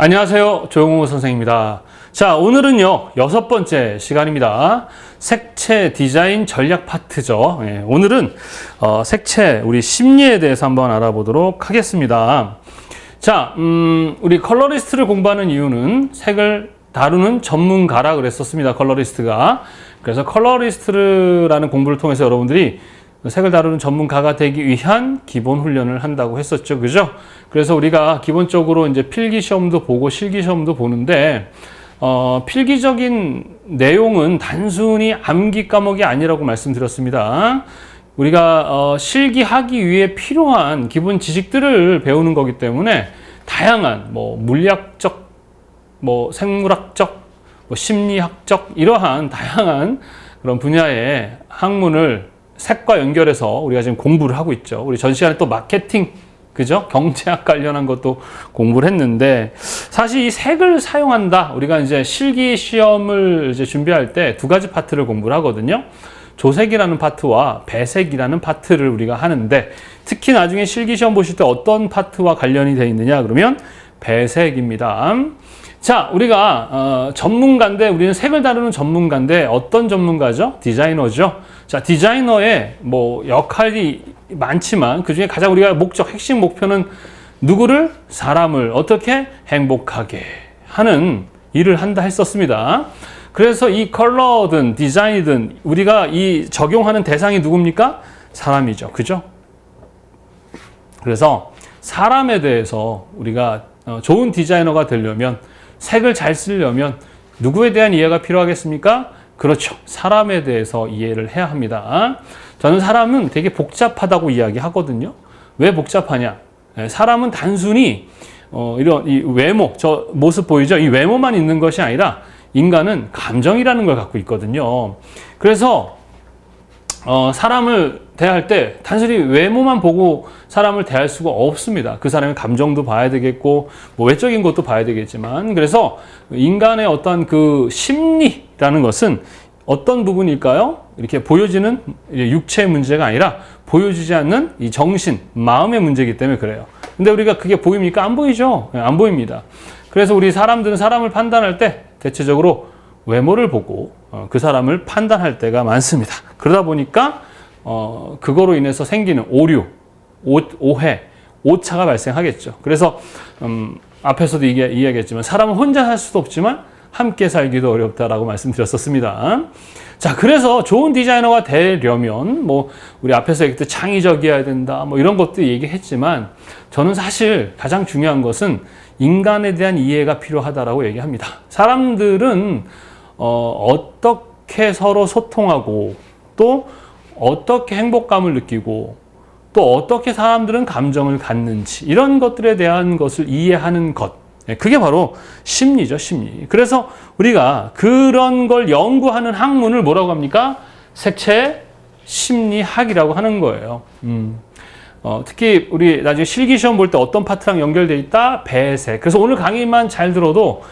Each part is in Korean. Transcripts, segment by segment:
안녕하세요. 조용호 선생입니다. 자, 오늘은요, 6번째 시간입니다. 색채 디자인 전략 파트죠. 오늘은 색채, 우리 심리에 대해서 한번 알아보도록 하겠습니다. 자, 우리 컬러리스트를 공부하는 이유는 색을 다루는 전문가라 그랬었습니다. 컬러리스트가. 그래서 컬러리스트라는 공부를 통해서 여러분들이 색을 다루는 전문가가 되기 위한 기본 훈련을 한다고 했었죠. 그죠? 그래서 우리가 기본적으로 이제 필기 시험도 보고 실기 시험도 보는데, 필기적인 내용은 단순히 암기 과목이 아니라고 말씀드렸습니다. 우리가 실기하기 위해 필요한 기본 지식들을 배우는 거기 때문에 다양한 물리학적, 생물학적, 심리학적 이러한 다양한 그런 분야의 학문을 색과 연결해서 우리가 지금 공부를 하고 있죠. 우리 전 시간에 또 마케팅, 그죠? 경제학 관련한 것도 공부를 했는데, 사실 이 색을 사용한다. 우리가 이제 실기 시험을 이제 준비할 때 두 가지 파트를 공부를 하거든요. 조색이라는 파트와 배색이라는 파트를 우리가 하는데, 특히 나중에 실기 시험 보실 때 어떤 파트와 관련이 되어 있느냐 그러면 배색입니다. 자, 우리가 전문가인데, 우리는 색을 다루는 전문가인데 어떤 전문가죠? 디자이너죠. 자, 디자이너의 역할이 많지만 그중에 가장 우리가 핵심 목표는 누구를? 사람을 어떻게 행복하게 하는 일을 한다 했었습니다. 그래서 이 컬러든 디자인이든 우리가 이 적용하는 대상이 누굽니까? 사람이죠. 그죠? 그래서 사람에 대해서 우리가 좋은 디자이너가 되려면, 색을 잘 쓰려면 누구에 대한 이해가 필요하겠습니까? 그렇죠. 사람에 대해서 이해를 해야 합니다. 저는 사람은 되게 복잡하다고 이야기하거든요. 왜 복잡하냐? 사람은 단순히 이런 이 외모, 저 모습 보이죠? 이 외모만 있는 것이 아니라 인간은 감정이라는 걸 갖고 있거든요. 그래서 사람을 대할 때 단순히 외모만 보고 사람을 대할 수가 없습니다. 그 사람의 감정도 봐야 되겠고, 외적인 것도 봐야 되겠지만, 그래서 인간의 어떤 그 심리라는 것은 어떤 부분일까요? 이렇게 보여지는 육체의 문제가 아니라 보여지지 않는 이 정신, 마음의 문제이기 때문에 그래요. 근데 우리가 그게 보입니까? 안 보이죠? 안 보입니다. 그래서 우리 사람들은 사람을 판단할 때 대체적으로 외모를 보고 그 사람을 판단할 때가 많습니다. 그러다 보니까 그거로 인해서 생기는 오류, 오해, 오차가 발생하겠죠. 그래서 앞에서도 이야기했지만 사람은 혼자 살 수도 없지만 함께 살기도 어렵다라고 말씀드렸었습니다. 자, 그래서 좋은 디자이너가 되려면 우리 앞에서 얘기했듯 창의적이어야 된다, 이런 것도 얘기했지만, 저는 사실 가장 중요한 것은 인간에 대한 이해가 필요하다라고 얘기합니다. 사람들은 어떻게 서로 소통하고, 또 어떻게 행복감을 느끼고, 또 어떻게 사람들은 감정을 갖는지, 이런 것들에 대한 것을 이해하는 것, 그게 바로 심리죠, 심리. 그래서 우리가 그런 걸 연구하는 학문을 뭐라고 합니까? 색채 심리학이라고 하는 거예요. 특히 우리 나중에 실기시험 볼 때 어떤 파트랑 연결돼 있다? 배색. 그래서 오늘 강의만 잘 들어도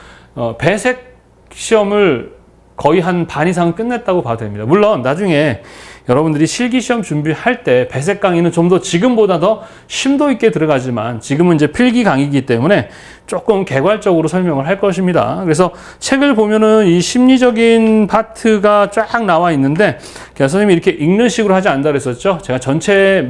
배색 시험을 거의 한 반 이상 끝냈다고 봐도 됩니다. 물론 나중에 여러분들이 실기시험 준비할 때 배색 강의는 좀 더 지금보다 더 심도 있게 들어가지만, 지금은 이제 필기 강의이기 때문에 조금 개괄적으로 설명을 할 것입니다. 그래서 책을 보면은 이 심리적인 파트가 쫙 나와 있는데, 선생님이 이렇게 읽는 식으로 하지 않는다 그랬었죠. 제가 전체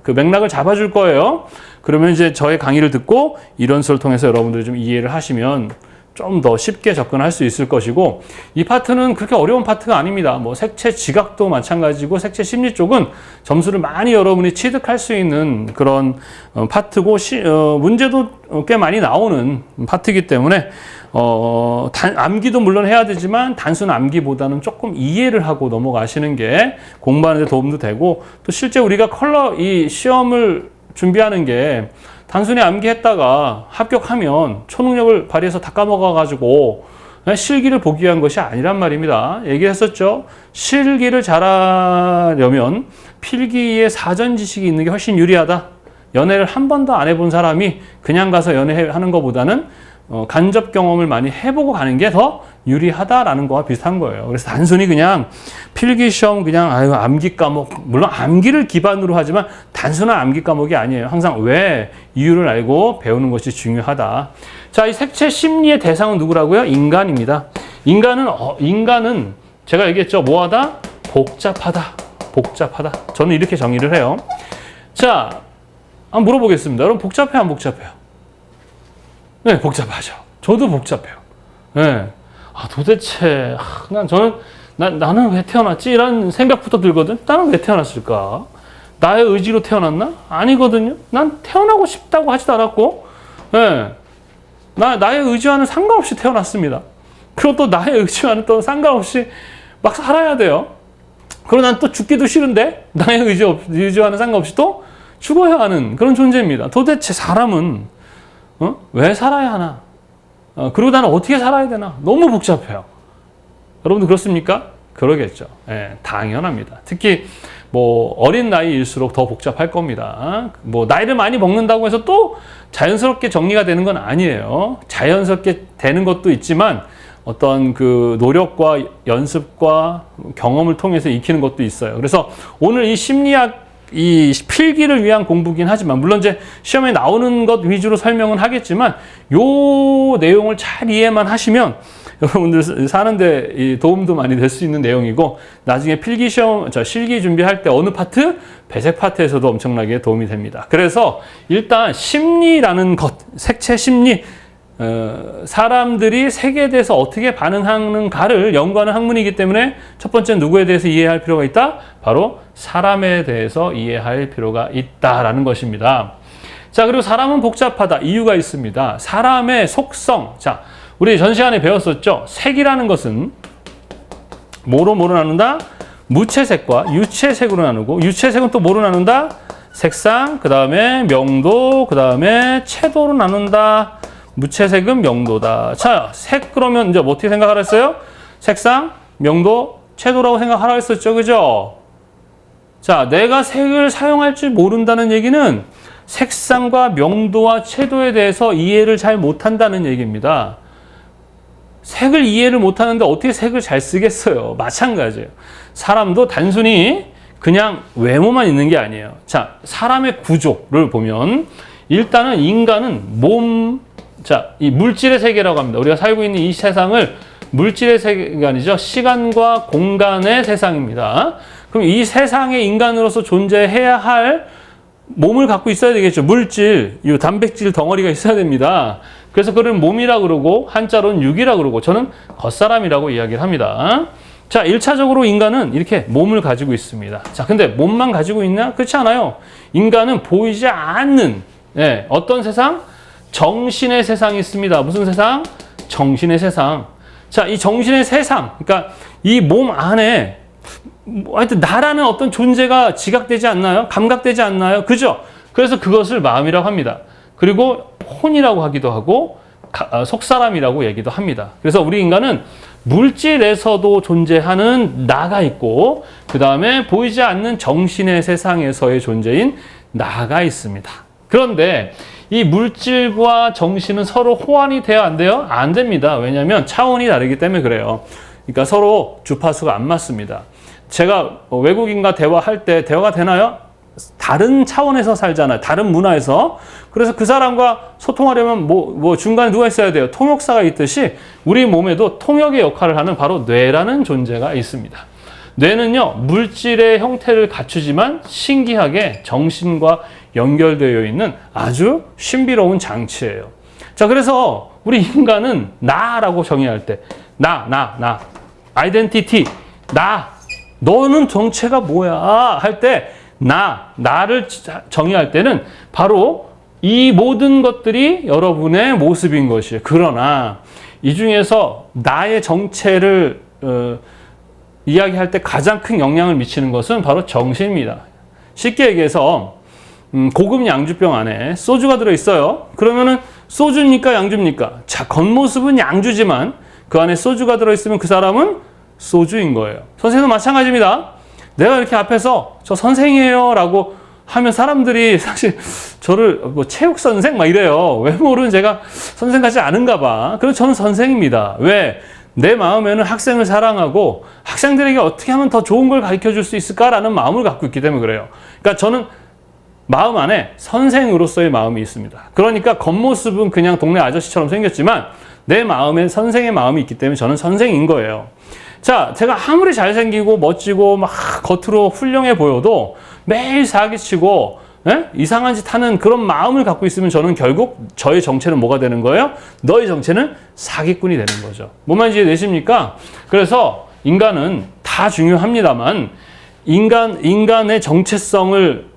맥락을 잡아줄 거예요. 그러면 이제 저의 강의를 듣고 이론서를 통해서 여러분들이 좀 이해를 하시면 좀 더 쉽게 접근할 수 있을 것이고, 이 파트는 그렇게 어려운 파트가 아닙니다. 색채 지각도 마찬가지고, 색채 심리 쪽은 점수를 많이 여러분이 취득할 수 있는 그런 파트고, 문제도 꽤 많이 나오는 파트이기 때문에 암기도 물론 해야 되지만 단순 암기보다는 조금 이해를 하고 넘어가시는 게 공부하는 데 도움도 되고, 또 실제 우리가 이 시험을 준비하는 게 단순히 암기했다가 합격하면 초능력을 발휘해서 다 까먹어가지고 실기를 보기 위한 것이 아니란 말입니다. 얘기했었죠. 실기를 잘하려면 필기에 사전 지식이 있는 게 훨씬 유리하다. 연애를 한 번도 안 해본 사람이 그냥 가서 연애하는 것보다는 간접 경험을 많이 해보고 가는 게 더 유리하다라는 거와 비슷한 거예요. 그래서 단순히 그냥 필기시험 암기 과목, 물론 암기를 기반으로 하지만 단순한 암기 과목이 아니에요. 항상 왜 이유를 알고 배우는 것이 중요하다. 자, 이 색채 심리의 대상은 누구라고요? 인간입니다. 인간은 제가 얘기했죠. 뭐하다? 복잡하다. 복잡하다. 저는 이렇게 정의를 해요. 자, 한번 물어보겠습니다. 여러분 복잡해요, 안 복잡해요? 네, 복잡하죠. 저도 복잡해요. 네. 도대체 나는 왜 태어났지? 이런 생각부터 들거든. 나는 왜 태어났을까? 나의 의지로 태어났나? 아니거든요. 난 태어나고 싶다고 하지도 않았고, 네. 나의 의지와는 상관없이 태어났습니다. 그리고 또 나의 의지와는 또 상관없이 막 살아야 돼요. 그리고 난 또 죽기도 싫은데 나의 의지와는 상관없이 또 죽어야 하는 그런 존재입니다. 도대체 사람은 왜 살아야 하나? 그리고 나는 어떻게 살아야 되나? 너무 복잡해요. 여러분도 그렇습니까? 그러겠죠. 예, 당연합니다. 특히 뭐 어린 나이일수록 더 복잡할 겁니다. 뭐 나이를 많이 먹는다고 해서 또 자연스럽게 정리가 되는 건 아니에요. 자연스럽게 되는 것도 있지만 어떤 그 노력과 연습과 경험을 통해서 익히는 것도 있어요. 그래서 오늘 이 심리학 이 필기를 위한 공부긴 하지만 물론 이제 시험에 나오는 것 위주로 설명은 하겠지만 요 내용을 잘 이해만 하시면 여러분들 사는데 도움도 많이 될 수 있는 내용이고 나중에 필기 시험, 실기 준비할 때 어느 파트? 배색 파트에서도 엄청나게 도움이 됩니다. 그래서 일단 심리라는 것, 색채 심리, 사람들이 색에 대해서 어떻게 반응하는가를 연구하는 학문이기 때문에 첫 번째는 누구에 대해서 이해할 필요가 있다? 바로 사람에 대해서 이해할 필요가 있다라는 것입니다. 자, 그리고 사람은 복잡하다. 이유가 있습니다. 사람의 속성. 자, 우리 전 시간에 배웠었죠. 색이라는 것은 뭐로 나눈다? 무채색과 유채색으로 나누고 유채색은 또 뭐로 나눈다? 색상, 그 다음에 명도, 그 다음에 채도로 나눈다. 무채색은 명도다. 자, 색 그러면 이제 어떻게 생각하라 했어요? 색상, 명도, 채도라고 생각하라 했었죠. 그죠? 자, 내가 색을 사용할 줄 모른다는 얘기는 색상과 명도와 채도에 대해서 이해를 잘 못한다는 얘기입니다. 색을 이해를 못하는데 어떻게 색을 잘 쓰겠어요? 마찬가지예요. 사람도 단순히 그냥 외모만 있는 게 아니에요. 자, 사람의 구조를 보면 일단은 인간은 이 물질의 세계라고 합니다. 우리가 살고 있는 이 세상을 물질의 세계가 아니죠. 시간과 공간의 세상입니다. 그럼 이 세상에 인간으로서 존재해야 할 몸을 갖고 있어야 되겠죠. 물질, 이 단백질 덩어리가 있어야 됩니다. 그래서 그걸 몸이라고 그러고 한자로는 육이라고 그러고 저는 겉사람이라고 이야기를 합니다. 자, 1차적으로 인간은 이렇게 몸을 가지고 있습니다. 자, 근데 몸만 가지고 있나? 그렇지 않아요. 인간은 보이지 않는 어떤 세상? 정신의 세상이 있습니다. 무슨 세상? 정신의 세상. 자, 이 정신의 세상, 그러니까 이 몸 안에 하여튼 나라는 어떤 존재가 지각되지 않나요? 감각되지 않나요? 그죠? 그래서 그것을 마음이라고 합니다. 그리고 혼이라고 하기도 하고 속사람이라고 얘기도 합니다. 그래서 우리 인간은 물질에서도 존재하는 나가 있고 그 다음에 보이지 않는 정신의 세상에서의 존재인 나가 있습니다. 그런데 이 물질과 정신은 서로 호환이 돼야 안 돼요? 안 됩니다. 왜냐하면 차원이 다르기 때문에 그래요. 그러니까 서로 주파수가 안 맞습니다. 제가 외국인과 대화할 때 대화가 되나요? 다른 차원에서 살잖아요. 다른 문화에서. 그래서 그 사람과 소통하려면 뭐 중간에 누가 있어야 돼요? 통역사가 있듯이 우리 몸에도 통역의 역할을 하는 바로 뇌라는 존재가 있습니다. 뇌는요, 물질의 형태를 갖추지만 신기하게 정신과 연결되어 있는 아주 신비로운 장치예요. 자, 그래서 우리 인간은 나라고 정의할 때 나 아이덴티티 나 너는 정체가 뭐야 할 때 나를 정의할 때는 바로 이 모든 것들이 여러분의 모습인 것이에요. 그러나 이 중에서 나의 정체를 이야기할 때 가장 큰 영향을 미치는 것은 바로 정신입니다. 쉽게 얘기해서 고급 양주병 안에 소주가 들어있어요. 그러면은 소주입니까? 양주입니까? 자, 겉모습은 양주지만 그 안에 소주가 들어있으면 그 사람은 소주인 거예요. 선생님도 마찬가지입니다. 내가 이렇게 앞에서 저 선생이에요 라고 하면 사람들이 사실 저를 체육 선생 막 이래요. 외모는 제가 선생 같지 않은가 봐. 그래서 저는 선생입니다. 왜? 내 마음에는 학생을 사랑하고 학생들에게 어떻게 하면 더 좋은 걸 가르쳐 줄 수 있을까라는 마음을 갖고 있기 때문에 그래요. 그러니까 저는 마음 안에 선생으로서의 마음이 있습니다. 그러니까 겉모습은 그냥 동네 아저씨처럼 생겼지만 내 마음엔 선생의 마음이 있기 때문에 저는 선생인 거예요. 자, 제가 아무리 잘생기고 멋지고 막 겉으로 훌륭해 보여도 매일 사기치고 이상한 짓 하는 그런 마음을 갖고 있으면 저는 결국 저의 정체는 뭐가 되는 거예요? 너의 정체는 사기꾼이 되는 거죠. 뭔 말인지 이해되십니까? 그래서 인간은 다 중요합니다만 인간의 정체성을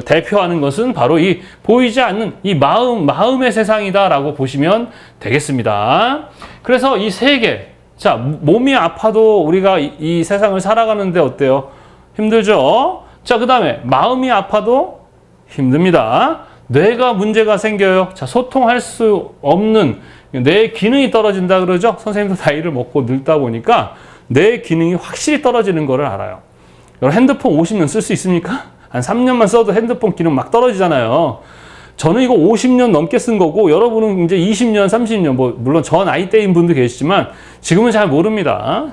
대표하는 것은 바로 이 보이지 않는 이 마음의 세상이다라고 보시면 되겠습니다. 그래서 이 세 개, 자, 몸이 아파도 우리가 이 세상을 살아가는데 어때요? 힘들죠? 자, 그 다음에 마음이 아파도 힘듭니다. 뇌가 문제가 생겨요. 자, 소통할 수 없는 뇌 기능이 떨어진다 그러죠? 선생님도 나이를 먹고 늙다 보니까 뇌 기능이 확실히 떨어지는 거를 알아요. 여러분 핸드폰 50년 쓸 수 있습니까? 한 3년만 써도 핸드폰 기능 막 떨어지잖아요. 저는 이거 50년 넘게 쓴 거고 여러분은 이제 20년, 30년 물론 저 나이대인 분도 계시지만 지금은 잘 모릅니다.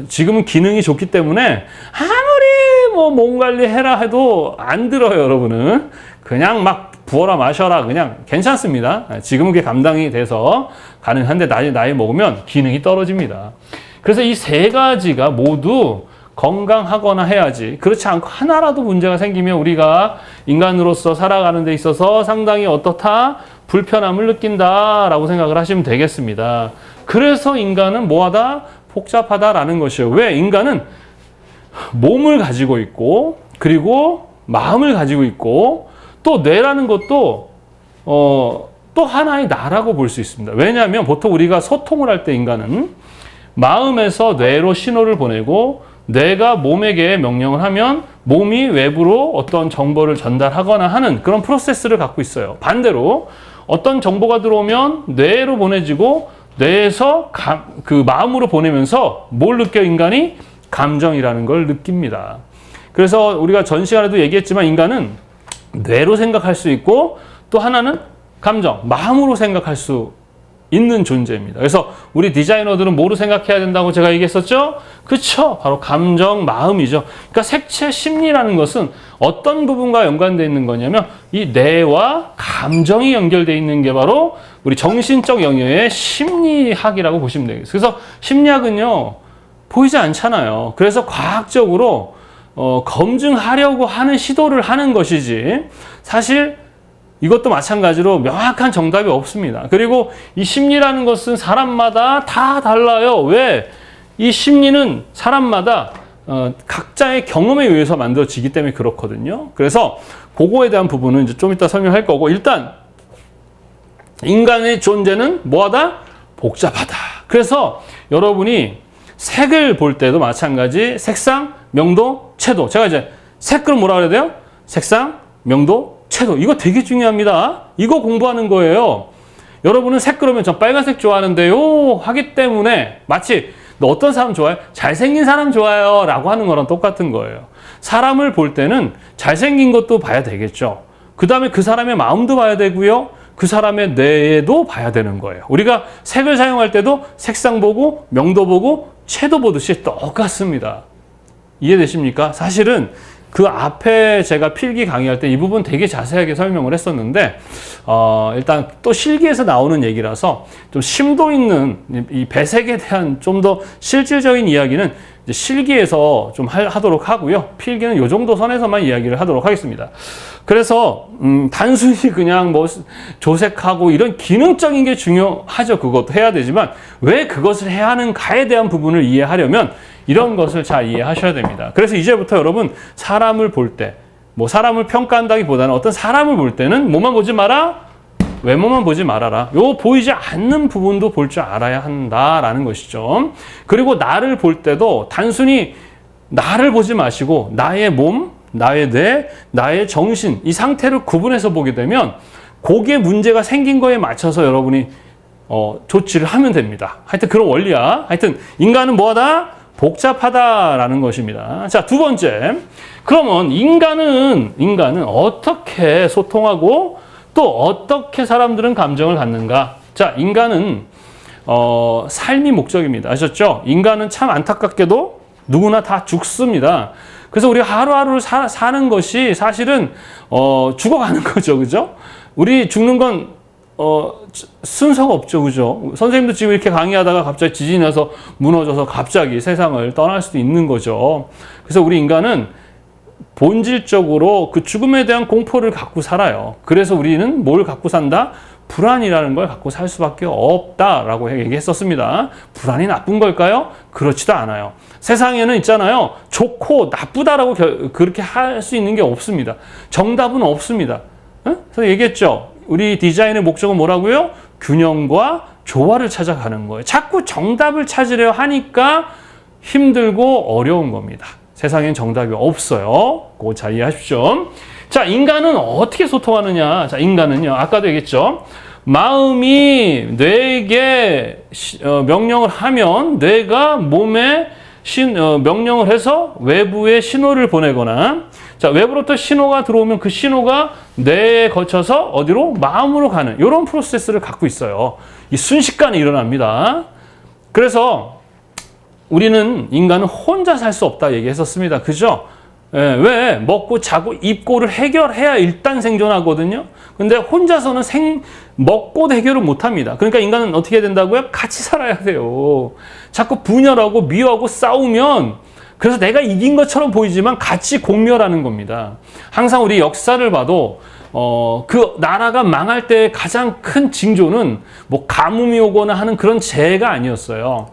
지금은 기능이 좋기 때문에 아무리 몸 관리해라 해도 안 들어요, 여러분은. 그냥 막 부어라 마셔라 그냥 괜찮습니다. 지금은 그게 감당이 돼서 가능한데 나이 먹으면 기능이 떨어집니다. 그래서 이 세 가지가 모두 건강하거나 해야지. 그렇지 않고 하나라도 문제가 생기면 우리가 인간으로서 살아가는 데 있어서 상당히 어떻다? 불편함을 느낀다라고 생각을 하시면 되겠습니다. 그래서 인간은 뭐하다? 복잡하다라는 것이에요. 왜? 인간은 몸을 가지고 있고 그리고 마음을 가지고 있고 또 뇌라는 것도 또 하나의 나라고 볼 수 있습니다. 왜냐하면 보통 우리가 소통을 할 때 인간은 마음에서 뇌로 신호를 보내고 뇌가 몸에게 명령을 하면 몸이 외부로 어떤 정보를 전달하거나 하는 그런 프로세스를 갖고 있어요. 반대로 어떤 정보가 들어오면 뇌로 보내지고 뇌에서 그 마음으로 보내면서 뭘 느껴 인간이? 감정이라는 걸 느낍니다. 그래서 우리가 전 시간에도 얘기했지만 인간은 뇌로 생각할 수 있고 또 하나는 감정, 마음으로 생각할 수 있는 존재입니다. 그래서 우리 디자이너들은 뭐로 생각해야 된다고 제가 얘기했었죠? 그쵸? 바로 감정, 마음이죠. 그러니까 색채 심리라는 것은 어떤 부분과 연관되어 있는 거냐면 이 뇌와 감정이 연결되어 있는 게 바로 우리 정신적 영역의 심리학이라고 보시면 되겠어요. 그래서 심리학은요, 보이지 않잖아요. 그래서 과학적으로 검증하려고 하는 시도를 하는 것이지 사실 이것도 마찬가지로 명확한 정답이 없습니다. 그리고 이 심리라는 것은 사람마다 다 달라요. 왜? 이 심리는 사람마다 각자의 경험에 의해서 만들어지기 때문에 그렇거든요. 그래서 그거에 대한 부분은 이제 좀 이따 설명할 거고 일단 인간의 존재는 뭐하다? 복잡하다. 그래서 여러분이 색을 볼 때도 마찬가지 색상, 명도, 채도. 제가 이제 색을 뭐라 그래야 돼요? 색상, 명도, 채도. 이거 되게 중요합니다. 이거 공부하는 거예요. 여러분은 색 그러면 전 빨간색 좋아하는데요 하기 때문에 마치 너 어떤 사람 좋아해? 잘생긴 사람 좋아요 라고 하는 거랑 똑같은 거예요. 사람을 볼 때는 잘생긴 것도 봐야 되겠죠. 그 다음에 그 사람의 마음도 봐야 되고요. 그 사람의 뇌도 봐야 되는 거예요. 우리가 색을 사용할 때도 색상 보고 명도 보고 채도 보듯이 똑같습니다. 이해되십니까? 사실은 그 앞에 제가 필기 강의할 때 이 부분 되게 자세하게 설명을 했었는데 일단 또 실기에서 나오는 얘기라서 좀 심도 있는 이 배색에 대한 좀 더 실질적인 이야기는 이제 실기에서 좀 하도록 하고요. 필기는 이 정도 선에서만 이야기를 하도록 하겠습니다. 그래서 단순히 그냥 뭐 조색하고 이런 기능적인 게 중요하죠. 그것도 해야 되지만 왜 그것을 해야 하는가에 대한 부분을 이해하려면 이런 것을 잘 이해하셔야 됩니다. 그래서 이제부터 여러분 사람을 볼 때, 뭐 사람을 평가한다기보다는 어떤 사람을 볼 때는 뭐만 보지 마라? 외모만 보지 말아라. 요 보이지 않는 부분도 볼 줄 알아야 한다라는 것이죠. 그리고 나를 볼 때도 단순히 나를 보지 마시고 나의 몸, 나의 뇌, 나의 정신 이 상태를 구분해서 보게 되면 거기에 문제가 생긴 거에 맞춰서 여러분이 조치를 하면 됩니다. 하여튼 그런 원리야. 하여튼 인간은 뭐하다? 복잡하다라는 것입니다. 자, 두 번째. 그러면 인간은 어떻게 소통하고 또 어떻게 사람들은 감정을 갖는가? 자, 인간은 삶이 목적입니다. 아셨죠? 인간은 참 안타깝게도 누구나 다 죽습니다. 그래서 우리가 하루하루를 사는 것이 사실은 죽어가는 거죠. 그죠? 우리 죽는 건 순서가 없죠. 그죠? 선생님도 지금 이렇게 강의하다가 갑자기 지진이 나서 무너져서 갑자기 세상을 떠날 수도 있는 거죠. 그래서 우리 인간은 본질적으로 그 죽음에 대한 공포를 갖고 살아요. 그래서 우리는 뭘 갖고 산다? 불안이라는 걸 갖고 살 수밖에 없다라고 얘기했었습니다. 불안이 나쁜 걸까요? 그렇지도 않아요. 세상에는 있잖아요. 좋고 나쁘다라고 그렇게 할 수 있는 게 없습니다. 정답은 없습니다. 그래서 얘기했죠. 우리 디자인의 목적은 뭐라고요? 균형과 조화를 찾아가는 거예요. 자꾸 정답을 찾으려 하니까 힘들고 어려운 겁니다. 세상엔 정답이 없어요. 그거 잘 이해하십시오. 자, 인간은 어떻게 소통하느냐? 자, 인간은요. 아까도 얘기했죠. 마음이 뇌에게 명령을 하면 뇌가 몸에 명령을 해서 외부에 신호를 보내거나, 자, 외부로부터 신호가 들어오면 그 신호가 뇌에 거쳐서 어디로? 마음으로 가는 이런 프로세스를 갖고 있어요. 이 순식간에 일어납니다. 그래서 우리는 인간은 혼자 살 수 없다 얘기했었습니다. 그죠? 예, 왜? 먹고 자고 입고를 해결해야 일단 생존하거든요. 근데 혼자서는 먹고도 해결을 못 합니다. 그러니까 인간은 어떻게 해야 된다고요? 같이 살아야 돼요. 자꾸 분열하고 미워하고 싸우면, 그래서 내가 이긴 것처럼 보이지만 같이 공멸하는 겁니다. 항상 우리 역사를 봐도 그 나라가 망할 때 가장 큰 징조는 뭐 가뭄이 오거나 하는 그런 재해가 아니었어요.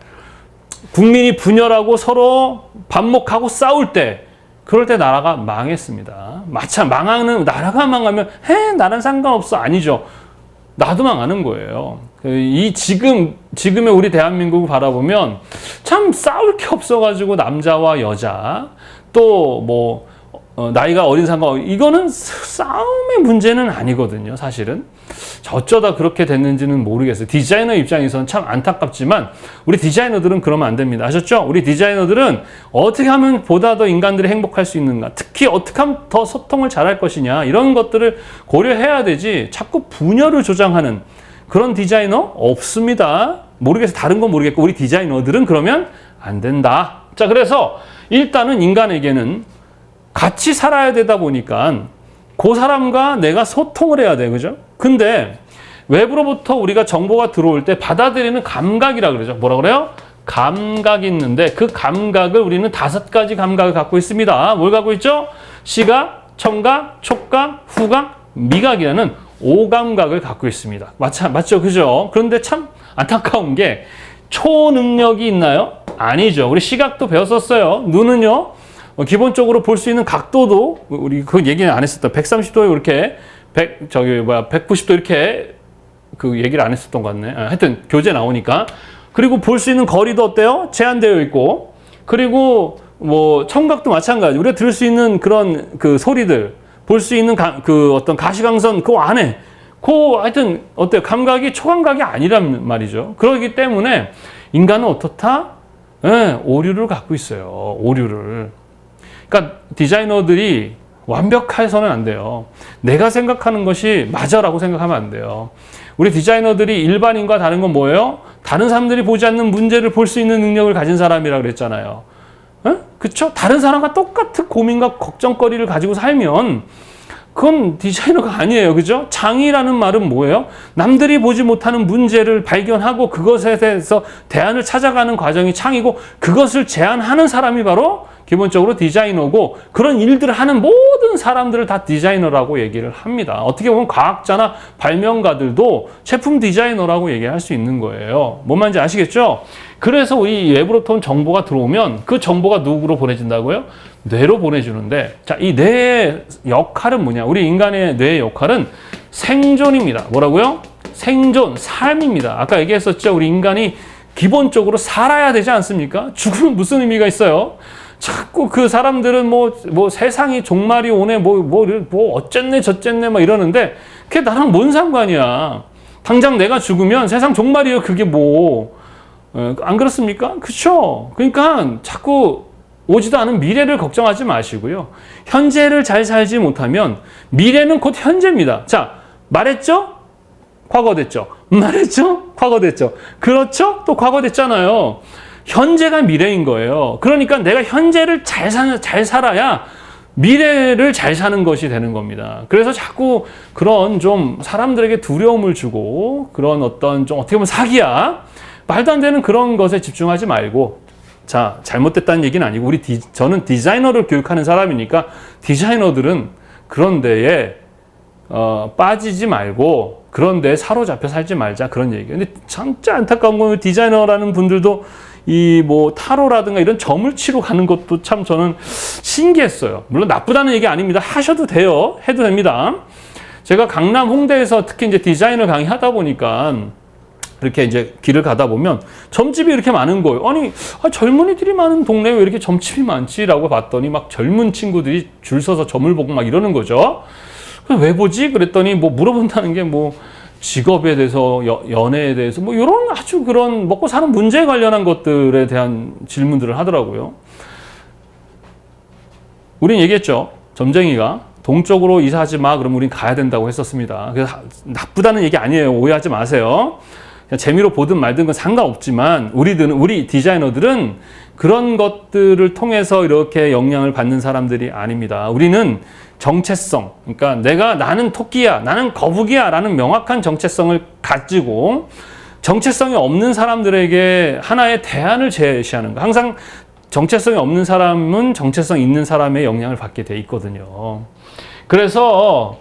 국민이 분열하고 서로 반목하고 싸울 때, 그럴 때 나라가 망했습니다. 망하는 나라가 망하면 나랑 상관없어. 아니죠. 나도 망하는 거예요. 이 지금의 우리 대한민국을 바라보면 참 싸울 게 없어가지고 남자와 여자 또 뭐 나이가 어린 상관, 이거는 싸움의 문제는 아니거든요. 사실은 어쩌다 그렇게 됐는지는 모르겠어요. 디자이너 입장에서는 참 안타깝지만 우리 디자이너들은 그러면 안 됩니다. 아셨죠? 우리 디자이너들은 어떻게 하면 보다 더 인간들이 행복할 수 있는가, 특히 어떻게 하면 더 소통을 잘할 것이냐, 이런 것들을 고려해야 되지 자꾸 분열을 조장하는 그런 디자이너 없습니다. 모르겠어요. 다른 건 모르겠고 우리 디자이너들은 그러면 안 된다. 자, 그래서 일단은 인간에게는 같이 살아야 되다 보니까 그 사람과 내가 소통을 해야 돼. 그죠? 근데 외부로부터 우리가 정보가 들어올 때 받아들이는 감각이라 그러죠. 뭐라 그래요? 감각이 있는데 그 감각을 우리는 5가지 감각을 갖고 있습니다. 뭘 갖고 있죠? 시각, 청각, 촉각, 후각, 미각이라는 5감각을 갖고 있습니다. 맞죠? 그죠? 그런데 참 안타까운 게 초능력이 있나요? 아니죠. 우리 시각도 배웠었어요. 눈은요, 기본적으로 볼 수 있는 각도도 우리 그 얘기는 안 했었다. 130도에 이렇게 190도 이렇게 그 얘기를 안 했었던 것 같네. 하여튼 교재 나오니까. 그리고 볼 수 있는 거리도 어때요? 제한되어 있고. 그리고 뭐 청각도 마찬가지. 우리가 들을 수 있는 그런 그 소리들, 볼 수 있는 그 어떤 가시광선 그 안에 하여튼 어때요? 감각이 초감각이 아니란 말이죠. 그렇기 때문에 인간은 어떻다? 오류를 갖고 있어요. 오류를. 그러니까 디자이너들이 완벽해서는 안 돼요. 내가 생각하는 것이 맞아라고 생각하면 안 돼요. 우리 디자이너들이 일반인과 다른 건 뭐예요? 다른 사람들이 보지 않는 문제를 볼 수 있는 능력을 가진 사람이라고 그랬잖아요. 그쵸? 다른 사람과 똑같은 고민과 걱정거리를 가지고 살면 그건 디자이너가 아니에요. 그죠? 창의라는 말은 뭐예요? 남들이 보지 못하는 문제를 발견하고 그것에 대해서 대안을 찾아가는 과정이 창의고, 그것을 제안하는 사람이 바로 기본적으로 디자이너고, 그런 일들을 하는 모든 사람들을 다 디자이너라고 얘기를 합니다. 어떻게 보면 과학자나 발명가들도 제품 디자이너라고 얘기할 수 있는 거예요. 뭔 말인지 아시겠죠? 그래서 이 외부로부터 온 정보가 들어오면 그 정보가 누구로 보내진다고요? 뇌로 보내주는데, 자, 이 뇌의 역할은 뭐냐? 우리 인간의 뇌의 역할은 생존입니다. 뭐라고요? 생존, 삶입니다. 아까 얘기했었죠? 우리 인간이 기본적으로 살아야 되지 않습니까? 죽으면 무슨 의미가 있어요? 자꾸 그 사람들은 뭐 세상이 종말이 오네, 뭐 어쨌네 저쨌네 막 이러는데, 그게 나랑 뭔 상관이야? 당장 내가 죽으면 세상 종말이에요. 그게 안 그렇습니까? 그쵸? 그러니까 자꾸 오지도 않은 미래를 걱정하지 마시고요. 현재를 잘 살지 못하면 미래는 곧 현재입니다. 자, 말했죠? 과거 됐죠? 말했죠? 과거 됐죠? 그렇죠? 또 과거 됐잖아요. 현재가 미래인 거예요. 그러니까 내가 현재를 잘 살아야 미래를 잘 사는 것이 되는 겁니다. 그래서 자꾸 그런 좀 사람들에게 두려움을 주고 그런 어떤 좀 어떻게 보면 사기야. 말도 안 되는 그런 것에 집중하지 말고, 자, 잘못됐다는 얘기는 아니고 저는 디자이너를 교육하는 사람이니까 디자이너들은 그런 데에 빠지지 말고 그런 데에 사로잡혀 살지 말자, 그런 얘기예요. 근데 진짜 안타까운 건 디자이너라는 분들도 이 뭐 타로라든가 이런 점을 치러 가는 것도 참 저는 신기했어요. 물론 나쁘다는 얘기 아닙니다. 하셔도 돼요. 해도 됩니다. 제가 강남 홍대에서 특히 이제 디자인을 강의하다 보니까 이렇게 이제 길을 가다 보면 점집이 이렇게 많은 거예요. 아니, 젊은이들이 많은 동네에 왜 이렇게 점집이 많지라고 봤더니 막 젊은 친구들이 줄 서서 점을 보고 막 이러는 거죠. 왜 보지? 그랬더니 뭐 물어본다는 게 뭐 직업에 대해서, 연애에 대해서 뭐 이런 아주 그런 먹고 사는 문제에 관련한 것들에 대한 질문들을 하더라고요. 우린 얘기했죠. 점쟁이가 동쪽으로 이사하지 마, 그러면 우린 가야 된다고 했었습니다. 그래서 나쁘다는 얘기 아니에요. 오해하지 마세요. 그냥 재미로 보든 말든 건 상관없지만 우리 디자이너들은 그런 것들을 통해서 이렇게 영향을 받는 사람들이 아닙니다. 우리는 정체성, 그러니까 나는 토끼야, 나는 거북이야 라는 명확한 정체성을 가지고 정체성이 없는 사람들에게 하나의 대안을 제시하는 거. 항상 정체성이 없는 사람은 정체성 있는 사람의 영향을 받게 돼 있거든요. 그래서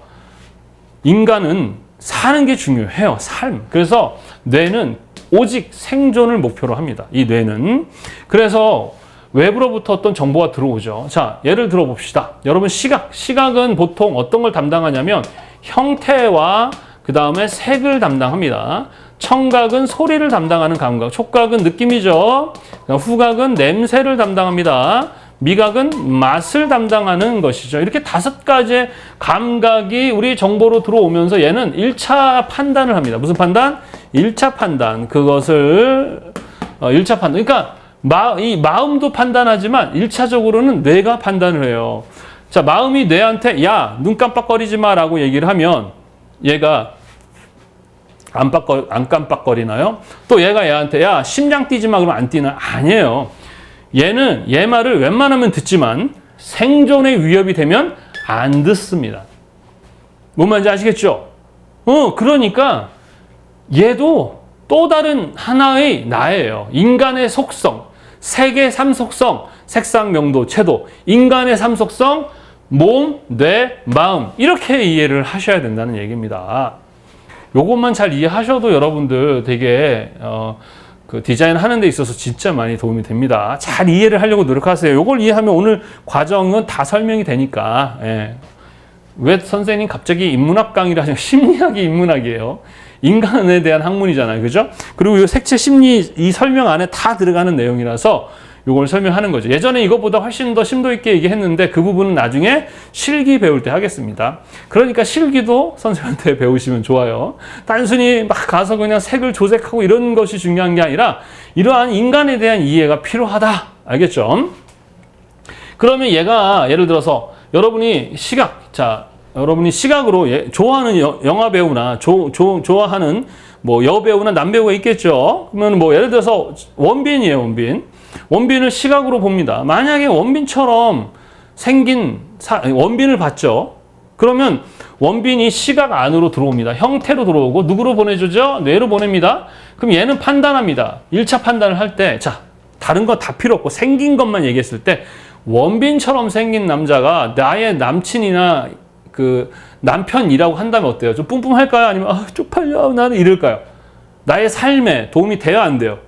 인간은 사는 게 중요해요. 삶. 그래서 뇌는 오직 생존을 목표로 합니다. 이 뇌는. 그래서 외부로부터 어떤 정보가 들어오죠. 자, 예를 들어 봅시다. 여러분 시각은 보통 어떤 걸 담당하냐면 형태와 그 다음에 색을 담당합니다. 청각은 소리를 담당하는 감각, 촉각은 느낌이죠. 후각은 냄새를 담당합니다. 미각은 맛을 담당하는 것이죠. 이렇게 5가지의 감각이 우리 정보로 들어오면서 얘는 1차 판단을 합니다. 무슨 판단? 1차 판단. 그것을 1차 판단. 그러니까 이 마음도 판단하지만 1차적으로는 뇌가 판단을 해요. 자, 마음이 뇌한테 야, 눈 깜빡거리지 마 라고 얘기를 하면 얘가 안 깜빡거리나요? 또 얘가 얘한테 야, 심장 뛰지 마 그러면 안 뛰나요? 아니에요. 얘는 얘 말을 웬만하면 듣지만 생존의 위협이 되면 안 듣습니다. 뭔 말인지 아시겠죠? 그러니까 얘도 또 다른 하나의 나예요. 인간의 속성, 색의 3속성, 색상, 명도, 채도, 인간의 3속성, 몸, 뇌, 마음, 이렇게 이해를 하셔야 된다는 얘기입니다. 요것만 잘 이해하셔도 여러분들 되게 그 디자인 하는 데 있어서 진짜 많이 도움이 됩니다. 잘 이해를 하려고 노력하세요. 요걸 이해하면 오늘 과정은 다 설명이 되니까. 예. 왜 선생님 갑자기 인문학 강의를 하시면 심리학이 인문학이에요. 인간에 대한 학문이잖아요. 그죠? 그리고 이 색채 심리 이 설명 안에 다 들어가는 내용이라서 요걸 설명하는 거죠. 예전에 이것보다 훨씬 더 심도 있게 얘기했는데 그 부분은 나중에 실기 배울 때 하겠습니다. 그러니까 실기도 선생님한테 배우시면 좋아요. 단순히 막 가서 그냥 색을 조색하고 이런 것이 중요한 게 아니라 이러한 인간에 대한 이해가 필요하다. 알겠죠? 그러면 얘가 예를 들어서 여러분이 여러분이 시각으로 좋아하는 영화 배우나 좋아하는 뭐 여배우나 남배우가 있겠죠. 그러면 뭐 예를 들어서 원빈이에요, 원빈. 원빈을 시각으로 봅니다. 만약에 원빈처럼 생긴 원빈을 봤죠. 그러면 원빈이 시각 안으로 들어옵니다. 형태로 들어오고 누구로 보내주죠? 뇌로 보냅니다. 그럼 얘는 판단합니다. 1차 판단을 할 때, 자, 다른 거 다 필요 없고 생긴 것만 얘기했을 때 원빈처럼 생긴 남자가 나의 남친이나 그 남편이라고 한다면 어때요? 좀 뿜뿜할까요? 아니면 쪽팔려 나는 이럴까요? 나의 삶에 도움이 돼야 안 돼요?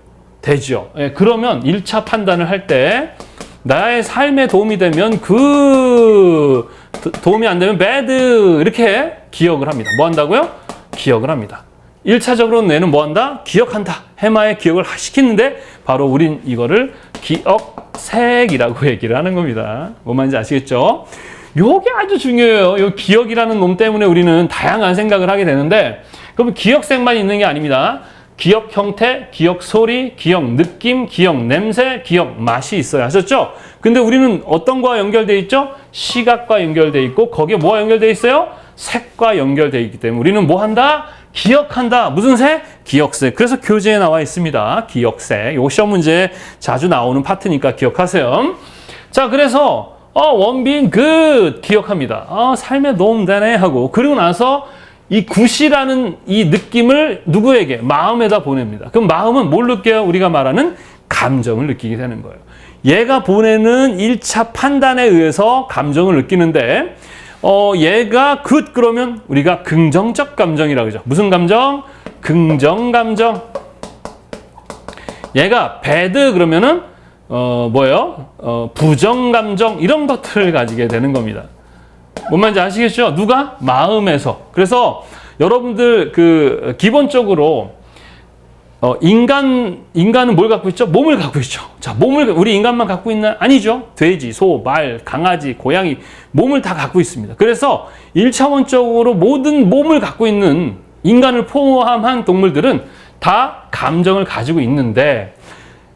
되죠. 예, 그러면 1차 판단을 할 때 나의 삶에 도움이 되면 도움이 안 되면 bad 이렇게 기억을 합니다. 뭐 한다고요? 기억을 합니다. 1차적으로 뇌는 뭐 한다? 기억한다. 해마의 기억을 시키는데 바로 우린 이거를 기억색이라고 얘기를 하는 겁니다. 뭔 말인지 아시겠죠? 요게 아주 중요해요. 요 기억이라는 놈 때문에 우리는 다양한 생각을 하게 되는데 그럼 기억색만 있는 게 아닙니다. 기억 형태, 기억 소리, 기억 느낌, 기억 냄새, 기억 맛이 있어요. 아셨죠? 근데 우리는 어떤 거와 연결되어 있죠? 시각과 연결되어 있고 거기에 뭐가 연결되어 있어요? 색과 연결되어 있기 때문에 우리는 뭐 한다? 기억한다. 무슨 새? 기억새. 그래서 교재에 나와 있습니다. 기억새. 요 시험 문제에 자주 나오는 파트니까 기억하세요. 자, 그래서 원빈 good 기억합니다. 삶에 도움되네 하고 그리고 나서 이 굿이라는 이 느낌을 누구에게? 마음에다 보냅니다. 그럼 마음은 뭘 느껴요? 우리가 말하는 감정을 느끼게 되는 거예요. 얘가 보내는 1차 판단에 의해서 감정을 느끼는데 얘가 good 그러면 우리가 긍정적 감정이라고 하죠. 무슨 감정? 긍정 감정. 얘가 bad 그러면은 뭐예요? 부정 감정 이런 것들을 가지게 되는 겁니다. 뭔 말인지 아시겠죠? 누가? 마음에서. 그래서 여러분들 기본적으로 인간은 뭘 갖고 있죠? 몸을 갖고 있죠. 자, 몸을 우리 인간만 갖고 있나? 아니죠. 돼지, 소, 말, 강아지, 고양이 몸을 다 갖고 있습니다. 그래서 1차원적으로 모든 몸을 갖고 있는 인간을 포함한 동물들은 다 감정을 가지고 있는데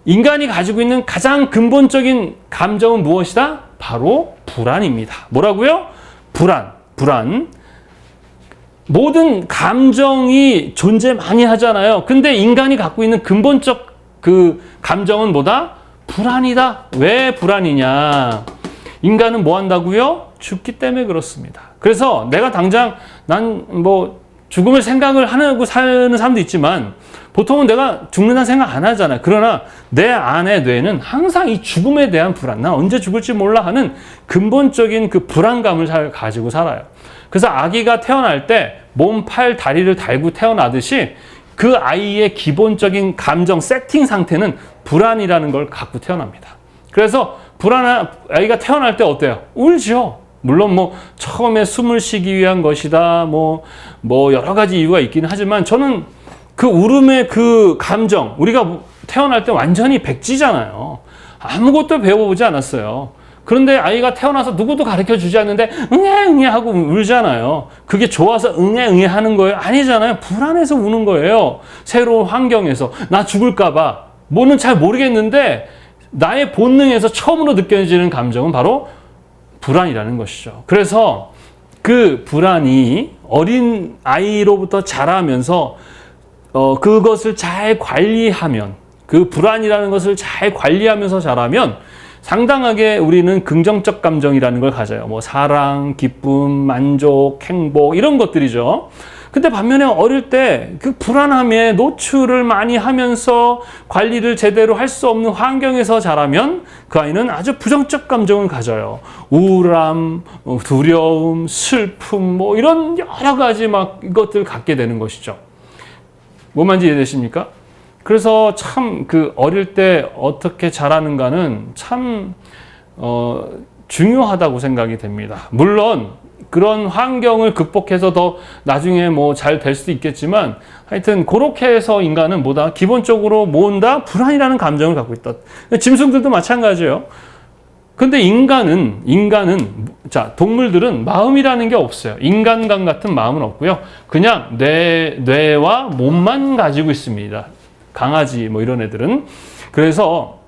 인간이 가지고 있는 가장 근본적인 감정은 무엇이다? 바로 불안입니다. 뭐라고요? 불안. 모든 감정이 존재 많이 하잖아요. 근데 인간이 갖고 있는 근본적 감정은 뭐다? 불안이다. 왜 불안이냐? 인간은 뭐 한다고요? 죽기 때문에 그렇습니다. 그래서 내가 당장 난 죽음을 생각을 하고 사는 사람도 있지만 보통은 내가 죽는다는 생각 안 하잖아요. 그러나 내 안의 뇌는 항상 이 죽음에 대한 불안, 난 언제 죽을지 몰라 하는 근본적인 그 불안감을 잘 가지고 살아요. 그래서 아기가 태어날 때 몸, 팔, 다리를 달고 태어나듯이 그 아이의 기본적인 감정 세팅 상태는 불안이라는 걸 갖고 태어납니다. 그래서 아이가 태어날 때 어때요? 울죠. 물론 처음에 숨을 쉬기 위한 것이다. 여러 가지 이유가 있긴 하지만 저는 그 울음의 그 감정, 우리가 태어날 때 완전히 백지잖아요. 아무것도 배워보지 않았어요. 그런데 아이가 태어나서 누구도 가르쳐 주지 않는데 응애 하고 울잖아요. 그게 좋아서 응애 하는 거예요? 아니잖아요. 불안해서 우는 거예요. 새로운 환경에서 나 죽을까 봐. 뭐는 잘 모르겠는데 나의 본능에서 처음으로 느껴지는 감정은 바로 불안이라는 것이죠. 그래서 그 불안이 어린 아이로부터 자라면서 그것을 잘 관리하면, 그 불안이라는 것을 잘 관리하면서 자라면 상당하게 우리는 긍정적 감정이라는 걸 가져요. 사랑, 기쁨, 만족, 행복 이런 것들이죠. 근데 반면에 어릴 때 그 불안함에 노출을 많이 하면서 관리를 제대로 할 수 없는 환경에서 자라면 그 아이는 아주 부정적 감정을 가져요. 우울함, 두려움, 슬픔 이런 여러 가지 이것들 갖게 되는 것이죠. 뭔 말인지 이해되십니까? 그래서 참 어릴 때 어떻게 자라는가는 참 중요하다고 생각이 됩니다. 물론 그런 환경을 극복해서 더 나중에 잘 될 수도 있겠지만 하여튼 그렇게 해서 인간은 기본적으로 모은다 불안이라는 감정을 갖고 있다. 짐승들도 마찬가지예요. 근데 인간은 동물들은 마음이라는 게 없어요. 인간과 같은 마음은 없고요. 그냥 뇌와 몸만 가지고 있습니다. 강아지 이런 애들은. 그래서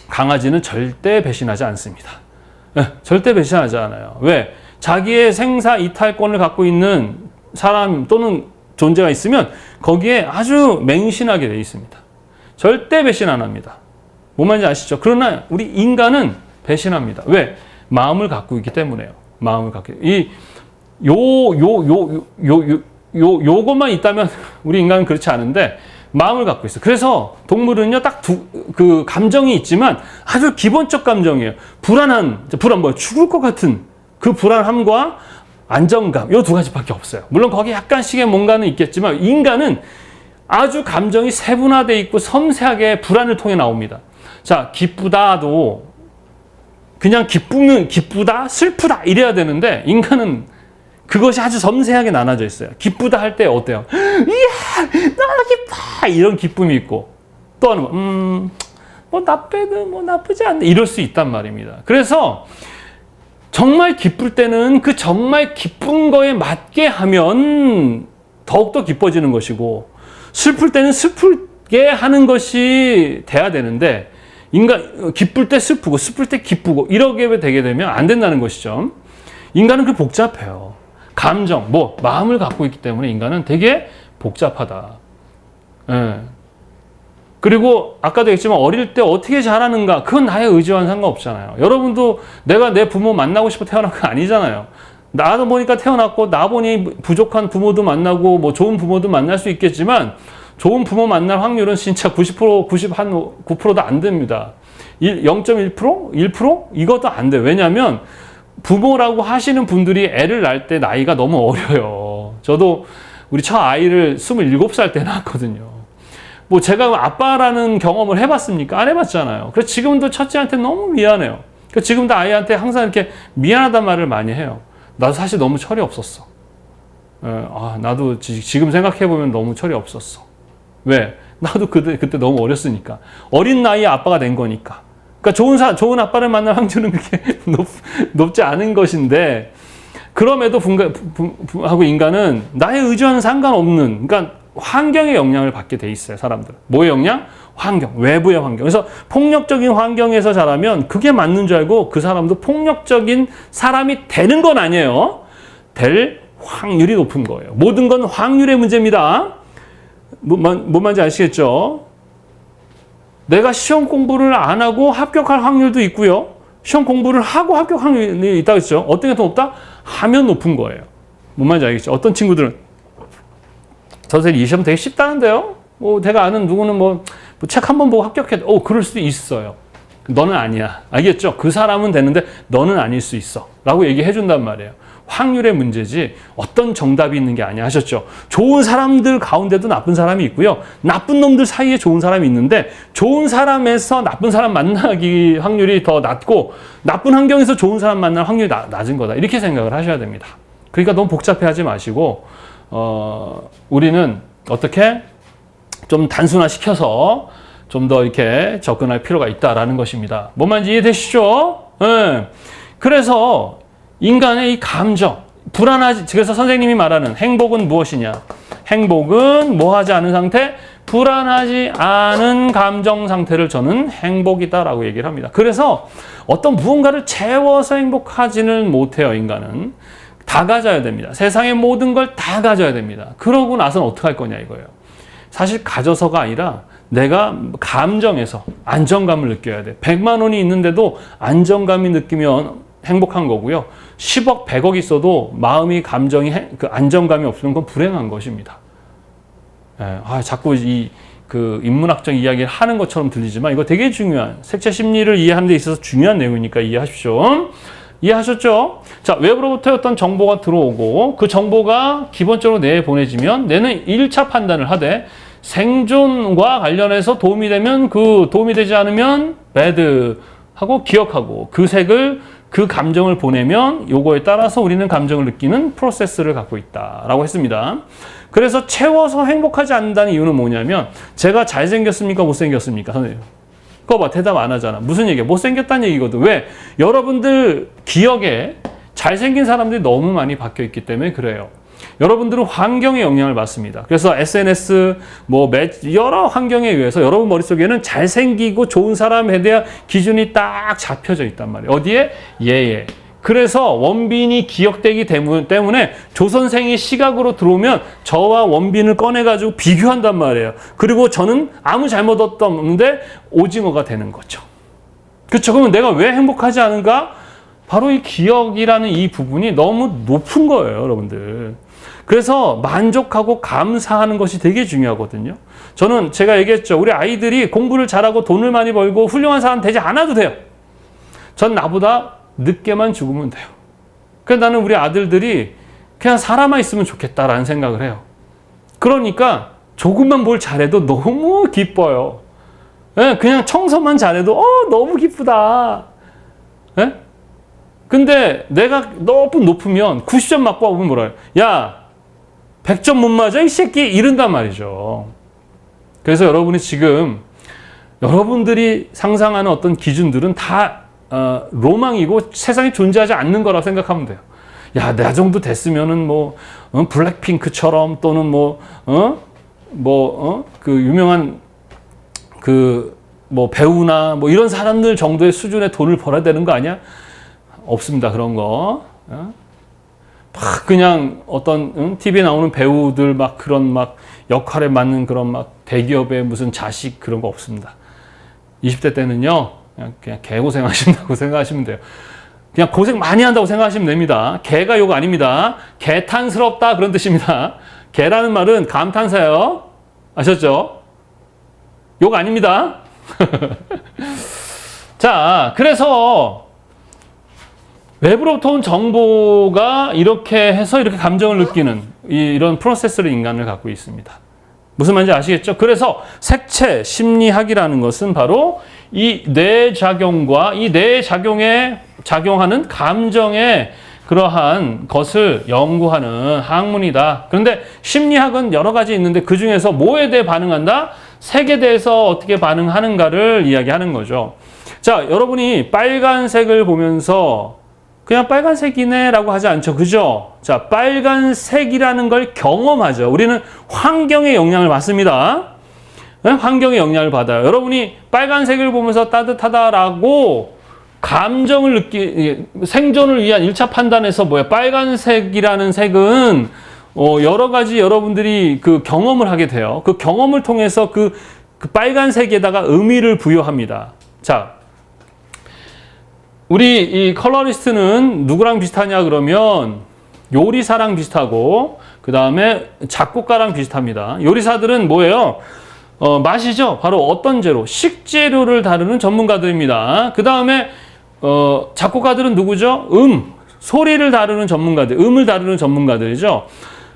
강아지는 절대 배신하지 않습니다. 절대 배신하지 않아요. 왜? 자기의 생사 이탈권을 갖고 있는 사람 또는 존재가 있으면 거기에 아주 맹신하게 되어 있습니다. 절대 배신 안 합니다. 뭔 말인지 아시죠? 그러나 우리 인간은 배신합니다. 왜? 마음을 갖고 있기 때문에요. 마음을 갖고 요것만 있다면 우리 인간은 그렇지 않은데 마음을 갖고 있어요. 그래서 동물은요, 딱 그 감정이 있지만 아주 기본적 감정이에요. 불안 죽을 것 같은 그 불안함과 안정감, 요 두 가지밖에 없어요. 물론 거기 약간씩의 뭔가는 있겠지만 인간은 아주 감정이 세분화되어 있고 섬세하게 불안을 통해 나옵니다. 자, 기쁘다도 그냥 기쁘다, 슬프다 이래야 되는데 인간은 그것이 아주 섬세하게 나눠져 있어요. 기쁘다 할 때 어때요? 이야, 너무 기뻐! 이런 기쁨이 있고 또 하는 나쁘지 않네 이럴 수 있단 말입니다. 그래서 정말 기쁠 때는 그 정말 기쁜 거에 맞게 하면 더욱더 기뻐지는 것이고 슬플 때는 슬프게 하는 것이 돼야 되는데 기쁠 때 슬프고 슬플 때 기쁘고 이렇게 되게 되면 안 된다는 것이죠. 인간은 복잡해요. 감정, 마음을 갖고 있기 때문에 인간은 되게 복잡하다. 예. 그리고 아까도 얘기했지만 어릴 때 어떻게 자라는가 그건 나의 의지와는 상관없잖아요. 여러분도 내가 내 부모 만나고 싶어 태어난 거 아니잖아요. 나도 보니까 태어났고 나 보니 부족한 부모도 만나고 뭐 좋은 부모도 만날 수 있겠지만 좋은 부모 만날 확률은 진짜 90%, 99%도 안 됩니다. 0.1%? 1%? 이것도 안 돼요. 왜냐하면 부모라고 하시는 분들이 애를 낳을 때 나이가 너무 어려요. 저도 우리 첫 아이를 27살 때 낳았거든요. 뭐 제가 아빠라는 경험을 해봤습니까? 안 해봤잖아요. 그래서 지금도 첫째한테 너무 미안해요. 그래서 지금도 아이한테 항상 이렇게 미안하단 말을 많이 해요. 나도 사실 너무 철이 없었어. 나도 지금 생각해보면 너무 철이 없었어. 왜? 나도 그때 너무 어렸으니까. 어린 나이에 아빠가 된 거니까. 그러니까 좋은 아빠를 만날 확률은 그렇게 높지 않은 것인데, 그럼에도 하고 인간은 나의 의지와는 상관없는, 그러니까 환경의 영향을 받게 돼 있어요, 사람들은. 뭐의 영향? 환경, 외부의 환경. 그래서 폭력적인 환경에서 자라면 그게 맞는 줄 알고 그 사람도 폭력적인 사람이 되는 건 아니에요. 될 확률이 높은 거예요. 모든 건 확률의 문제입니다. 뭔 말인지 아시겠죠? 내가 시험 공부를 안 하고 합격할 확률도 있고요. 시험 공부를 하고 합격 확률이 있다고 했죠. 어떤 게 더 높다? 하면 높은 거예요. 뭔 말인지 알겠죠? 어떤 친구들은 선생님 이 시험 되게 쉽다는데요? 내가 아는 누구는 책 한 번 보고 합격해도 그럴 수도 있어요. 너는 아니야. 알겠죠? 그 사람은 되는데 너는 아닐 수 있어. 라고 얘기해 준단 말이에요. 확률의 문제지 어떤 정답이 있는 게 아니야. 하셨죠? 좋은 사람들 가운데도 나쁜 사람이 있고요. 나쁜 놈들 사이에 좋은 사람이 있는데 좋은 사람에서 나쁜 사람 만나기 확률이 더 낮고 나쁜 환경에서 좋은 사람 만날 확률이 낮은 거다. 이렇게 생각을 하셔야 됩니다. 그러니까 너무 복잡해하지 마시고 우리는 어떻게 좀 단순화시켜서 좀 더 이렇게 접근할 필요가 있다라는 것입니다. 뭔 말인지 이해되시죠? 네. 그래서 인간의 이 감정, 불안하지, 그래서 선생님이 말하는 행복은 무엇이냐? 행복은 뭐 하지 않은 상태? 불안하지 않은 감정 상태를 저는 행복이다라고 얘기를 합니다. 그래서 어떤 무언가를 채워서 행복하지는 못해요, 인간은. 다 가져야 됩니다. 세상의 모든 걸 다 가져야 됩니다. 그러고 나서는 어떻게 할 거냐 이거예요. 사실 가져서가 아니라 내가 감정에서 안정감을 느껴야 돼. 100만 원이 있는데도 안정감이 느끼면 행복한 거고요. 10억, 100억 있어도 마음이 감정이 그 안정감이 없으면 그건 불행한 것입니다. 자꾸 그 인문학적 이야기를 하는 것처럼 들리지만 이거 되게 중요한 색채 심리를 이해하는 데 있어서 중요한 내용이니까 이해하십시오. 이해하셨죠? 자, 외부로부터 어떤 정보가 들어오고 그 정보가 기본적으로 뇌에 보내지면 뇌는 1차 판단을 하되 생존과 관련해서 도움이 되면 도움이 되지 않으면 배드 하고 기억하고 그 감정을 보내면 요거에 따라서 우리는 감정을 느끼는 프로세스를 갖고 있다라고 했습니다. 그래서 채워서 행복하지 않는다는 이유는 뭐냐면 제가 잘생겼습니까? 못생겼습니까? 선생님. 그거 봐, 대답 안 하잖아. 무슨 얘기야? 못생겼다는 얘기거든. 왜? 여러분들 기억에 잘생긴 사람들이 너무 많이 박혀 있기 때문에 그래요. 여러분들은 환경의 영향을 받습니다. 그래서 SNS, 여러 환경에 의해서 여러분 머릿속에는 잘생기고 좋은 사람에 대한 기준이 딱 잡혀져 있단 말이에요. 어디에? 얘에. 그래서 원빈이 기억되기 때문에 조선생이 시각으로 들어오면 저와 원빈을 꺼내가지고 비교한단 말이에요. 그리고 저는 아무 잘못 없는데 오징어가 되는 거죠. 그렇죠? 그러면 내가 왜 행복하지 않은가? 바로 이 기억이라는 이 부분이 너무 높은 거예요, 여러분들. 그래서 만족하고 감사하는 것이 되게 중요하거든요. 제가 얘기했죠. 우리 아이들이 공부를 잘하고 돈을 많이 벌고 훌륭한 사람 되지 않아도 돼요. 전 나보다 늦게만 죽으면 돼요. 그래서 나는 우리 아들들이 그냥 살아만 있으면 좋겠다라는 생각을 해요. 그러니까 조금만 뭘 잘해도 너무 기뻐요. 그냥 청소만 잘해도 너무 기쁘다. 근데 내가 너무 높으면 90점 맞고 보면 뭐라 해요? 야, 100점 못 맞아? 이 새끼! 이른단 말이죠. 그래서 여러분이 지금 여러분들이 상상하는 어떤 기준들은 다 로망이고 세상에 존재하지 않는 거라고 생각하면 돼요. 야, 나 정도 됐으면은 블랙핑크처럼 또는 그 유명한 배우나 이런 사람들 정도의 수준의 돈을 벌어야 되는 거 아니야? 없습니다. 그런 거. 그냥 어떤 TV에 나오는 배우들 그런 역할에 맞는 그런 막 대기업의 무슨 자식 그런 거 없습니다. 20대 때는요, 그냥 개고생하신다고 생각하시면 돼요. 그냥 고생 많이 한다고 생각하시면 됩니다. 개가 욕 아닙니다. 개탄스럽다 그런 뜻입니다. 개라는 말은 감탄사예요. 아셨죠? 욕 아닙니다. 자, 그래서 외부로부터 온 정보가 이렇게 해서 이렇게 감정을 느끼는 이런 프로세스를 인간을 갖고 있습니다. 무슨 말인지 아시겠죠? 그래서 색채 심리학이라는 것은 바로 이 뇌작용과 이 뇌작용에 작용하는 감정의 그러한 것을 연구하는 학문이다. 그런데 심리학은 여러 가지 있는데 그 중에서 뭐에 대해 반응한다? 색에 대해서 어떻게 반응하는가를 이야기하는 거죠. 자, 여러분이 빨간색을 보면서 그냥 빨간색이네 라고 하지 않죠. 그죠? 자, 빨간색이라는 걸 경험하죠. 우리는 환경의 영향을 받습니다. 네? 환경의 영향을 받아요. 여러분이 빨간색을 보면서 따뜻하다라고 감정을 생존을 위한 1차 판단에서 뭐야? 빨간색이라는 색은 여러 가지 여러분들이 그 경험을 하게 돼요. 그 경험을 통해서 그 빨간색에다가 의미를 부여합니다. 자, 우리 이 컬러리스트는 누구랑 비슷하냐 그러면 요리사랑 비슷하고 그 다음에 작곡가랑 비슷합니다. 요리사들은 뭐예요? 맛이죠. 바로 어떤 재료, 식재료를 다루는 전문가들입니다. 그 다음에 작곡가들은 누구죠? 소리를 다루는 전문가들, 음을 다루는 전문가들이죠.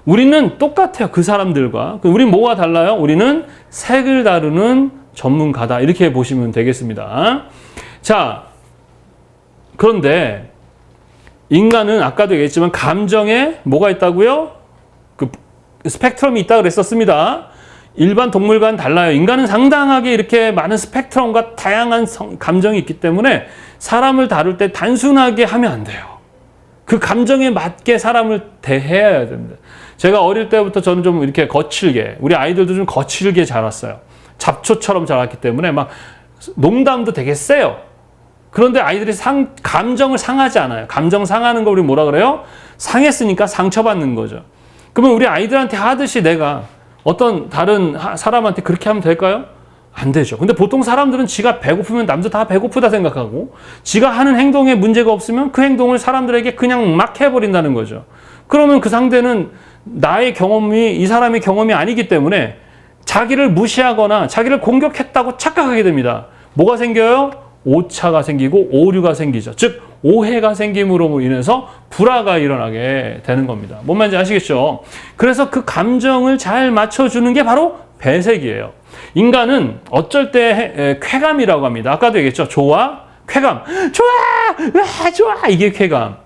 우리는 똑같아요. 그 사람들과. 우린 뭐가 달라요? 우리는 색을 다루는 전문가다. 이렇게 보시면 되겠습니다. 자, 그런데 인간은 아까도 얘기했지만 감정에 뭐가 있다고요? 그 스펙트럼이 있다고 그랬었습니다. 일반 동물과는 달라요. 인간은 상당하게 이렇게 많은 스펙트럼과 다양한 감정이 있기 때문에 사람을 다룰 때 단순하게 하면 안 돼요. 그 감정에 맞게 사람을 대해야 됩니다. 제가 어릴 때부터 저는 좀 이렇게 거칠게, 우리 아이들도 좀 거칠게 자랐어요. 잡초처럼 자랐기 때문에 막 농담도 되게 세요. 그런데 아이들이 감정을 상하지 않아요. 감정 상하는 거 우리 뭐라 그래요? 상했으니까 상처받는 거죠. 그러면 우리 아이들한테 하듯이 내가 어떤 다른 사람한테 그렇게 하면 될까요? 안 되죠. 근데 보통 사람들은 지가 배고프면 남도 다 배고프다 생각하고 지가 하는 행동에 문제가 없으면 그 행동을 사람들에게 그냥 막 해버린다는 거죠. 그러면 그 상대는 나의 경험이 이 사람의 경험이 아니기 때문에 자기를 무시하거나 자기를 공격했다고 착각하게 됩니다. 뭐가 생겨요? 오차가 생기고 오류가 생기죠. 즉 오해가 생김으로 인해서 불화가 일어나게 되는 겁니다. 뭔 말인지 아시겠죠? 그래서 그 감정을 잘 맞춰주는 게 바로 배색이에요. 인간은 어쩔 때 쾌감이라고 합니다. 아까도 얘기했죠. 좋아, 쾌감. 좋아, 좋아. 이게 쾌감.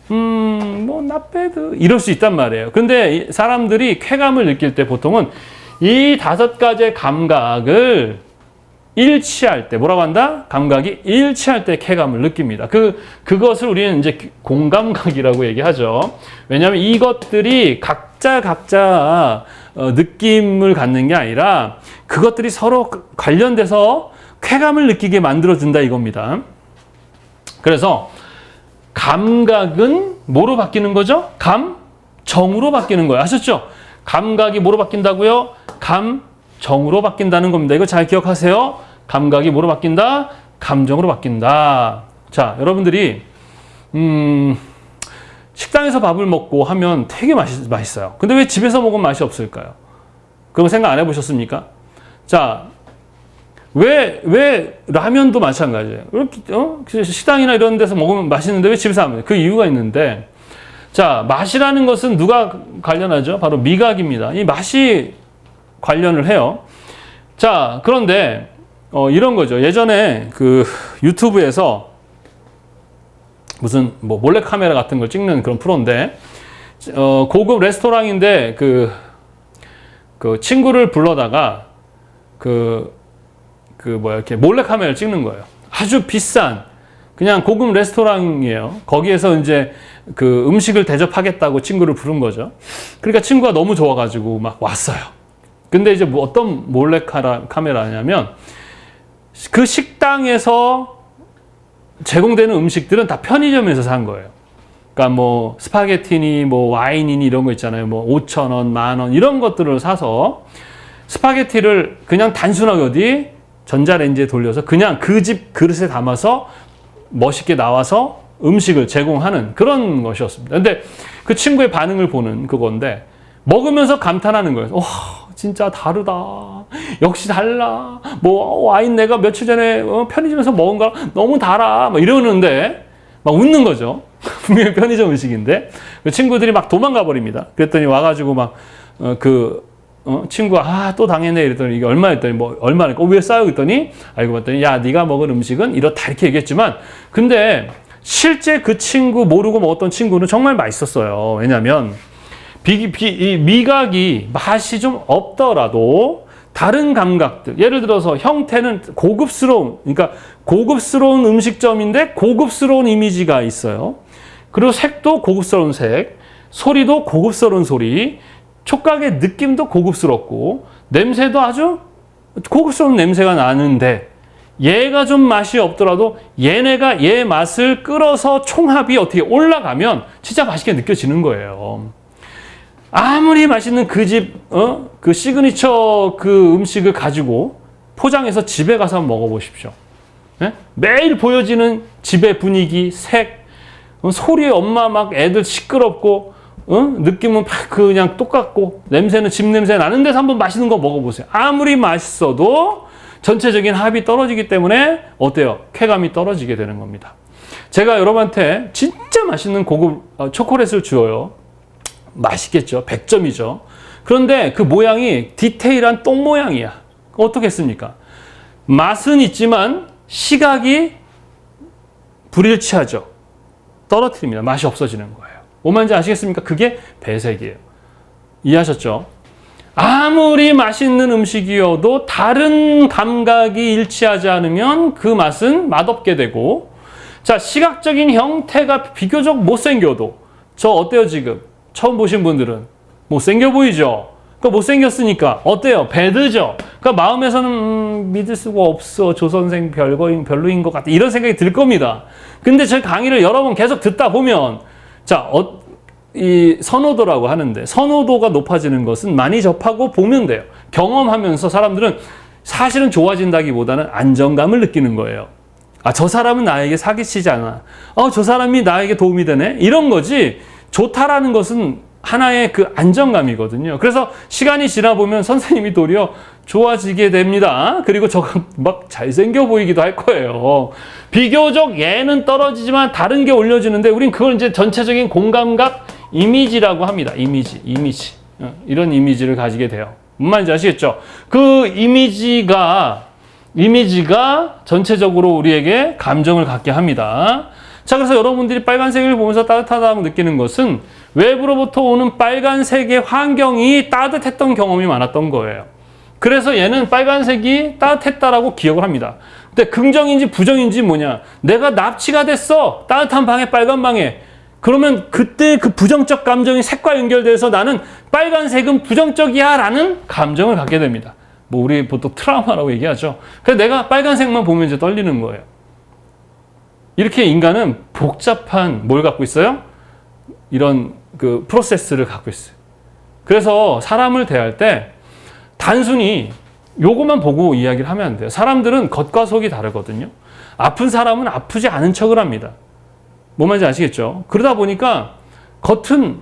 뭐 not bad. 이럴 수 있단 말이에요. 근데 사람들이 쾌감을 느낄 때 보통은 이 5가지의 감각을 일치할 때, 뭐라고 한다? 감각이 일치할 때 쾌감을 느낍니다. 그것을 우리는 이제 공감각이라고 얘기하죠. 왜냐하면 이것들이 각자 느낌을 갖는 게 아니라 그것들이 서로 관련돼서 쾌감을 느끼게 만들어준다 이겁니다. 그래서 감각은 뭐로 바뀌는 거죠? 감정으로 바뀌는 거예요. 아셨죠? 감각이 뭐로 바뀐다고요? 감정으로 바뀐다는 겁니다. 이거 잘 기억하세요. 감각이 뭐로 바뀐다? 감정으로 바뀐다. 자, 여러분들이 식당에서 밥을 먹고 하면 되게 맛있어요. 근데 왜 집에서 먹으면 맛이 없을까요? 그런 생각 안 해보셨습니까? 자, 왜 라면도 마찬가지예요. 식당이나 이런 데서 먹으면 맛있는데 왜 집에서 안 먹어요? 그 이유가 있는데, 자, 맛이라는 것은 누가 관련하죠? 바로 미각입니다. 이 맛이 관련을 해요. 자, 그런데 이런 거죠. 예전에 그 유튜브에서 무슨 뭐 몰래카메라 같은 걸 찍는 그런 프로인데 고급 레스토랑인데 그 친구를 불러다가 이렇게 몰래카메라를 찍는 거예요. 아주 비싼 그냥 고급 레스토랑이에요. 거기에서 이제 그 음식을 대접하겠다고 친구를 부른 거죠. 그러니까 친구가 너무 좋아가지고 막 왔어요. 근데 이제 뭐 어떤 몰래카메라냐면 그 식당에서 제공되는 음식들은 다 편의점에서 산 거예요. 그러니까 뭐 스파게티니 뭐 와인이니 이런 거 있잖아요. 뭐 5,000원, 10,000원 이런 것들을 사서 스파게티를 그냥 단순하게 어디 전자레인지에 돌려서 그냥 그 집 그릇에 담아서 멋있게 나와서 음식을 제공하는 그런 것이었습니다. 근데 그 친구의 반응을 보는 그건데 먹으면서 감탄하는 거예요. 와, 진짜 다르다. 역시 달라. 뭐 와인 내가 며칠 전에 편의점에서 먹은 거 너무 달아. 막 이러는데 막 웃는 거죠. 분명히 편의점 음식인데 그 친구들이 막 도망가 버립니다. 그랬더니 와가지고 막 친구가 또 당했네 이랬더니 이게 얼마였더니 뭐 얼마니까 왜 싸요 그랬더니 알고 봤더니 야 네가 먹은 음식은 이렇다 이렇게 얘기했지만 근데 실제 그 친구 모르고 먹었던 친구는 정말 맛있었어요. 왜냐하면 이 미각이 맛이 좀 없더라도 다른 감각들 예를 들어서 형태는 고급스러운 그러니까 고급스러운 음식점인데 고급스러운 이미지가 있어요. 그리고 색도 고급스러운 색, 소리도 고급스러운 소리, 촉각의 느낌도 고급스럽고 냄새도 아주 고급스러운 냄새가 나는데 얘가 좀 맛이 없더라도 얘네가 얘 맛을 끌어서 총합이 어떻게 올라가면 진짜 맛있게 느껴지는 거예요. 아무리 맛있는 그 집, 그 시그니처 그 음식을 가지고 포장해서 집에 가서 한번 먹어보십시오. 네? 매일 보여지는 집의 분위기, 색, 소리에 엄마 막 애들 시끄럽고, 느낌은 막 그냥 똑같고, 냄새는 집 냄새 나는 데서 한번 맛있는 거 먹어보세요. 아무리 맛있어도 전체적인 합이 떨어지기 때문에 어때요? 쾌감이 떨어지게 되는 겁니다. 제가 여러분한테 진짜 맛있는 고급 초콜릿을 주어요. 맛있겠죠. 100점이죠. 그런데 그 모양이 디테일한 똥 모양이야. 어떻겠습니까? 맛은 있지만 시각이 불일치하죠. 떨어뜨립니다. 맛이 없어지는 거예요. 뭔 말인지 아시겠습니까? 그게 배색이에요. 이해하셨죠? 아무리 맛있는 음식이어도 다른 감각이 일치하지 않으면 그 맛은 맛없게 되고 자 시각적인 형태가 비교적 못생겨도 저 어때요 지금? 처음 보신 분들은 못생겨 보이죠? 그러니까 못생겼으니까 어때요? 배드죠? 그러니까 마음에서는 믿을 수가 없어. 조 선생 별로인 것 같아. 이런 생각이 들 겁니다. 근데 제 강의를 여러 번 계속 듣다 보면 자, 이 선호도라고 하는데 선호도가 높아지는 것은 많이 접하고 보면 돼요. 경험하면서 사람들은 사실은 좋아진다기보다는 안정감을 느끼는 거예요. 아, 저 사람은 나에게 사기치지 않아. 저 사람이 나에게 도움이 되네. 이런 거지. 좋다라는 것은 하나의 그 안정감이거든요. 그래서 시간이 지나 보면 선생님이 도리어 좋아지게 됩니다. 그리고 저가 막 잘생겨 보이기도 할 거예요. 비교적 얘는 떨어지지만 다른 게 올려지는데 우린 그걸 이제 전체적인 공감각 이미지라고 합니다. 이미지. 이런 이미지를 가지게 돼요. 뭔 말인지 아시겠죠? 그 이미지가 전체적으로 우리에게 감정을 갖게 합니다. 자, 그래서 여러분들이 빨간색을 보면서 따뜻하다고 느끼는 것은 외부로부터 오는 빨간색의 환경이 따뜻했던 경험이 많았던 거예요. 그래서 얘는 빨간색이 따뜻했다라고 기억을 합니다. 근데 긍정인지 부정인지 뭐냐? 내가 납치가 됐어. 따뜻한 방에, 빨간 방에. 그러면 그때 그 부정적 감정이 색과 연결돼서 나는 빨간색은 부정적이야 라는 감정을 갖게 됩니다. 뭐 우리 보통 트라우마라고 얘기하죠. 그래서 내가 빨간색만 보면 이제 떨리는 거예요. 이렇게 인간은 복잡한 뭘 갖고 있어요? 이런 그 프로세스를 갖고 있어요. 그래서 사람을 대할 때 단순히 요것만 보고 이야기를 하면 안 돼요. 사람들은 겉과 속이 다르거든요. 아픈 사람은 아프지 않은 척을 합니다. 뭔 말인지 아시겠죠? 그러다 보니까 겉은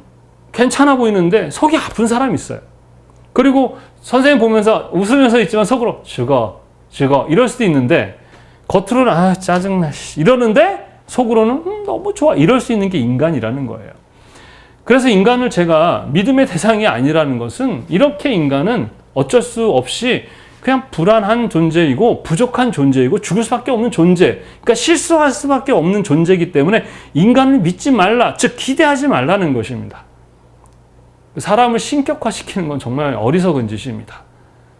괜찮아 보이는데 속이 아픈 사람이 있어요. 그리고 선생님 보면서 웃으면서 있지만 속으로 죽어 이럴 수도 있는데 겉으로는 짜증나 이러는데 속으로는 너무 좋아 이럴 수 있는 게 인간이라는 거예요. 그래서 인간을 제가 믿음의 대상이 아니라는 것은 이렇게 인간은 어쩔 수 없이 그냥 불안한 존재이고 부족한 존재이고 죽을 수밖에 없는 존재, 그러니까 실수할 수밖에 없는 존재이기 때문에 인간을 믿지 말라, 즉 기대하지 말라는 것입니다. 사람을 신격화시키는 건 정말 어리석은 짓입니다.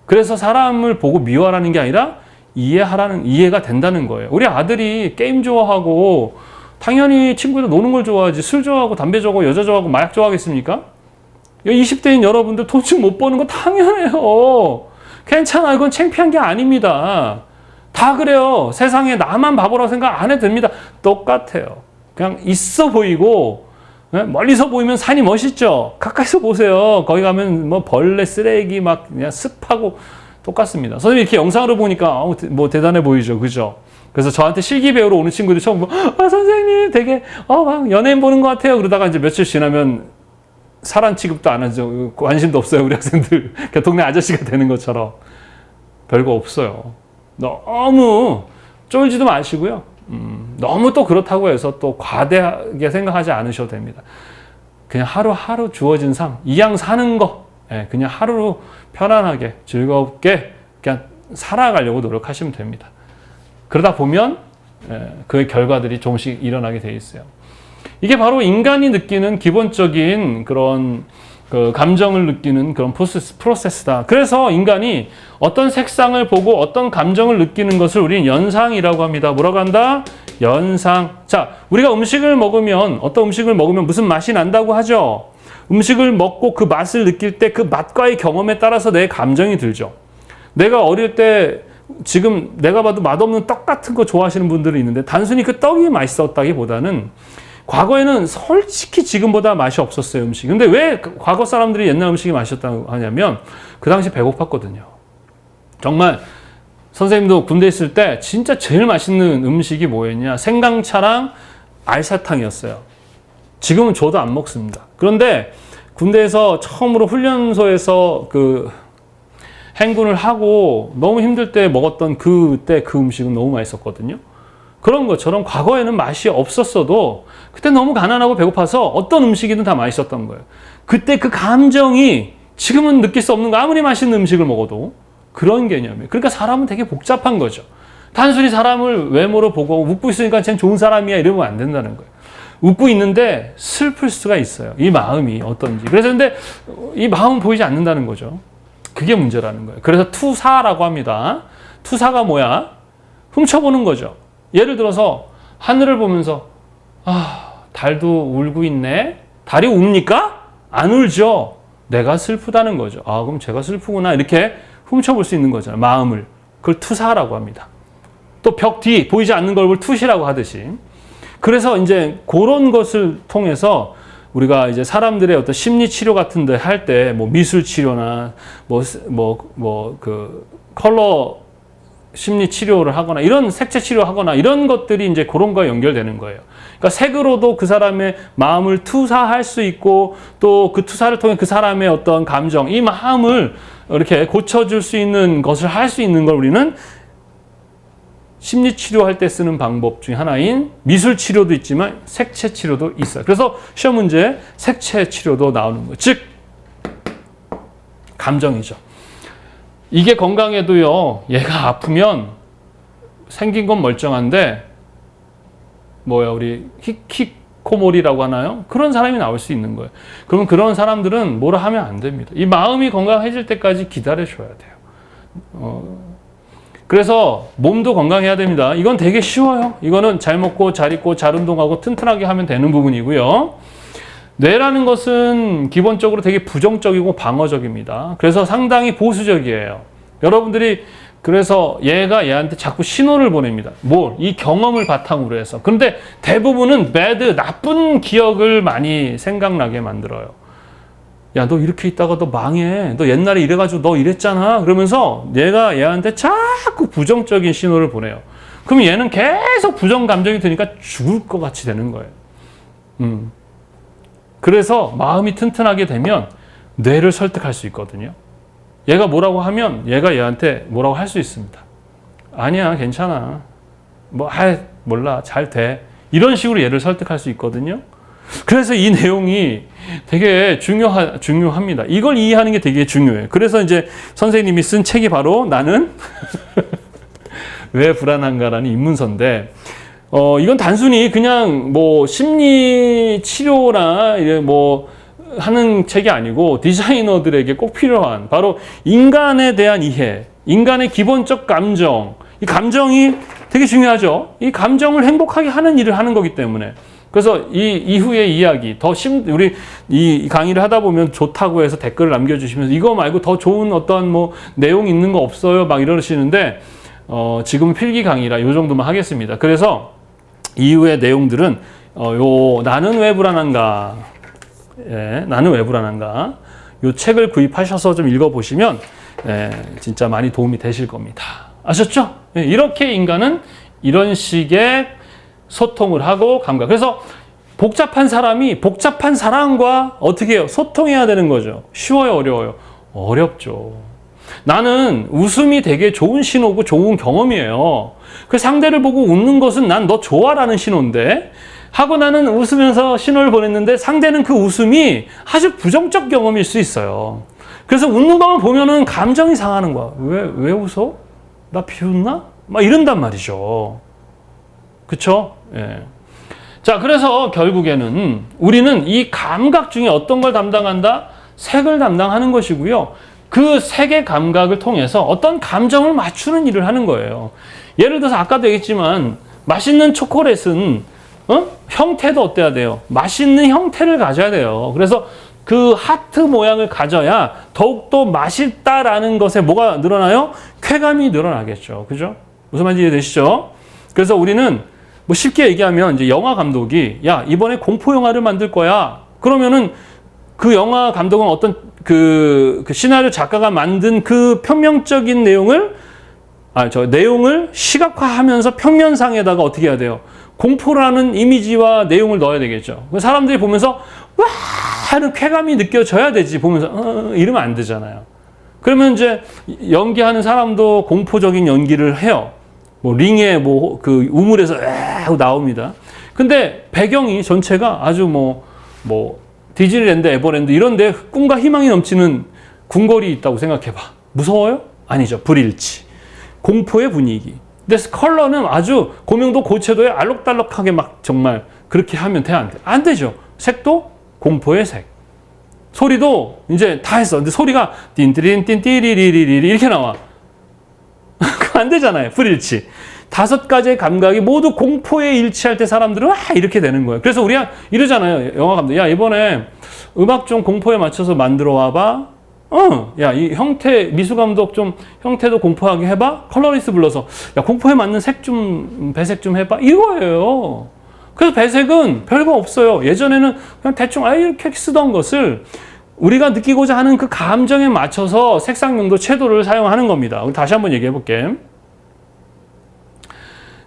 그래서 사람을 보고 미워하라는 게 아니라 이해가 된다는 거예요. 우리 아들이 게임 좋아하고 당연히 친구들 노는 걸 좋아하지 술 좋아하고 담배 좋아하고 여자 좋아하고 마약 좋아하겠습니까? 20대인 여러분들 돈 좀 못 버는 거 당연해요. 괜찮아. 이건 창피한 게 아닙니다. 다 그래요. 세상에 나만 바보라고 생각 안 해도 됩니다. 똑같아요. 그냥 있어 보이고 멀리서 보이면 산이 멋있죠. 가까이서 보세요. 거기 가면 뭐 벌레, 쓰레기 막 그냥 습하고 똑같습니다. 선생님 이렇게 영상으로 보니까 뭐 대단해 보이죠, 그죠? 그래서 저한테 실기 배우러 오는 친구들이 처음 보면 선생님 되게 막 연예인 보는 것 같아요. 그러다가 이제 며칠 지나면 사람 취급도 안 하죠. 관심도 없어요, 우리 학생들. 그냥 동네 아저씨가 되는 것처럼. 별거 없어요. 너무 쫄지도 마시고요. 너무 또 그렇다고 해서 또 과대하게 생각하지 않으셔도 됩니다. 그냥 하루하루 주어진 삶, 이왕 사는 거, 그냥 하루 편안하게 즐겁게 그냥 살아가려고 노력하시면 됩니다. 그러다 보면 그의 결과들이 조금씩 일어나게 돼 있어요. 이게 바로 인간이 느끼는 기본적인 그런 그 감정을 느끼는 그런 프로세스다. 그래서 인간이 어떤 색상을 보고 어떤 감정을 느끼는 것을 우리는 연상이라고 합니다. 뭐라고 한다? 연상. 자, 우리가 음식을 먹으면 어떤 음식을 먹으면 무슨 맛이 난다고 하죠. 음식을 먹고 그 맛을 느낄 때 그 맛과의 경험에 따라서 내 감정이 들죠. 내가 어릴 때 지금 내가 봐도 맛없는 떡 같은 거 좋아하시는 분들이 있는데 단순히 그 떡이 맛있었다기보다는 과거에는 솔직히 지금보다 맛이 없었어요, 음식이. 근데 왜 과거 사람들이 옛날 음식이 맛있었다고 하냐면 그 당시 배고팠거든요. 정말 선생님도 군대 있을 때 진짜 제일 맛있는 음식이 뭐였냐? 생강차랑 알사탕이었어요. 지금은 저도 안 먹습니다. 그런데 군대에서 처음으로 훈련소에서 그 행군을 하고 너무 힘들 때 먹었던 그때 그 음식은 너무 맛있었거든요. 그런 것처럼 과거에는 맛이 없었어도 그때 너무 가난하고 배고파서 어떤 음식이든 다 맛있었던 거예요. 그때 그 감정이 지금은 느낄 수 없는 거, 아무리 맛있는 음식을 먹어도 그런 개념이에요. 그러니까 사람은 되게 복잡한 거죠. 단순히 사람을 외모로 보고 웃고 있으니까 쟤는 좋은 사람이야 이러면 안 된다는 거예요. 웃고 있는데 슬플 수가 있어요. 이 마음이 어떤지. 그래서 근데 이 마음은 보이지 않는다는 거죠. 그게 문제라는 거예요. 그래서 투사라고 합니다. 투사가 뭐야? 훔쳐보는 거죠. 예를 들어서 하늘을 보면서 달도 울고 있네. 달이 웁니까? 안 울죠. 내가 슬프다는 거죠. 그럼 제가 슬프구나. 이렇게 훔쳐볼 수 있는 거잖아요. 마음을. 그걸 투사라고 합니다. 또 벽 뒤 보이지 않는 걸 투시라고 하듯이. 그래서 이제 그런 것을 통해서 우리가 이제 사람들의 어떤 심리 치료 같은 데 할 때 뭐 미술 치료나 그 컬러 심리 치료를 하거나 이런 색채 치료하거나 이런 것들이 이제 그런 거에 연결되는 거예요. 그러니까 색으로도 그 사람의 마음을 투사할 수 있고 또 그 투사를 통해 그 사람의 어떤 감정, 이 마음을 이렇게 고쳐줄 수 있는 것을 할 수 있는 걸 우리는 심리 치료할 때 쓰는 방법 중에 하나인 미술 치료도 있지만 색채 치료도 있어요. 그래서 시험 문제 색채 치료도 나오는 거예요. 즉 감정이죠. 이게 건강에도요. 얘가 아프면 생긴 건 멀쩡한데 우리 히키코모리라고 하나요? 그런 사람이 나올 수 있는 거예요. 그러면 그런 사람들은 뭐라 하면 안 됩니다. 이 마음이 건강해질 때까지 기다려줘야 돼요. 그래서 몸도 건강해야 됩니다. 이건 되게 쉬워요. 이거는 잘 먹고 잘 입고 잘 운동하고 튼튼하게 하면 되는 부분이고요. 뇌라는 것은 기본적으로 되게 부정적이고 방어적입니다. 그래서 상당히 보수적이에요. 여러분들이 그래서 얘가 얘한테 자꾸 신호를 보냅니다. 이 경험을 바탕으로 해서. 그런데 대부분은 나쁜 기억을 많이 생각나게 만들어요. 야, 너 이렇게 있다가 너 망해. 너 옛날에 이래가지고 너 이랬잖아. 그러면서 얘가 얘한테 자꾸 부정적인 신호를 보내요. 그럼 얘는 계속 부정 감정이 드니까 죽을 것 같이 되는 거예요. 그래서 마음이 튼튼하게 되면 뇌를 설득할 수 있거든요. 얘가 뭐라고 하면 얘가 얘한테 뭐라고 할 수 있습니다. 아니야, 괜찮아. 몰라, 잘 돼. 이런 식으로 얘를 설득할 수 있거든요. 그래서 이 내용이 되게 중요합니다. 이걸 이해하는 게 되게 중요해요. 그래서 이제 선생님이 쓴 책이 바로 나는 왜 불안한가라는 입문서인데, 이건 단순히 그냥 심리 치료나 하는 책이 아니고 디자이너들에게 꼭 필요한 바로 인간에 대한 이해, 인간의 기본적 감정, 이 감정이 되게 중요하죠. 이 감정을 행복하게 하는 일을 하는 거기 때문에. 그래서 이 이후의 이야기, 우리 이 강의를 하다 보면 좋다고 해서 댓글을 남겨주시면서 이거 말고 더 좋은 어떤 내용 있는 거 없어요? 막 이러시는데, 지금은 필기 강의라 이 정도만 하겠습니다. 그래서 이후의 내용들은 요 나는 왜 불안한가, 예, 나는 왜 불안한가, 요 책을 구입하셔서 좀 읽어보시면 예, 진짜 많이 도움이 되실 겁니다. 아셨죠? 예, 이렇게 인간은 이런 식의 소통을 하고 감각. 그래서 복잡한 사람이 복잡한 사람과 어떻게 해요? 소통해야 되는 거죠. 쉬워요, 어려워요? 어렵죠. 나는 웃음이 되게 좋은 신호고 좋은 경험이에요. 그 상대를 보고 웃는 것은 난 너 좋아라는 신호인데, 하고 나는 웃으면서 신호를 보냈는데 상대는 그 웃음이 아주 부정적 경험일 수 있어요. 그래서 웃는 것만 보면은 감정이 상하는 거야. 왜 웃어? 나 비웃나? 막 이런단 말이죠. 그쵸? 예. 자, 그래서 결국에는 우리는 이 감각 중에 어떤 걸 담당한다? 색을 담당하는 것이고요. 그 색의 감각을 통해서 어떤 감정을 맞추는 일을 하는 거예요. 예를 들어서 아까도 얘기했지만 맛있는 초콜릿은 형태도 어때야 돼요? 맛있는 형태를 가져야 돼요. 그래서 그 하트 모양을 가져야 더욱더 맛있다라는 것에 뭐가 늘어나요? 쾌감이 늘어나겠죠. 그죠? 무슨 말인지 이해되시죠? 그래서 우리는 뭐 쉽게 얘기하면 이제 영화 감독이 야, 이번에 공포 영화를 만들 거야. 그러면은 그 영화 감독은 어떤 그 시나리오 작가가 만든 그 평면적인 내용을 내용을 시각화하면서 평면상에다가 어떻게 해야 돼요? 공포라는 이미지와 내용을 넣어야 되겠죠. 사람들이 보면서 와 하는 쾌감이 느껴져야 되지. 보면서 이러면 안 되잖아요. 그러면 이제 연기하는 사람도 공포적인 연기를 해요. 뭐 링에 뭐 그 우물에서 하고 나옵니다. 근데 배경이 전체가 아주 뭐 디즈니랜드, 에버랜드 이런데 꿈과 희망이 넘치는 궁궐이 있다고 생각해봐. 무서워요? 아니죠. 불일치. 공포의 분위기. 근데 컬러는 아주 고명도 고채도에 알록달록하게 막 정말 그렇게 하면 돼, 안 돼? 안 되죠. 색도 공포의 색. 소리도 이제 다 했어. 근데 소리가 띵띠린 띵띠리리리리 이렇게 나와. 안 되잖아요. 불일치. 5가지의 감각이 모두 공포에 일치할 때 사람들은 이렇게 되는 거예요. 그래서 우리가 이러잖아요. 영화 감독. 야, 이번에 음악 좀 공포에 맞춰서 만들어 와봐. 야, 이 형태, 미술 감독 좀 형태도 공포하게 해봐. 컬러리스트 불러서 야, 공포에 맞는 색 좀, 배색 좀 해봐. 이거예요. 그래서 배색은 별거 없어요. 예전에는 그냥 대충 이렇게 쓰던 것을 우리가 느끼고자 하는 그 감정에 맞춰서 색상 명도 채도를 사용하는 겁니다. 다시 한번 얘기해 볼게.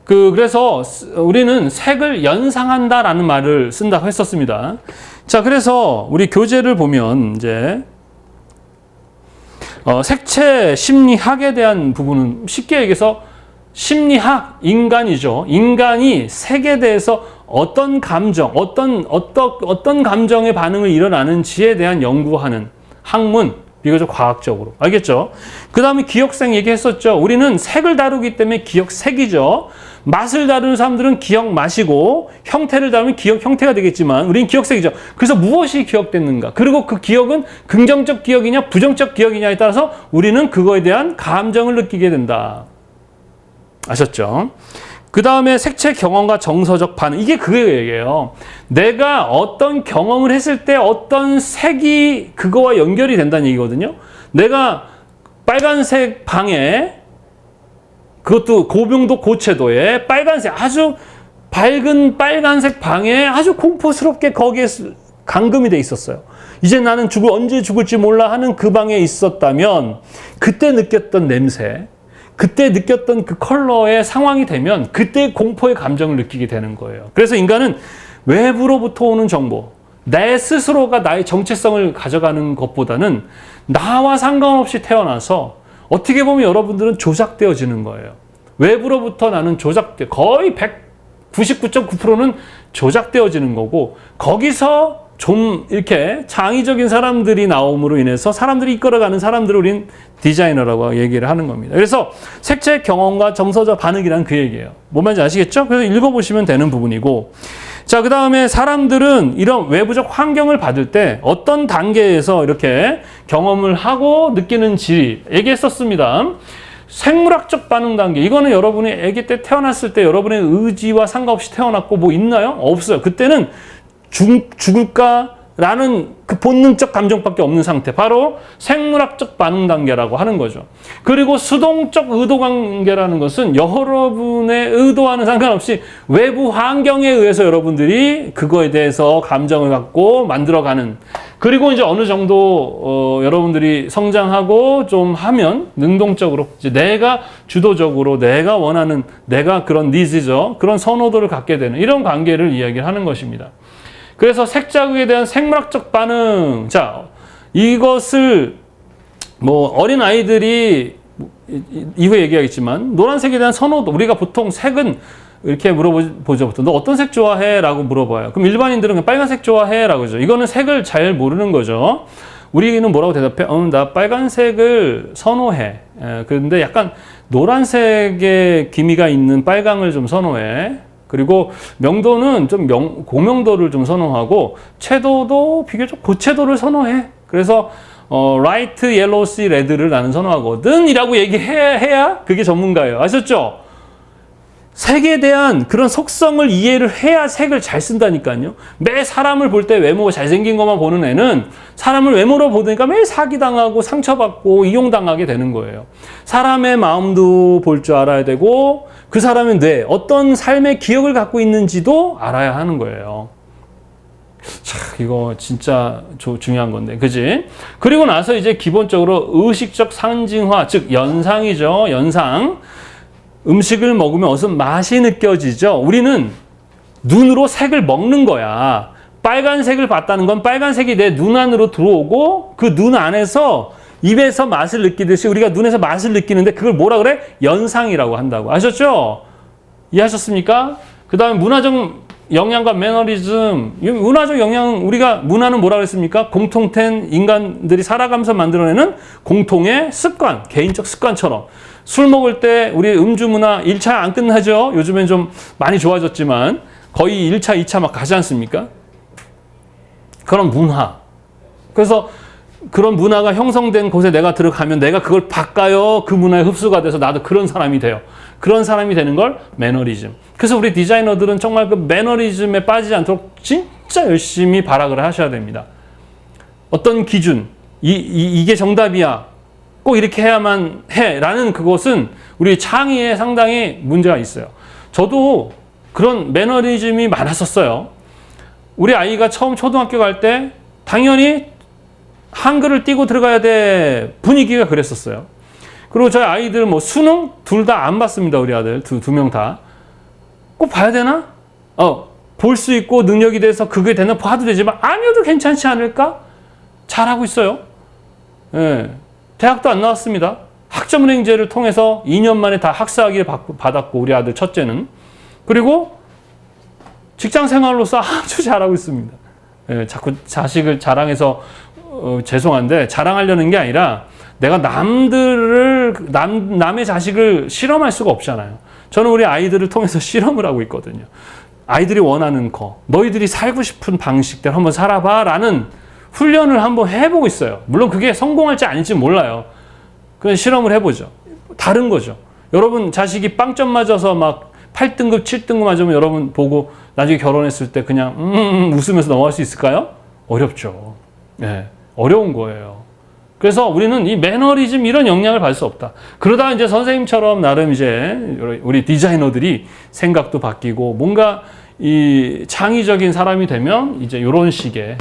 그래서 우리는 색을 연상한다라는 말을 쓴다고 했었습니다. 자, 그래서 우리 교재를 보면 이제 색채 심리학에 대한 부분은 쉽게 얘기해서 심리학, 인간이죠. 인간이 색에 대해서 어떤 감정, 어떤 감정의 반응을 일어나는지에 대한 연구하는 학문, 비교적 과학적으로. 알겠죠? 그 다음에 기억색 얘기했었죠. 우리는 색을 다루기 때문에 기억색이죠. 맛을 다루는 사람들은 기억 맛이고, 형태를 다루면 기억 형태가 되겠지만, 우리는 기억색이죠. 그래서 무엇이 기억됐는가? 그리고 그 기억은 긍정적 기억이냐, 부정적 기억이냐에 따라서 우리는 그거에 대한 감정을 느끼게 된다. 아셨죠? 그 다음에 색채 경험과 정서적 반응. 이게 그 얘기예요. 내가 어떤 경험을 했을 때 어떤 색이 그거와 연결이 된다는 얘기거든요. 내가 빨간색 방에, 그것도 고명도 고채도에 빨간색, 아주 밝은 빨간색 방에 아주 공포스럽게 거기에 감금이 돼 있었어요. 이제 나는 언제 죽을지 몰라 하는 그 방에 있었다면 그때 느꼈던 냄새, 그때 느꼈던 그 컬러의 상황이 되면 그때 공포의 감정을 느끼게 되는 거예요. 그래서 인간은 외부로부터 오는 정보, 내 스스로가 나의 정체성을 가져가는 것보다는 나와 상관없이 태어나서 어떻게 보면 여러분들은 조작되어지는 거예요. 외부로부터 나는 거의 99.9%는 조작되어지는 거고, 거기서 좀 이렇게 창의적인 사람들이 나옴으로 인해서 사람들이 이끌어가는 사람들을 우린 디자이너라고 얘기를 하는 겁니다. 그래서 색채 경험과 정서적 반응이란 그 얘기예요. 뭔 말인지 아시겠죠? 그래서 읽어보시면 되는 부분이고, 자, 그 다음에 사람들은 이런 외부적 환경을 받을 때 어떤 단계에서 이렇게 경험을 하고 느끼는지 얘기했었습니다. 생물학적 반응 단계. 이거는 여러분이 아기 때 태어났을 때 여러분의 의지와 상관없이 태어났고 뭐 있나요? 없어요. 그때는 죽을까 라는 그 본능적 감정밖에 없는 상태. 바로 생물학적 반응 단계라고 하는 거죠. 그리고 수동적 의도 관계라는 것은 여러분의 의도와는 상관없이 외부 환경에 의해서 여러분들이 그거에 대해서 감정을 갖고 만들어가는. 그리고 이제 어느 정도 여러분들이 성장하고 좀 하면 능동적으로 이제 내가 주도적으로 내가 원하는 내가 그런 니즈죠. 그런 선호도를 갖게 되는 이런 관계를 이야기하는 것입니다. 그래서 색자극에 대한 생물학적 반응. 자, 이것을 뭐 어린 아이들이 이후에 얘기하겠지만 노란색에 대한 선호도. 우리가 보통 색은 이렇게 물어보죠. 너 어떤 색 좋아해? 라고 물어봐요. 그럼 일반인들은 그냥 빨간색 좋아해? 라고 하죠. 이거는 색을 잘 모르는 거죠. 우리는 뭐라고 대답해? 나 빨간색을 선호해. 그런데 약간 노란색의 기미가 있는 빨강을 좀 선호해. 그리고 명도는 좀 고명도를 좀 선호하고 채도도 비교적 고채도를 선호해. 그래서 라이트 옐로우 씨 레드를 나는 선호하거든 이라고 얘기해야 그게 전문가예요. 아셨죠? 색에 대한 그런 속성을 이해를 해야 색을 잘 쓴다니까요. 매 사람을 볼 때 외모가 잘생긴 것만 보는 애는 사람을 외모로 보니까 매일 사기당하고 상처받고 이용당하게 되는 거예요. 사람의 마음도 볼 줄 알아야 되고 그 사람의 뇌, 어떤 삶의 기억을 갖고 있는지도 알아야 하는 거예요. 참, 이거 진짜 중요한 건데, 그지? 그리고 나서 이제 기본적으로 의식적 상징화, 즉 연상이죠. 연상. 음식을 먹으면 어떤 맛이 느껴지죠. 우리는 눈으로 색을 먹는 거야. 빨간색을 봤다는 건 빨간색이 내 눈 안으로 들어오고 그 눈 안에서 입에서 맛을 느끼듯이 우리가 눈에서 맛을 느끼는데 그걸 뭐라 그래? 연상이라고 한다고. 아셨죠? 이해하셨습니까? 그 다음에 문화적 영향과 매너리즘. 문화적 영향, 우리가 문화는 뭐라 그랬습니까? 공통된 인간들이 살아가면서 만들어내는 공통의 습관, 개인적 습관처럼. 술 먹을 때 우리 음주 문화 1차 안 끝나죠? 요즘엔 좀 많이 좋아졌지만 거의 1차, 2차 막 가지 않습니까? 그런 문화. 그래서 그런 문화가 형성된 곳에 내가 들어가면 내가 그걸 바꿔요. 그 문화에 흡수가 돼서 나도 그런 사람이 돼요. 그런 사람이 되는 걸 매너리즘. 그래서 우리 디자이너들은 정말 그 매너리즘에 빠지지 않도록 진짜 열심히 발악을 하셔야 됩니다. 어떤 기준, 이게 정답이야. 꼭 이렇게 해야만 해. 라는 그것은 우리 창의에 상당히 문제가 있어요. 저도 그런 매너리즘이 많았었어요. 우리 아이가 처음 초등학교 갈 때 당연히 한글을 띄고 들어가야 돼. 분위기가 그랬었어요. 그리고 저희 아이들 뭐 수능 둘 다 안 봤습니다. 우리 아들 두 명 다. 꼭 봐야 되나? 볼 수 있고 능력이 돼서 그게 되나 봐도 되지만 아니어도 괜찮지 않을까? 잘하고 있어요. 예. 대학도 안 나왔습니다. 학점은행제를 통해서 2년 만에 다 학사학위를 받았고 우리 아들 첫째는. 그리고 직장 생활로서 아주 잘하고 있습니다. 예, 자꾸 자식을 자랑해서 죄송한데 자랑하려는 게 아니라 내가 남의 자식을 실험할 수가 없잖아요. 저는 우리 아이들을 통해서 실험을 하고 있거든요. 아이들이 원하는 거, 너희들이 살고 싶은 방식대로 한번 살아봐 라는 훈련을 한번 해보고 있어요. 물론 그게 성공할지 아닐지 몰라요. 그냥 실험을 해보죠. 다른 거죠. 여러분 자식이 빵점 맞아서 막 8등급, 7등급 맞으면 여러분 보고 나중에 결혼했을 때 그냥 웃으면서 넘어갈 수 있을까요? 어렵죠. 네, 어려운 거예요. 그래서 우리는 이 매너리즘 이런 영향을 받을 수 없다. 그러다가 이제 선생님처럼 나름 이제 우리 디자이너들이 생각도 바뀌고 뭔가 이 창의적인 사람이 되면 이제 이런 식의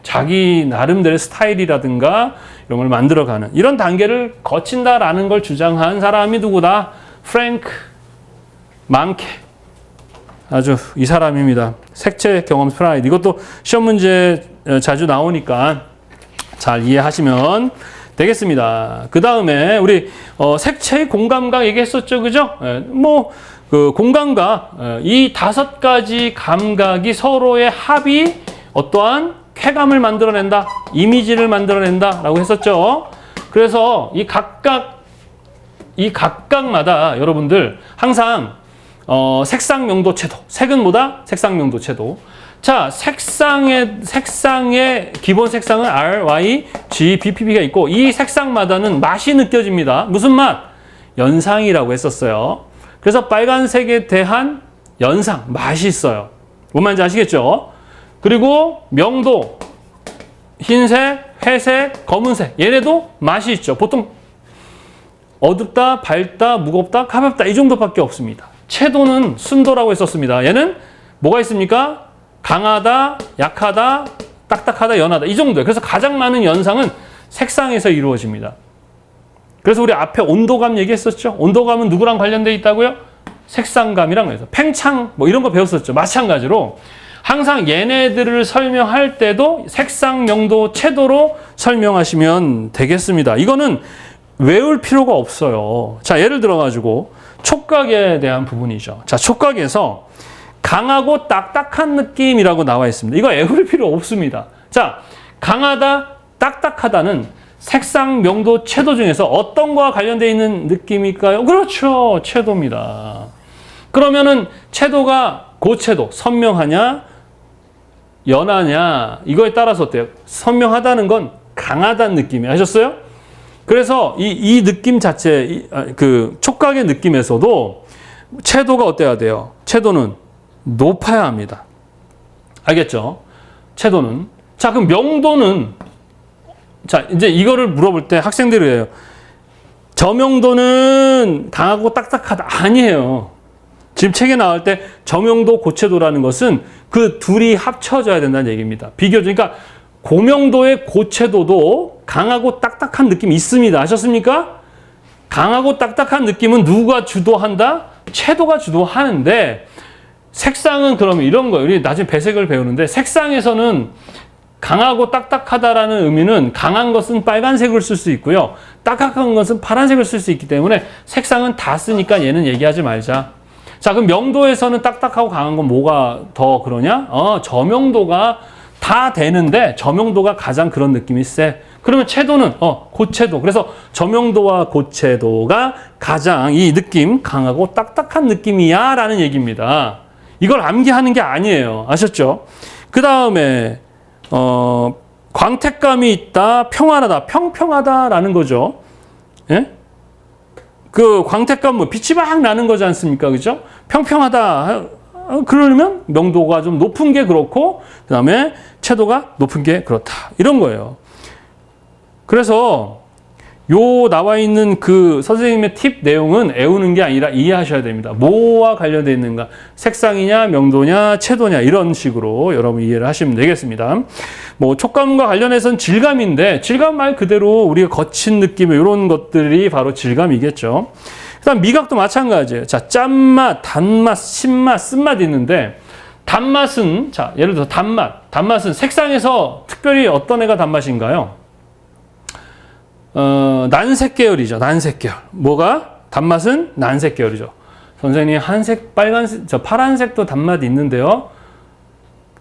자기 나름대로의 스타일이라든가 이런 걸 만들어가는 이런 단계를 거친다라는 걸 주장한 사람이 누구다? 프랭크 망케. 아주 이 사람입니다. 색채 경험 프라이드. 이것도 시험 문제 자주 나오니까 잘 이해하시면 되겠습니다. 그 다음에 우리 색채의 공감각 얘기했었죠, 그죠? 그 공감각, 이 5가지 감각이 서로의 합이 어떠한 쾌감을 만들어낸다, 이미지를 만들어낸다라고 했었죠. 그래서 이 각각마다 여러분들 항상 색상 명도 채도, 색은 뭐다? 색상 명도 채도. 자, 색상의 기본 색상은 R, Y, G, BPB가 있고 이 색상마다는 맛이 느껴집니다. 무슨 맛? 연상이라고 했었어요. 그래서 빨간색에 대한 연상, 맛이 있어요. 뭔 말인지 아시겠죠? 그리고 명도, 흰색, 회색, 검은색. 얘네도 맛이 있죠. 보통 어둡다, 밝다, 무겁다, 가볍다 이 정도밖에 없습니다. 채도는 순도라고 했었습니다. 얘는 뭐가 있습니까? 강하다, 약하다, 딱딱하다, 연하다 이 정도예요. 그래서 가장 많은 연상은 색상에서 이루어집니다. 그래서 우리 앞에 온도감 얘기했었죠. 온도감은 누구랑 관련돼 있다고요? 색상감이랑 해서 팽창 뭐 이런 거 배웠었죠. 마찬가지로 항상 얘네들을 설명할 때도 색상, 명도, 채도로 설명하시면 되겠습니다. 이거는 외울 필요가 없어요. 자, 예를 들어가지고 촉각에 대한 부분이죠. 자, 촉각에서 강하고 딱딱한 느낌이라고 나와 있습니다. 이거 외울 필요 없습니다. 자, 강하다, 딱딱하다는 색상, 명도, 채도 중에서 어떤 거와 관련되어 있는 느낌일까요? 그렇죠. 채도입니다. 그러면은 채도가 고채도, 선명하냐, 연하냐 이거에 따라서 어때요? 선명하다는 건 강하다는 느낌이 아셨어요? 그래서 이 느낌 자체, 그 촉각의 느낌에서도 채도가 어때야 돼요? 채도는 높아야 합니다. 알겠죠? 채도는. 자, 그럼 명도는, 자, 이제 이거를 물어볼 때 학생들이 해요. 저명도는 강하고 딱딱하다. 아니에요. 지금 책에 나올 때 저명도, 고채도라는 것은 그 둘이 합쳐져야 된다는 얘기입니다. 그러니까 고명도의 고채도도 강하고 딱딱한 느낌이 있습니다. 아셨습니까? 강하고 딱딱한 느낌은 누가 주도한다? 채도가 주도하는데 색상은 그러면 이런 거예요. 우리 나중에 배색을 배우는데 색상에서는 강하고 딱딱하다라는 의미는 강한 것은 빨간색을 쓸 수 있고요. 딱딱한 것은 파란색을 쓸 수 있기 때문에 색상은 다 쓰니까 얘는 얘기하지 말자. 자, 그럼 명도에서는 딱딱하고 강한 건 뭐가 더 그러냐? 저명도가 다 되는데 저명도가 가장 그런 느낌이 세. 그러면 채도는 고채도. 그래서 저명도와 고채도가 가장 이 느낌 강하고 딱딱한 느낌이야 라는 얘기입니다. 이걸 암기하는 게 아니에요. 아셨죠? 그 다음에 광택감이 있다, 평안하다, 평평하다라는 거죠. 예? 그 광택감 뭐 빛이 막 나는 거지 않습니까? 그죠? 평평하다. 그러려면 명도가 좀 높은 게 그렇고 그다음에 채도가 높은 게 그렇다. 이런 거예요. 그래서 요 나와 있는 그 선생님의 팁 내용은 외우는 게 아니라 이해하셔야 됩니다. 뭐와 관련되어 있는가? 색상이냐, 명도냐, 채도냐 이런 식으로 여러분 이해를 하시면 되겠습니다. 뭐 촉감과 관련해서는 질감인데 질감 말 그대로 우리가 거친 느낌 이런 것들이 바로 질감이겠죠. 그다음 미각도 마찬가지예요. 자, 짠맛, 단맛, 신맛, 쓴맛 있는데 단맛은 자, 예를 들어서 단맛은 색상에서 특별히 어떤 애가 단맛인가요? 난색 계열이죠. 난색 계열. 뭐가? 단맛은 난색 계열이죠. 선생님, 한색, 빨간색, 파란색도 단맛이 있는데요.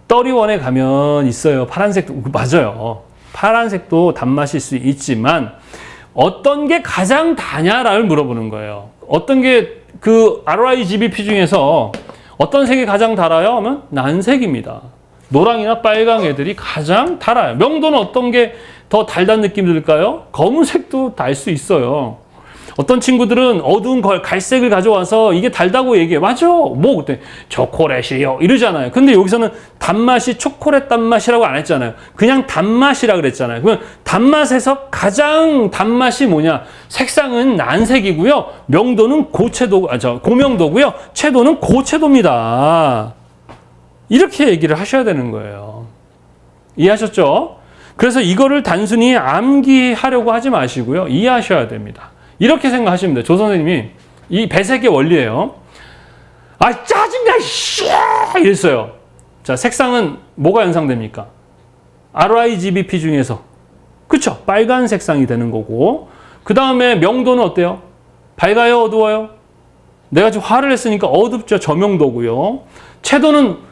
떠리원에 가면 있어요. 파란색도, 맞아요. 파란색도 단맛일 수 있지만, 어떤 게 가장 다냐를 물어보는 거예요. 어떤 게 그 RIGBP 중에서 어떤 색이 가장 달아요? 하면 난색입니다. 노랑이나 빨강 애들이 가장 달아요. 명도는 어떤 게 더 달다는 느낌이 들까요? 검은색도 달 수 있어요. 어떤 친구들은 어두운 갈색을 가져와서 이게 달다고 얘기해. 맞아. 뭐 그때 초콜릿이요 이러잖아요. 근데 여기서는 단맛이 초콜릿 단맛이라고 안 했잖아요. 그냥 단맛이라 그랬잖아요. 그러면 단맛에서 가장 단맛이 뭐냐? 색상은 난색이고요. 명도는 고명도고요. 채도는 고채도입니다. 이렇게 얘기를 하셔야 되는 거예요. 이해하셨죠? 그래서 이거를 단순히 암기하려고 하지 마시고요. 이해하셔야 됩니다. 이렇게 생각하시면 돼요. 조 선생님이 이 배색의 원리예요. 아, 짜증나, 씨! 이랬어요. 자, 색상은 뭐가 연상됩니까? RIGBP 중에서. 그쵸? 빨간 색상이 되는 거고. 그 다음에 명도는 어때요? 밝아요? 어두워요? 내가 지금 화를 냈으니까 어둡죠? 저명도고요. 채도는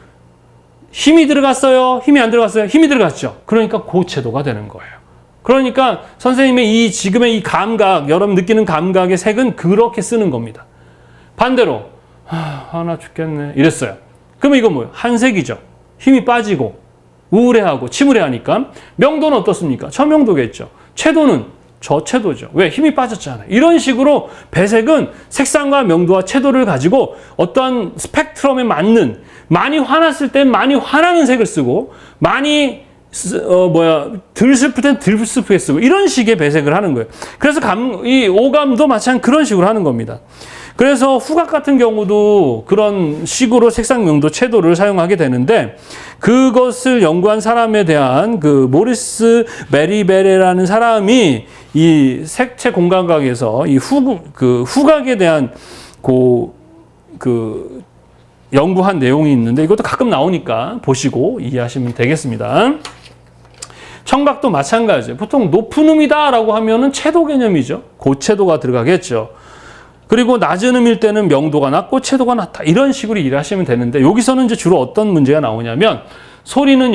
힘이 들어갔어요? 힘이 안 들어갔어요? 힘이 들어갔죠? 그러니까 고채도가 되는 거예요. 그러니까 선생님의 지금의 이 감각, 여러분 느끼는 감각의 색은 그렇게 쓰는 겁니다. 반대로 화나 죽겠네 이랬어요. 그러면 이건 뭐예요? 한색이죠. 힘이 빠지고 우울해하고 침울해하니까. 명도는 어떻습니까? 저명도겠죠. 채도는 저채도죠. 왜? 힘이 빠졌잖아요. 이런 식으로 배색은 색상과 명도와 채도를 가지고 어떠한 스펙트럼에 맞는, 많이 화났을 땐 많이 화나는 색을 쓰고 많이 덜 슬플 땐 덜 슬프게 쓰고 이런 식의 배색을 하는 거예요. 그래서 이 오감도 마찬가지로 그런 식으로 하는 겁니다. 그래서 후각 같은 경우도 그런 식으로 색상 명도 채도를 사용하게 되는데 그것을 연구한 사람에 대한 그 모리스 메리베레라는 사람이 이 색채 공간각에서 이 후각에 대한 그 연구한 내용이 있는데 이것도 가끔 나오니까 보시고 이해하시면 되겠습니다. 청각도 마찬가지예요. 보통 높은 음이다라고 하면은 채도 개념이죠. 고채도가 들어가겠죠. 그리고 낮은 음일 때는 명도가 낮고 채도가 낮다. 이런 식으로 일하시면 되는데 여기서는 이제 주로 어떤 문제가 나오냐면 소리는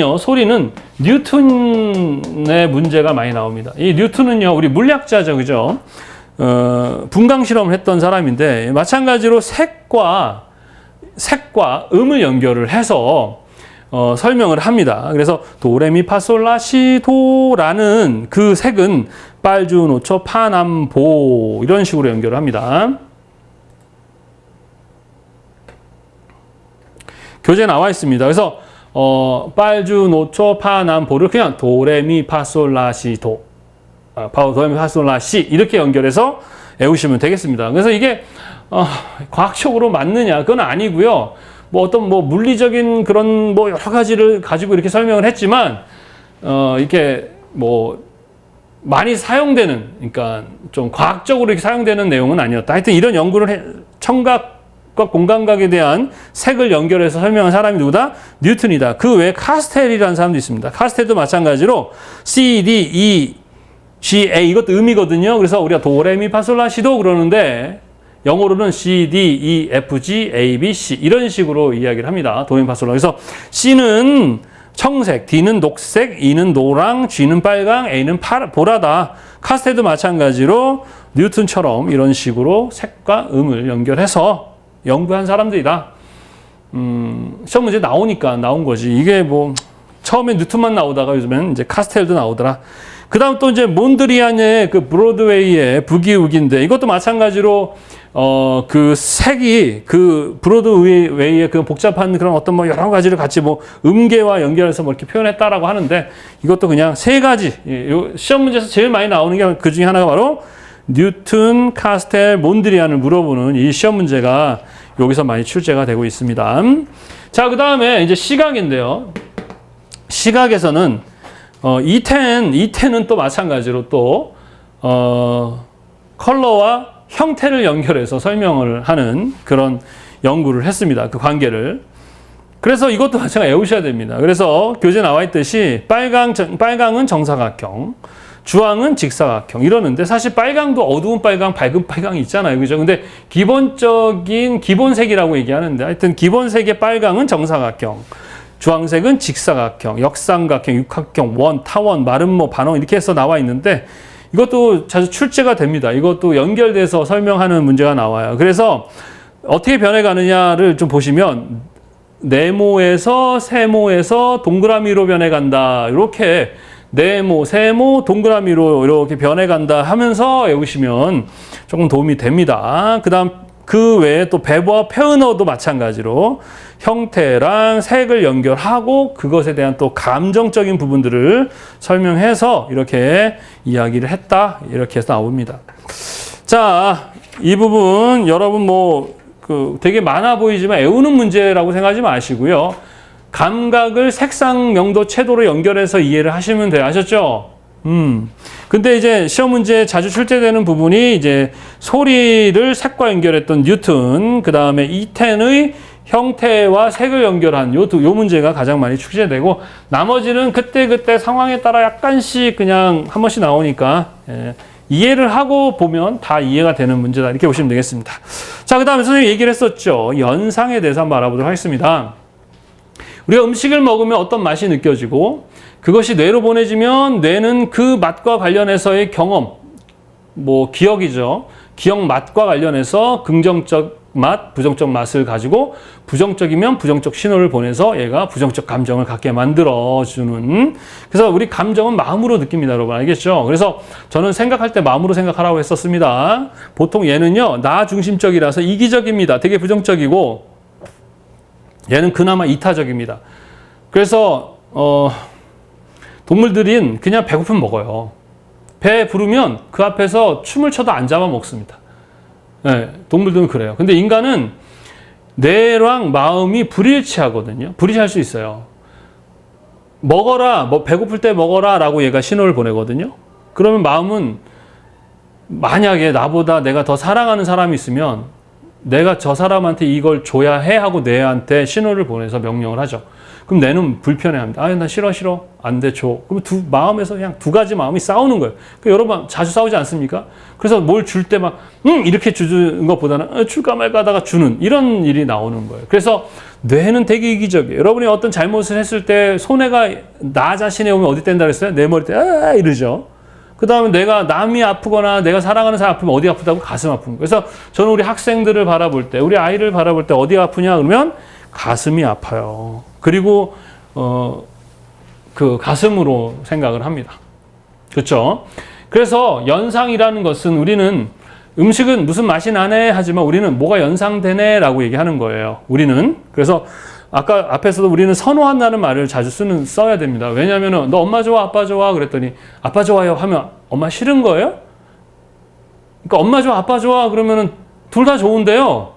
뉴턴의 문제가 많이 나옵니다. 이 뉴턴은요, 우리 물리학자죠. 그죠? 분광 실험을 했던 사람인데 마찬가지로 색과 음을 연결을 해서 설명을 합니다. 그래서 도레미파솔라시도라는 그 색은 빨주노초 파남보 이런 식으로 연결을 합니다. 교재에 나와 있습니다. 그래서 빨주노초 파남보를 그냥 도레미파솔라시도 도레미파솔라시 이렇게 연결해서 외우시면 되겠습니다. 그래서 이게 과학적으로 맞느냐? 그건 아니고요. 어떤 물리적인 그런 여러 가지를 가지고 이렇게 설명을 했지만 이렇게 많이 사용되는, 그러니까 좀 과학적으로 이렇게 사용되는 내용은 아니었다. 하여튼 이런 연구를 청각과 공감각에 대한 색을 연결해서 설명한 사람이 누구다? 뉴턴이다. 그 외에 카스텔이라는 사람도 있습니다. 카스텔도 마찬가지로 C, D, E, G, A 이것도 음이거든요. 그래서 우리가 도레미파솔라시도 그러는데 영어로는 C, D, E, F, G, A, B, C 이런 식으로 이야기를 합니다. 도레미파솔라. 그래서 C는 청색, D는 녹색, E는 노랑, G는 빨강, A는 보라다. 카스텔도 마찬가지로 뉴턴처럼 이런 식으로 색과 음을 연결해서 연구한 사람들이다. 시험 문제 나오니까 나온 거지. 이게 처음에 뉴턴만 나오다가 요즘엔 이제 카스텔도 나오더라. 그 다음 또 이제 몬드리안의 그 브로드웨이의 부기우기인데 이것도 마찬가지로 그 색이 그 브로드웨이의 그 복잡한 그런 어떤 여러 가지를 같이 음계와 연결해서 이렇게 표현했다라고 하는데 이것도 그냥 세 가지. 시험 문제에서 제일 많이 나오는 게 그 중에 하나가 바로 뉴턴, 카스텔, 몬드리안을 물어보는 이 시험 문제가 여기서 많이 출제가 되고 있습니다. 자, 그 다음에 이제 시각인데요. 시각에서는 E10은 또 마찬가지로 또 컬러와 형태를 연결해서 설명을 하는 그런 연구를 했습니다. 그 관계를. 그래서 이것도 마찬가지로 외우셔야 됩니다. 그래서 교재에 나와 있듯이 빨강은 정사각형, 주황은 직사각형 이러는데 사실 빨강도 어두운 빨강, 밝은 빨강이 있잖아요. 그죠? 근데 기본적인 기본색이라고 얘기하는데 하여튼 기본색의 빨강은 정사각형, 주황색은 직사각형, 역삼각형, 육각형, 원, 타원, 마름모, 반원 이렇게 해서 나와 있는데 이것도 자주 출제가 됩니다. 이것도 연결돼서 설명하는 문제가 나와요. 그래서 어떻게 변해가느냐를 좀 보시면 네모에서 세모에서 동그라미로 변해간다. 이렇게 네모, 세모, 동그라미로 이렇게 변해간다 하면서 외우시면 조금 도움이 됩니다. 그 다음 그 외에 또 배부와 페은어도 마찬가지로 형태랑 색을 연결하고 그것에 대한 또 감정적인 부분들을 설명해서 이렇게 이야기를 했다. 이렇게 해서 나옵니다. 자, 이 부분 여러분 되게 많아 보이지만 외우는 문제라고 생각하지 마시고요. 감각을 색상, 명도, 채도로 연결해서 이해를 하시면 돼요. 아셨죠? 근데 이제 시험 문제에 자주 출제되는 부분이 이제 소리를 색과 연결했던 뉴턴, 그 다음에 E10의 형태와 색을 연결한 요 문제가 가장 많이 출제되고 나머지는 그때 상황에 따라 약간씩 그냥 한 번씩 나오니까 이해를 하고 보면 다 이해가 되는 문제다. 이렇게 보시면 되겠습니다. 자, 그 다음에 선생님이 얘기를 했었죠. 연상에 대해서 한번 알아보도록 하겠습니다. 우리가 음식을 먹으면 어떤 맛이 느껴지고 그것이 뇌로 보내지면 뇌는 그 맛과 관련해서의 경험, 기억이죠. 기억 맛과 관련해서 긍정적 맛, 부정적 맛을 가지고 부정적이면 부정적 신호를 보내서 얘가 부정적 감정을 갖게 만들어주는. 그래서 우리 감정은 마음으로 느낍니다. 여러분 알겠죠? 그래서 저는 생각할 때 마음으로 생각하라고 했었습니다. 보통 얘는요, 나 중심적이라서 이기적입니다. 되게 부정적이고 얘는 그나마 이타적입니다. 그래서 동물들은 그냥 배고프면 먹어요. 배 부르면 그 앞에서 춤을 춰도 안 잡아먹습니다. 네, 동물들은 그래요. 근데 인간은 뇌랑 마음이 불일치하거든요. 불일치할 수 있어요. 먹어라, 뭐 배고플 때 먹어라 라고 얘가 신호를 보내거든요. 그러면 마음은 만약에 나보다 내가 더 사랑하는 사람이 있으면 내가 저 사람한테 이걸 줘야 해 하고 뇌한테 신호를 보내서 명령을 하죠. 그럼 뇌는 불편해합니다. 아, 나 싫어. 안 돼, 줘. 그럼 마음에서 그냥 두 가지 마음이 싸우는 거예요. 여러분 자주 싸우지 않습니까? 그래서 뭘 줄 때 막, 이렇게 주는 것보다는 줄까 말까 하다가 주는 이런 일이 나오는 거예요. 그래서 뇌는 되게 이기적이에요. 여러분이 어떤 잘못을 했을 때 손해가 나 자신에 오면 어디 뗀다 그랬어요? 내 머리 때, 이러죠. 그 다음에 내가 남이 아프거나 내가 사랑하는 사람 아프면 어디 아프다고? 가슴 아픈 거예요. 그래서 저는 우리 학생들을 바라볼 때, 우리 아이를 바라볼 때 어디 아프냐 그러면 가슴이 아파요. 그리고 그 가슴으로 생각을 합니다. 그렇죠? 그래서 연상이라는 것은 우리는 음식은 무슨 맛이 나네 하지만 우리는 뭐가 연상되네 라고 얘기하는 거예요. 우리는. 그래서 아까 앞에서도 우리는 선호한다는 말을 자주 써야 됩니다. 왜냐하면 너 엄마 좋아 아빠 좋아 그랬더니 아빠 좋아요 하면 엄마 싫은 거예요? 그러니까 엄마 좋아 아빠 좋아 그러면은 둘 다 좋은데요.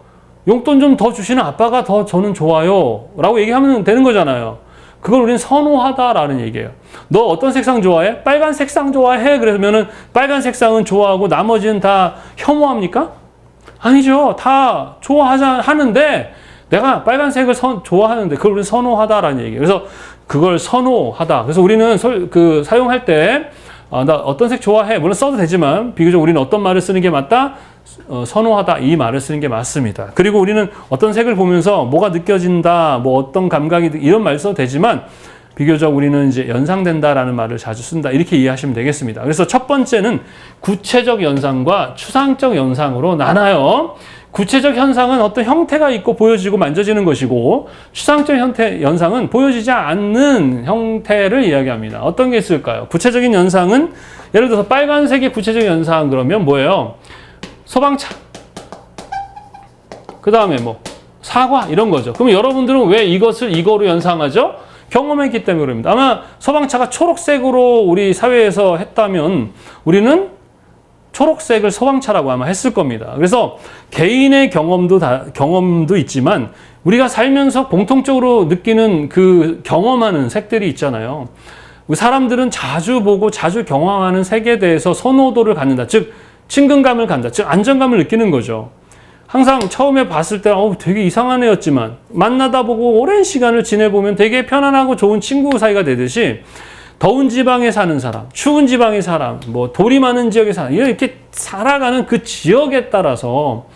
용돈 좀 더 주시는 아빠가 더 저는 좋아요 라고 얘기하면 되는 거잖아요. 그걸 우리는 선호하다라는 얘기예요. 너 어떤 색상 좋아해? 빨간 색상 좋아해. 그러면은 빨간 색상은 좋아하고 나머지는 다 혐오합니까? 아니죠. 다 좋아하는데 내가 빨간색을 좋아하는데 그걸 우리는 선호하다라는 얘기예요. 그래서 그걸 선호하다. 그래서 우리는 사용할 때 나 어떤 색 좋아해. 물론 써도 되지만 비교적 우리는 어떤 말을 쓰는 게 맞다? 선호하다 이 말을 쓰는 게 맞습니다. 그리고 우리는 어떤 색을 보면서 뭐가 느껴진다, 뭐 어떤 감각이 이런 말 써도 되지만 비교적 우리는 이제 연상된다라는 말을 자주 쓴다 이렇게 이해하시면 되겠습니다. 그래서 첫 번째는 구체적 연상과 추상적 연상으로 나눠요. 구체적 현상은 어떤 형태가 있고 보여지고 만져지는 것이고 추상적 연상은 보여지지 않는 형태를 이야기합니다. 어떤 게 있을까요? 구체적인 연상은 예를 들어서 빨간색의 구체적 연상 그러면 뭐예요? 소방차, 그 다음에 뭐 사과 이런 거죠. 그럼 여러분들은 왜 이것을 이거로 연상하죠? 경험했기 때문에 그럽니다. 아마 소방차가 초록색으로 우리 사회에서 했다면 우리는 초록색을 소방차라고 아마 했을 겁니다. 그래서 개인의 경험도 있지만 우리가 살면서 공통적으로 느끼는 그 경험하는 색들이 있잖아요. 사람들은 자주 보고 자주 경험하는 색에 대해서 선호도를 갖는다. 즉 친근감을 갖는다. 즉 안정감을 느끼는 거죠. 항상 처음에 봤을 때 되게 이상한 애였지만 만나다 보고 오랜 시간을 지내보면 되게 편안하고 좋은 친구 사이가 되듯이 더운 지방에 사는 사람, 추운 지방에 사람, 뭐 돌이 많은 지역에 사는 이렇게 살아가는 그 지역에 따라서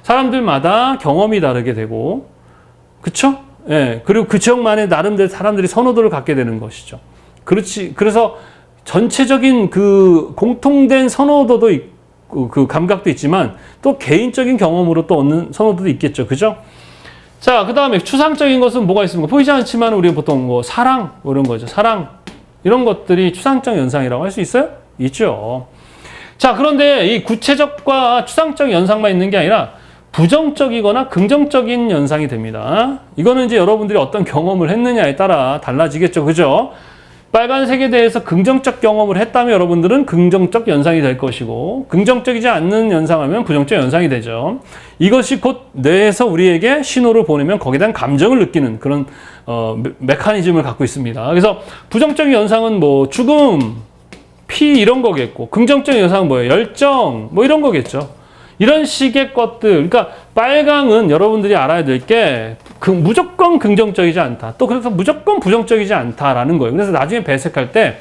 사람들마다 경험이 다르게 되고 그렇죠? 예. 그리고 그 지역만의 나름대로 사람들이 선호도를 갖게 되는 것이죠. 그래서 전체적인 그 공통된 선호도도 있고 그 감각도 있지만 또 개인적인 경험으로 또 얻는 선호도도 있겠죠. 그죠? 자, 그 다음에 추상적인 것은 뭐가 있습니까? 보이지 않지만 우리 보통 뭐 사랑 이런 거죠. 사랑 이런 것들이 추상적 연상이라고 할 수 있어요? 있죠. 자, 그런데 이 구체적과 추상적 연상만 있는 게 아니라 부정적이거나 긍정적인 연상이 됩니다. 이거는 이제 여러분들이 어떤 경험을 했느냐에 따라 달라지겠죠. 그죠? 빨간색에 대해서 긍정적 경험을 했다면 여러분들은 긍정적 연상이 될 것이고 긍정적이지 않는 연상하면 부정적 연상이 되죠. 이것이 곧 뇌에서 우리에게 신호를 보내면 거기에 대한 감정을 느끼는 그런 메커니즘을 갖고 있습니다. 그래서 부정적인 연상은 뭐 죽음, 피 이런 거겠고 긍정적인 연상은 뭐예요? 열정 뭐 이런 거겠죠. 이런 식의 것들, 그러니까 빨강은 여러분들이 알아야 될 게 무조건 긍정적이지 않다. 또 그래서 무조건 부정적이지 않다라는 거예요. 그래서 나중에 배색할 때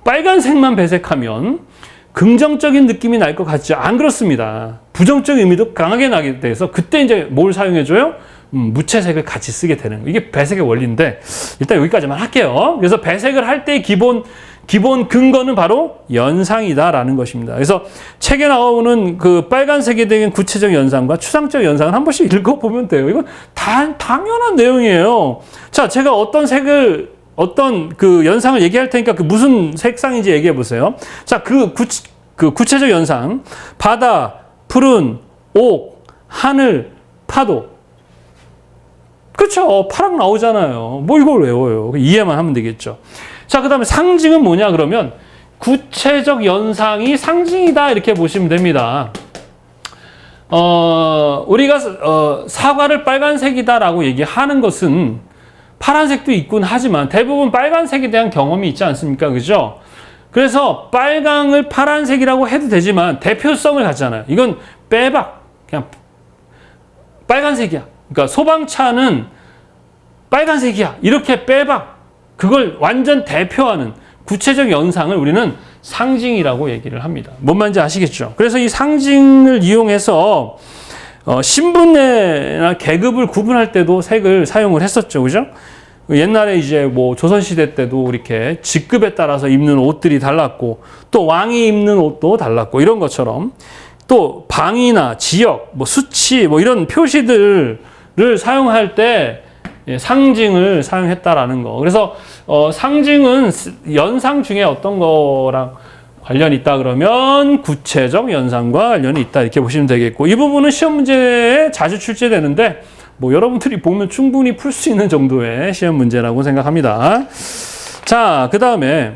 빨간색만 배색하면 긍정적인 느낌이 날 것 같지 안 그렇습니다. 부정적인 의미도 강하게 나게 돼서 그때 이제 뭘 사용해줘요? 무채색을 같이 쓰게 되는 거예요. 이게 배색의 원리인데 일단 여기까지만 할게요. 그래서 배색을 할 때 기본 근거는 바로 연상이다라는 것입니다. 그래서 책에 나오는 그 빨간색에 대한 구체적 연상과 추상적 연상을 한 번씩 읽어보면 돼요. 이건 당연한 내용이에요. 자, 제가 어떤 그 연상을 얘기할 테니까 그 무슨 색상인지 얘기해 보세요. 자, 그 구체적 연상. 바다, 푸른, 옥, 하늘, 파도. 그렇죠. 파랑 나오잖아요. 뭐 이걸 외워요. 이해만 하면 되겠죠. 자, 그 다음에 상징은 뭐냐 그러면 구체적 연상이 상징이다 이렇게 보시면 됩니다. 우리가 사과를 빨간색이다라고 얘기하는 것은 파란색도 있군 하지만 대부분 빨간색에 대한 경험이 있지 않습니까? 그죠? 그래서 빨강을 파란색이라고 해도 되지만 대표성을 갖잖아요. 이건 빼박, 그냥 빨간색이야. 그러니까 소방차는 빨간색이야. 이렇게 빼박, 그걸 완전 대표하는 구체적 연상을 우리는 상징이라고 얘기를 합니다. 뭔 말인지 아시겠죠? 그래서 이 상징을 이용해서 신분이나 계급을 구분할 때도 색을 사용을 했었죠. 그죠? 옛날에 이제 뭐 조선시대 때도 이렇게 직급에 따라서 입는 옷들이 달랐고 또 왕이 입는 옷도 달랐고 이런 것처럼 또 방이나 지역, 뭐 수치 뭐 이런 표시들을 사용할 때 상징을 사용했다라는 거. 그래서 상징은 연상 중에 어떤 거랑 관련이 있다 그러면 구체적 연상과 관련이 있다 이렇게 보시면 되겠고, 이 부분은 시험 문제에 자주 출제되는데 뭐 여러분들이 보면 충분히 풀 수 있는 정도의 시험 문제라고 생각합니다. 자, 그 다음에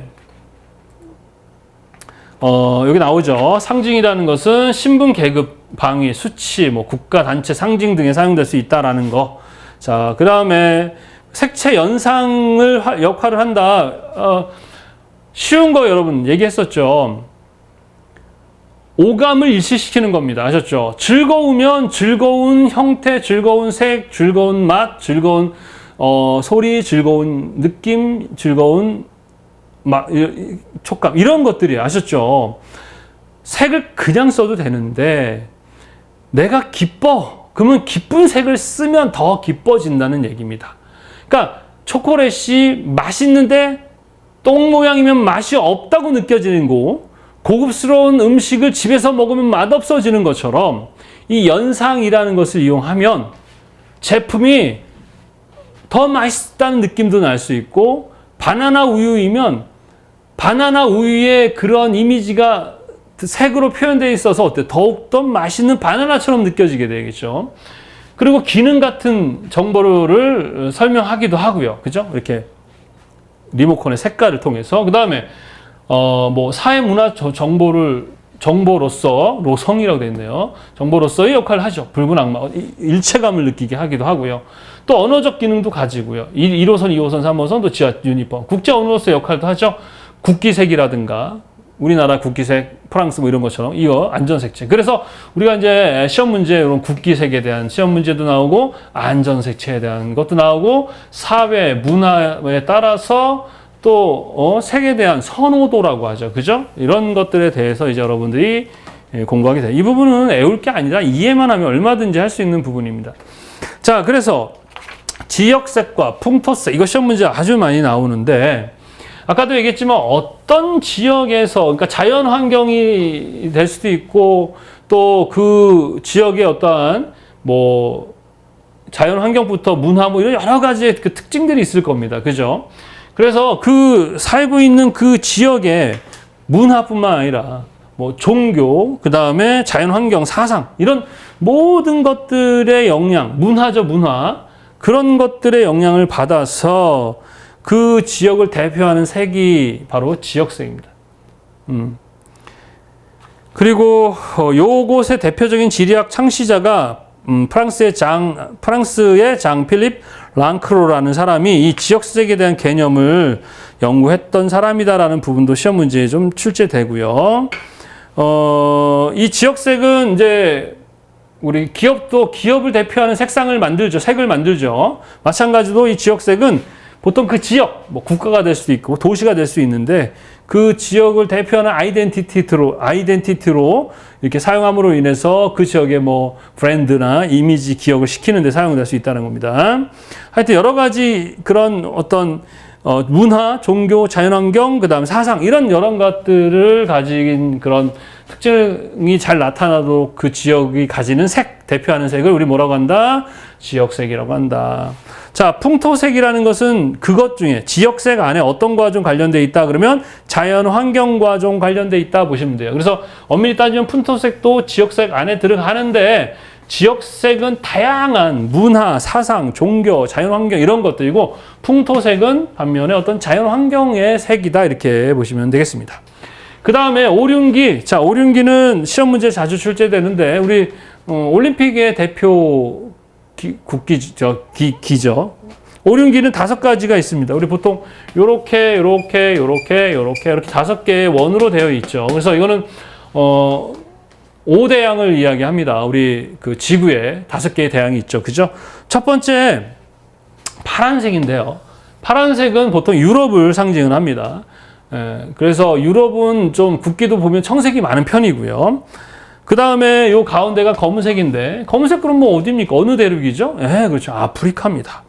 여기 나오죠. 상징이라는 것은 신분, 계급, 방위, 수치, 뭐 국가, 단체, 상징 등에 사용될 수 있다라는 거. 자, 그 다음에 색채 연상을 역할을 한다. 쉬운 거 여러분 얘기했었죠. 오감을 일치시키는 겁니다. 아셨죠? 즐거우면 즐거운 형태, 즐거운 색, 즐거운 맛, 즐거운 소리, 즐거운 느낌, 즐거운 촉감 이런 것들이 아셨죠? 색을 그냥 써도 되는데 내가 기뻐 그러면 기쁜 색을 쓰면 더 기뻐진다는 얘기입니다. 그러니까 초콜릿이 맛있는데 똥 모양이면 맛이 없다고 느껴지는 거, 고급스러운 음식을 집에서 먹으면 맛없어지는 것처럼 이 연상이라는 것을 이용하면 제품이 더 맛있다는 느낌도 날 수 있고, 바나나 우유이면 바나나 우유의 그런 이미지가 색으로 표현되어 있어서 어때? 더욱더 맛있는 바나나처럼 느껴지게 되겠죠. 그리고 기능 같은 정보를 설명하기도 하고요. 그죠? 이렇게 리모컨의 색깔을 통해서. 그 다음에 뭐 사회문화 정보로서 로성이라고 되어 있네요. 정보로서의 역할을 하죠. 붉은 악마, 일체감을 느끼게 하기도 하고요. 또 언어적 기능도 가지고요. 1호선, 2호선, 3호선, 또 지하 유니폼, 국제 언어로서의 역할도 하죠. 국기색이라든가 우리나라 국기색, 프랑스 뭐 이런 것처럼 이거 안전색채. 그래서 우리가 이제 시험 문제 이런 국기색에 대한 시험 문제도 나오고 안전색채에 대한 것도 나오고 사회, 문화에 따라서 또 색에 대한 선호도라고 하죠. 그죠? 이런 것들에 대해서 이제 여러분들이 공부하게 돼요. 이 부분은 애울 게 아니라 이해만 하면 얼마든지 할 수 있는 부분입니다. 자, 그래서 지역색과 풍토색, 이거 시험 문제 아주 많이 나오는데, 아까도 얘기했지만 어떤 지역에서, 그러니까 자연 환경이 될 수도 있고 또 그 지역의 어떠한 뭐 자연 환경부터 문화 뭐 이런 여러 가지의 그 특징들이 있을 겁니다. 그죠? 그래서 그 살고 있는 그 지역의 문화뿐만 아니라 뭐 종교, 그 다음에 자연 환경, 사상 이런 모든 것들의 영향, 문화적 문화 그런 것들의 영향을 받아서 그 지역을 대표하는 색이 바로 지역색입니다. 그리고 요곳의 대표적인 지리학 창시자가 프랑스의 장 필립 랑크로라는 사람이 이 지역색에 대한 개념을 연구했던 사람이다라는 부분도 시험 문제에 좀 출제되고요. 이 지역색은 이제 우리 기업도 기업을 대표하는 색상을 만들죠. 색을 만들죠. 마찬가지로 이 지역색은 보통 그 지역, 뭐 국가가 될 수도 있고 도시가 될 수 있는데 그 지역을 대표하는 아이덴티티로 이렇게 사용함으로 인해서 그 지역의 뭐 브랜드나 이미지 기억을 시키는 데 사용될 수 있다는 겁니다. 하여튼 여러 가지 그런 어떤 문화, 종교, 자연환경, 그 다음에 사상 이런 여러 것들을 가진 그런 특징이 잘 나타나도록 그 지역이 가지는 색, 대표하는 색을 우리 뭐라고 한다? 지역색이라고 한다. 자, 풍토색이라는 것은 그것 중에 지역색 안에 어떤 거와 좀 관련되어 있다 그러면 자연 환경과 좀 관련되어 있다 보시면 돼요. 그래서 엄밀히 따지면 풍토색도 지역색 안에 들어가는데 지역색은 다양한 문화, 사상, 종교, 자연환경 이런 것들이고 풍토색은 반면에 어떤 자연환경의 색이다 이렇게 보시면 되겠습니다. 그 다음에 오륜기. 자, 오륜기는 시험 문제 자주 출제되는데 우리 올림픽의 대표 기죠. 오륜기는 5가지가 있습니다. 우리 보통 요렇게 5개의 원으로 되어 있죠. 그래서 이거는 5대양을 이야기합니다. 우리 그 지구에 5개의 대양이 있죠. 그죠? 첫 번째 파란색인데요. 파란색은 보통 유럽을 상징을 합니다. 그래서 유럽은 좀 국기도 보면 청색이 많은 편이고요. 그 다음에 요 가운데가 검은색인데, 검은색 그럼 뭐 어디입니까? 어느 대륙이죠? 그렇죠. 아프리카입니다.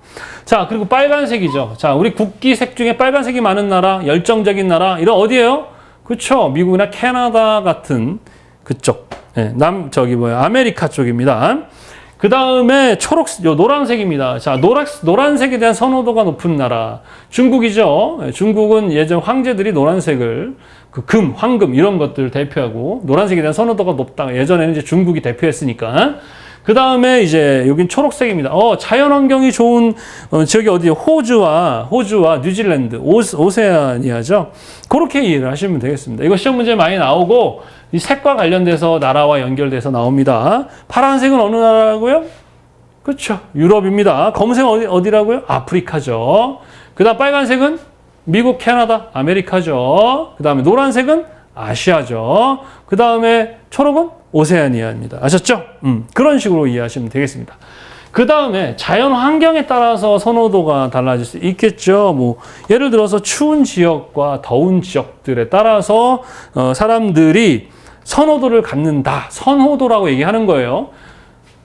자, 그리고 빨간색이죠. 자, 우리 국기 색 중에 빨간색이 많은 나라, 열정적인 나라, 이런 어디예요? 그렇죠. 미국이나 캐나다 같은 그쪽. 아메리카 쪽입니다. 그 다음에 노란색입니다. 자, 노란색에 대한 선호도가 높은 나라. 중국이죠. 중국은 예전 황제들이 노란색을, 금, 황금, 이런 것들을 대표하고, 노란색에 대한 선호도가 높다. 예전에는 이제 중국이 대표했으니까. 그 다음에 이제 여긴 초록색입니다. 자연환경이 좋은 지역이 어디예요? 호주와 뉴질랜드, 오세아니아죠. 그렇게 이해를 하시면 되겠습니다. 이거 시험 문제 많이 나오고 이 색과 관련돼서 나라와 연결돼서 나옵니다. 파란색은 어느 나라라고요? 그렇죠. 유럽입니다. 검은색은 어디라고요? 아프리카죠. 그 다음 빨간색은 미국, 캐나다, 아메리카죠. 그 다음에 노란색은 아시아죠. 그 다음에 초록은 오세아니아입니다. 아셨죠? 그런 식으로 이해하시면 되겠습니다. 그 다음에 자연 환경에 따라서 선호도가 달라질 수 있겠죠. 뭐 예를 들어서 추운 지역과 더운 지역들에 따라서 사람들이 선호도를 갖는다. 선호도라고 얘기하는 거예요.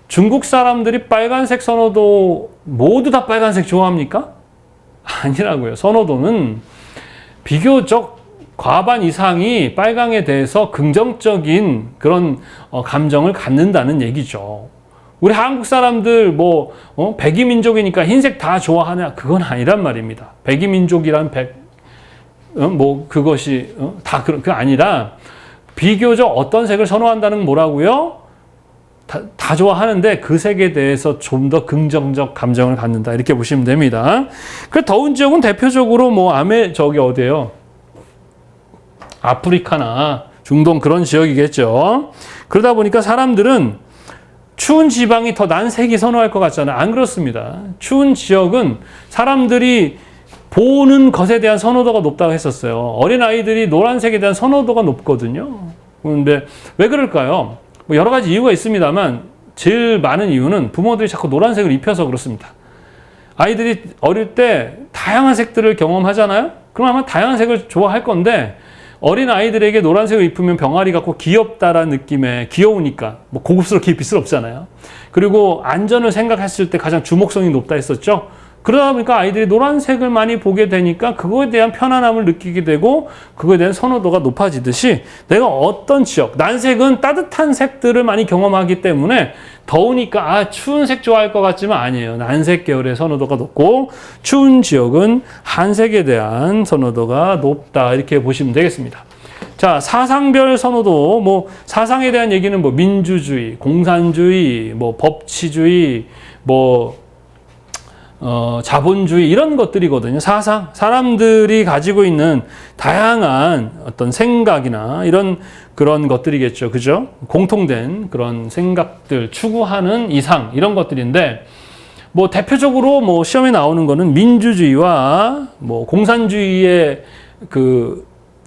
중국 사람들이 빨간색 선호도 모두 다 빨간색 좋아합니까? 아니라고요. 선호도는 비교적 과반 이상이 빨강에 대해서 긍정적인 그런 감정을 갖는다는 얘기죠. 우리 한국 사람들 백이민족이니까 흰색 다 좋아하냐? 그건 아니란 말입니다. 백이민족이란 그것이 다 그게 아니라 비교적 어떤 색을 선호한다는 뭐라고요? 다 좋아하는데 그 색에 대해서 좀 더 긍정적 감정을 갖는다. 이렇게 보시면 됩니다. 그 더운 지역은 대표적으로 어디예요? 아프리카나 중동 그런 지역이겠죠. 그러다 보니까 사람들은 추운 지방이 더 난색이 선호할 것 같잖아요. 안 그렇습니다. 추운 지역은 사람들이 보는 것에 대한 선호도가 높다고 했었어요. 어린아이들이 노란색에 대한 선호도가 높거든요. 그런데 왜 그럴까요? 여러 가지 이유가 있습니다만 제일 많은 이유는 부모들이 자꾸 노란색을 입혀서 그렇습니다. 아이들이 어릴 때 다양한 색들을 경험하잖아요. 그럼 아마 다양한 색을 좋아할 건데 어린 아이들에게 노란색을 입으면 병아리 같고 귀엽다라는 느낌에 귀여우니까 고급스럽게 입힐 수 없잖아요. 그리고 안전을 생각했을 때 가장 주목성이 높다 했었죠. 그러다 보니까 아이들이 노란색을 많이 보게 되니까 그거에 대한 편안함을 느끼게 되고 그거에 대한 선호도가 높아지듯이 내가 어떤 지역, 난색은 따뜻한 색들을 많이 경험하기 때문에 더우니까 추운 색 좋아할 것 같지만 아니에요. 난색 계열의 선호도가 높고 추운 지역은 한색에 대한 선호도가 높다 이렇게 보시면 되겠습니다. 자, 사상별 선호도 사상에 대한 얘기는 민주주의, 공산주의, 법치주의, 자본주의 이런 것들이거든요. 사람들이 가지고 있는 다양한 어떤 생각이나 그런 것들이겠죠. 그죠? 공통된 그런 생각들, 추구하는 이상 이런 것들인데 대표적으로 시험에 나오는 거는 민주주의와 공산주의의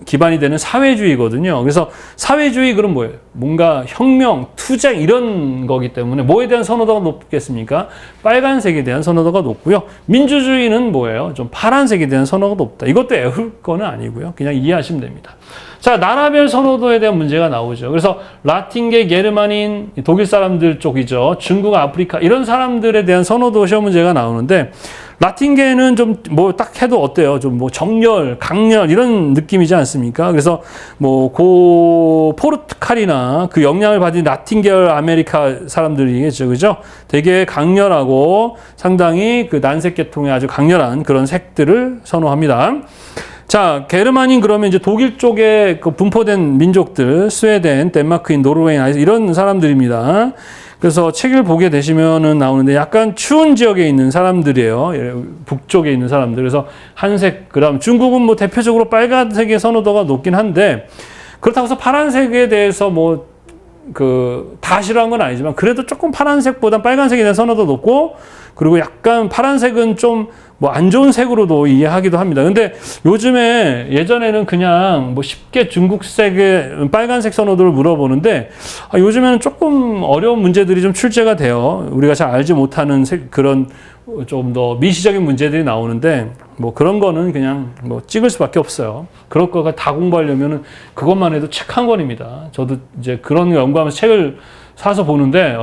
기반이 되는 사회주의거든요. 그래서 사회주의 그럼 뭐예요? 뭔가 혁명, 투쟁 이런 거기 때문에 뭐에 대한 선호도가 높겠습니까? 빨간색에 대한 선호도가 높고요. 민주주의는 뭐예요? 좀 파란색에 대한 선호도가 높다. 이것도 애울 거는 아니고요. 그냥 이해하시면 됩니다. 자, 나라별 선호도에 대한 문제가 나오죠. 그래서 라틴계, 게르만인, 독일 사람들 쪽이죠. 중국, 아프리카 이런 사람들에 대한 선호도 시험 문제가 나오는데 라틴계는 좀 딱 해도 어때요? 좀 정열, 강렬 이런 느낌이지 않습니까? 그래서 포르투갈이나 그 영향을 받은 라틴 계열 아메리카 사람들이겠죠. 그죠? 되게 강렬하고 상당히 그 난색 계통의 아주 강렬한 그런 색들을 선호합니다. 자, 게르만인 그러면 이제 독일 쪽에 분포된 민족들, 스웨덴, 덴마크인, 노르웨이, 이런 사람들입니다. 그래서 책을 보게 되시면은 나오는데 약간 추운 지역에 있는 사람들이에요. 북쪽에 있는 사람들. 그래서 한색, 그다음 중국은 뭐 대표적으로 빨간색의 선호도가 높긴 한데 그렇다고 해서 파란색에 대해서 뭐 다 싫어한 건 아니지만 그래도 조금 파란색보다 빨간색에 대한 선호도 높고 그리고 약간 파란색은 좀 뭐 안 좋은 색으로도 이해하기도 합니다. 근데 요즘에 예전에는 그냥 뭐 쉽게 중국색의 빨간색 선호도를 물어보는데 요즘에는 조금 어려운 문제들이 좀 출제가 돼요. 우리가 잘 알지 못하는 그런 좀 더 미시적인 문제들이 나오는데 뭐 그런 거는 그냥 뭐 찍을 수밖에 없어요. 그럴 거가 다 공부하려면은 그것만 해도 책 한 권입니다. 저도 이제 그런 거 연구하면서 책을 사서 보는데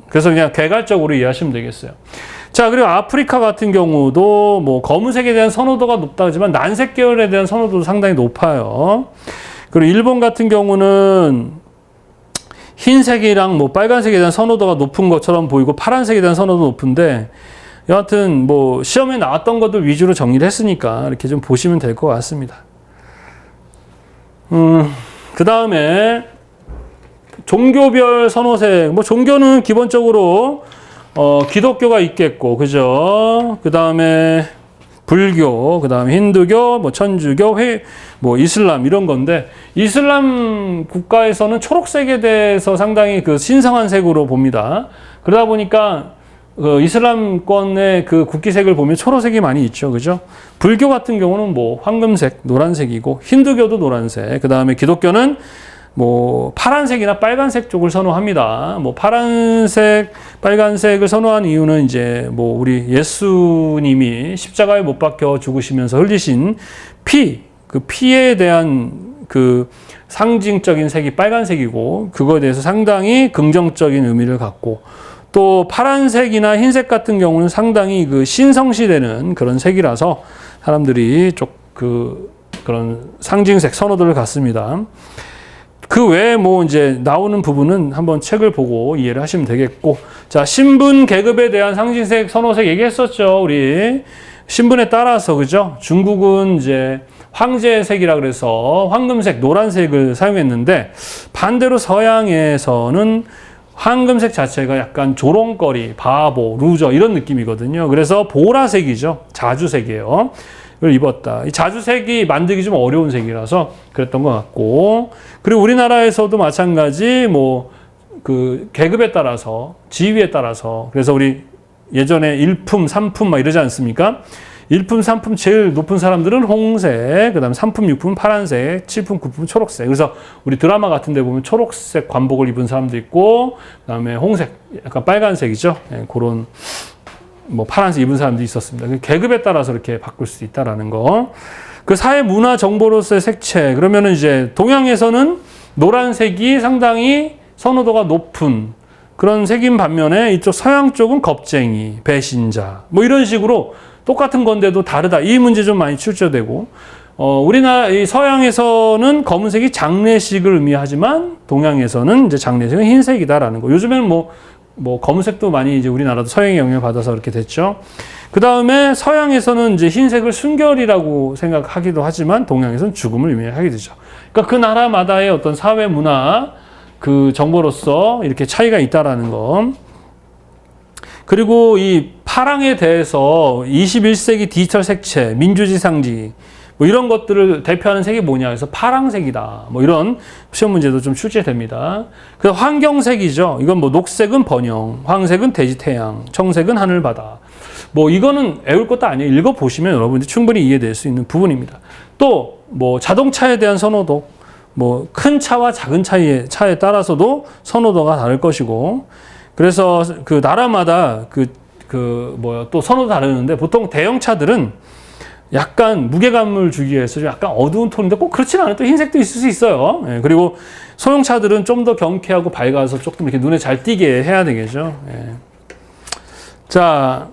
그래서 그냥 개괄적으로 이해하시면 되겠어요. 자, 그리고 아프리카 같은 경우도 뭐 검은색에 대한 선호도가 높다 하지만 난색 계열에 대한 선호도도 상당히 높아요. 그리고 일본 같은 경우는 흰색이랑 뭐 빨간색에 대한 선호도가 높은 것처럼 보이고 파란색에 대한 선호도 높은데 여하튼 뭐 시험에 나왔던 것들 위주로 정리를 했으니까 이렇게 좀 보시면 될 것 같습니다. 그 다음에 종교별 선호색, 뭐 종교는 기본적으로 기독교가 있겠고, 그죠? 그 다음에 불교, 그 다음에 힌두교, 뭐 천주교, 뭐 이슬람 이런 건데 이슬람 국가에서는 초록색에 대해서 상당히 그 신성한 색으로 봅니다. 그러다 보니까 이슬람권의 그 국기색을 보면 초록색이 많이 있죠, 그죠? 불교 같은 경우는 뭐 황금색, 노란색이고 힌두교도 노란색, 그 다음에 기독교는 뭐 파란색이나 빨간색 쪽을 선호합니다. 뭐 파란색, 빨간색을 선호한 이유는 이제 뭐 우리 예수님이 십자가에 못 박혀 죽으시면서 흘리신 그 피에 대한 그 상징적인 색이 빨간색이고 그거에 대해서 상당히 긍정적인 의미를 갖고 또 파란색이나 흰색 같은 경우는 상당히 그 신성시되는 그런 색이라서 사람들이 그런 상징색 선호도를 갖습니다. 그 외에 뭐 이제 나오는 부분은 한번 책을 보고 이해를 하시면 되겠고, 자, 신분 계급에 대한 상징색, 선호색 얘기했었죠. 우리 신분에 따라서, 그죠? 중국은 이제 황제색이라 그래서 황금색, 노란색을 사용했는데 반대로 서양에서는 황금색 자체가 약간 조롱거리, 바보, 루저 이런 느낌이거든요. 그래서 보라색이죠. 자주색이에요. 을 입었다. 이 자주색이 만들기 좀 어려운 색이라서 그랬던 것 같고, 그리고 우리나라에서도 마찬가지 뭐 그 계급에 따라서 지위에 따라서 그래서 우리 예전에 1품, 3품 막 이러지 않습니까? 1품, 3품 제일 높은 사람들은 홍색, 그 다음에 3품, 6품 파란색, 7품, 9품 초록색. 그래서 우리 드라마 같은 데 보면 초록색 관복을 입은 사람도 있고, 그 다음에 홍색, 약간 빨간색이죠. 네, 그런 뭐 파란색 입은 사람도 있었습니다. 계급에 따라서 이렇게 바꿀 수 있다라는 거. 그 사회 문화 정보로서의 색채. 그러면은 이제 동양에서는 노란색이 상당히 선호도가 높은 그런 색인 반면에 이쪽 서양 쪽은 겁쟁이, 배신자, 뭐 이런 식으로 똑같은 건데도 다르다. 이 문제 좀 많이 출제되고, 우리나라, 이 서양에서는 검은색이 장례식을 의미하지만 동양에서는 이제 장례식은 흰색이다라는 거. 요즘에는 뭐 검은색도 많이 이제 우리나라도 서양의 영향을 받아서 그렇게 됐죠. 그 다음에 서양에서는 이제 흰색을 순결이라고 생각하기도 하지만 동양에서는 죽음을 의미하게 되죠. 그러니까 그 나라마다의 어떤 사회 문화 그 정보로서 이렇게 차이가 있다라는 거. 그리고 이 파랑에 대해서 21세기 디지털 색채, 민주주의 상징 뭐 이런 것들을 대표하는 색이 뭐냐 그래서 파랑색이다. 뭐 이런 시험 문제도 좀 출제됩니다. 그래서 환경색이죠. 이건 뭐 녹색은 번영, 황색은 대지 태양, 청색은 하늘 바다. 뭐 이거는 외울 것도 아니에요. 읽어보시면 여러분들이 충분히 이해될 수 있는 부분입니다. 또 뭐 자동차에 대한 선호도, 뭐 큰 차와 작은 차에 따라서도 선호도가 다를 것이고, 그래서 그 나라마다 또 선호도 다르는데 보통 대형 차들은 약간 무게감을 주기 위해서 약간 어두운 톤인데 꼭 그렇지는 않아요. 또 흰색도 있을 수 있어요. 예, 그리고 소형차들은 좀 더 경쾌하고 밝아서 조금 이렇게 눈에 잘 띄게 해야 되겠죠. 예. 자,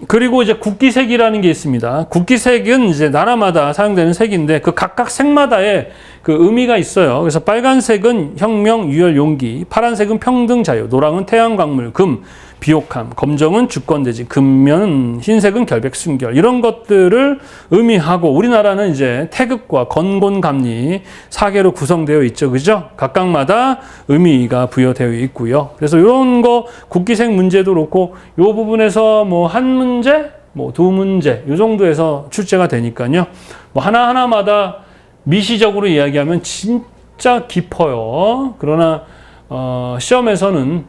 그리고 이제 국기색이라는 게 있습니다. 국기색은 이제 나라마다 사용되는 색인데 그 각각 색마다의 그 의미가 있어요. 그래서 빨간색은 혁명, 유혈, 용기, 파란색은 평등, 자유, 노랑은 태양, 광물, 금, 비옥함, 검정은 주권대지, 금면 흰색은 결백 순결 이런 것들을 의미하고 우리나라는 이제 태극과 건곤감리 4개로 구성되어 있죠, 그죠? 각각마다 의미가 부여되어 있고요. 그래서 이런 거 국기생 문제도 그렇고 이 부분에서 뭐 한 문제, 뭐 두 문제 이 정도에서 출제가 되니까요. 뭐 하나하나마다 미시적으로 이야기하면 진짜 깊어요. 그러나 시험에서는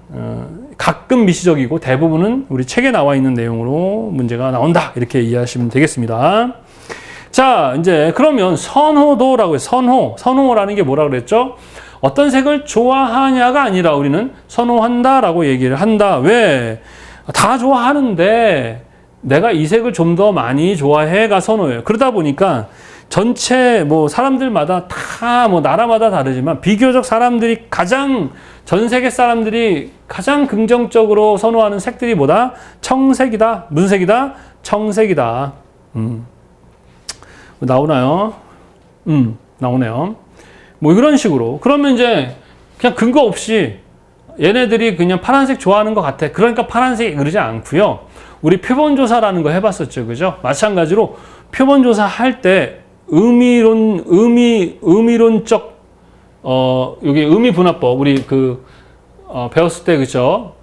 가끔 미시적이고 대부분은 우리 책에 나와 있는 내용으로 문제가 나온다. 이렇게 이해하시면 되겠습니다. 자, 이제 그러면 선호도라고 해요. 선호라는 게 뭐라 그랬죠? 어떤 색을 좋아하냐가 아니라 우리는 선호한다라고 얘기를 한다. 왜? 다 좋아하는데 내가 이 색을 좀 더 많이 좋아해가 선호예요. 그러다 보니까 전체 뭐 사람들마다 다 뭐 나라마다 다르지만 비교적 사람들이 전 세계 사람들이 가장 긍정적으로 선호하는 색들이 뭐다? 청색이다. 무슨 색이다? 청색이다. 나오나요? 나오네요. 뭐 이런 식으로. 그러면 이제 그냥 근거 없이 얘네들이 그냥 파란색 좋아하는 것 같아. 그러니까 파란색이 그러지 않고요. 우리 표본조사라는 거 해봤었죠. 그죠? 마찬가지로 표본조사 할 때 의미론적, 여기 의미분화법, 우리 배웠을 때, 그죠?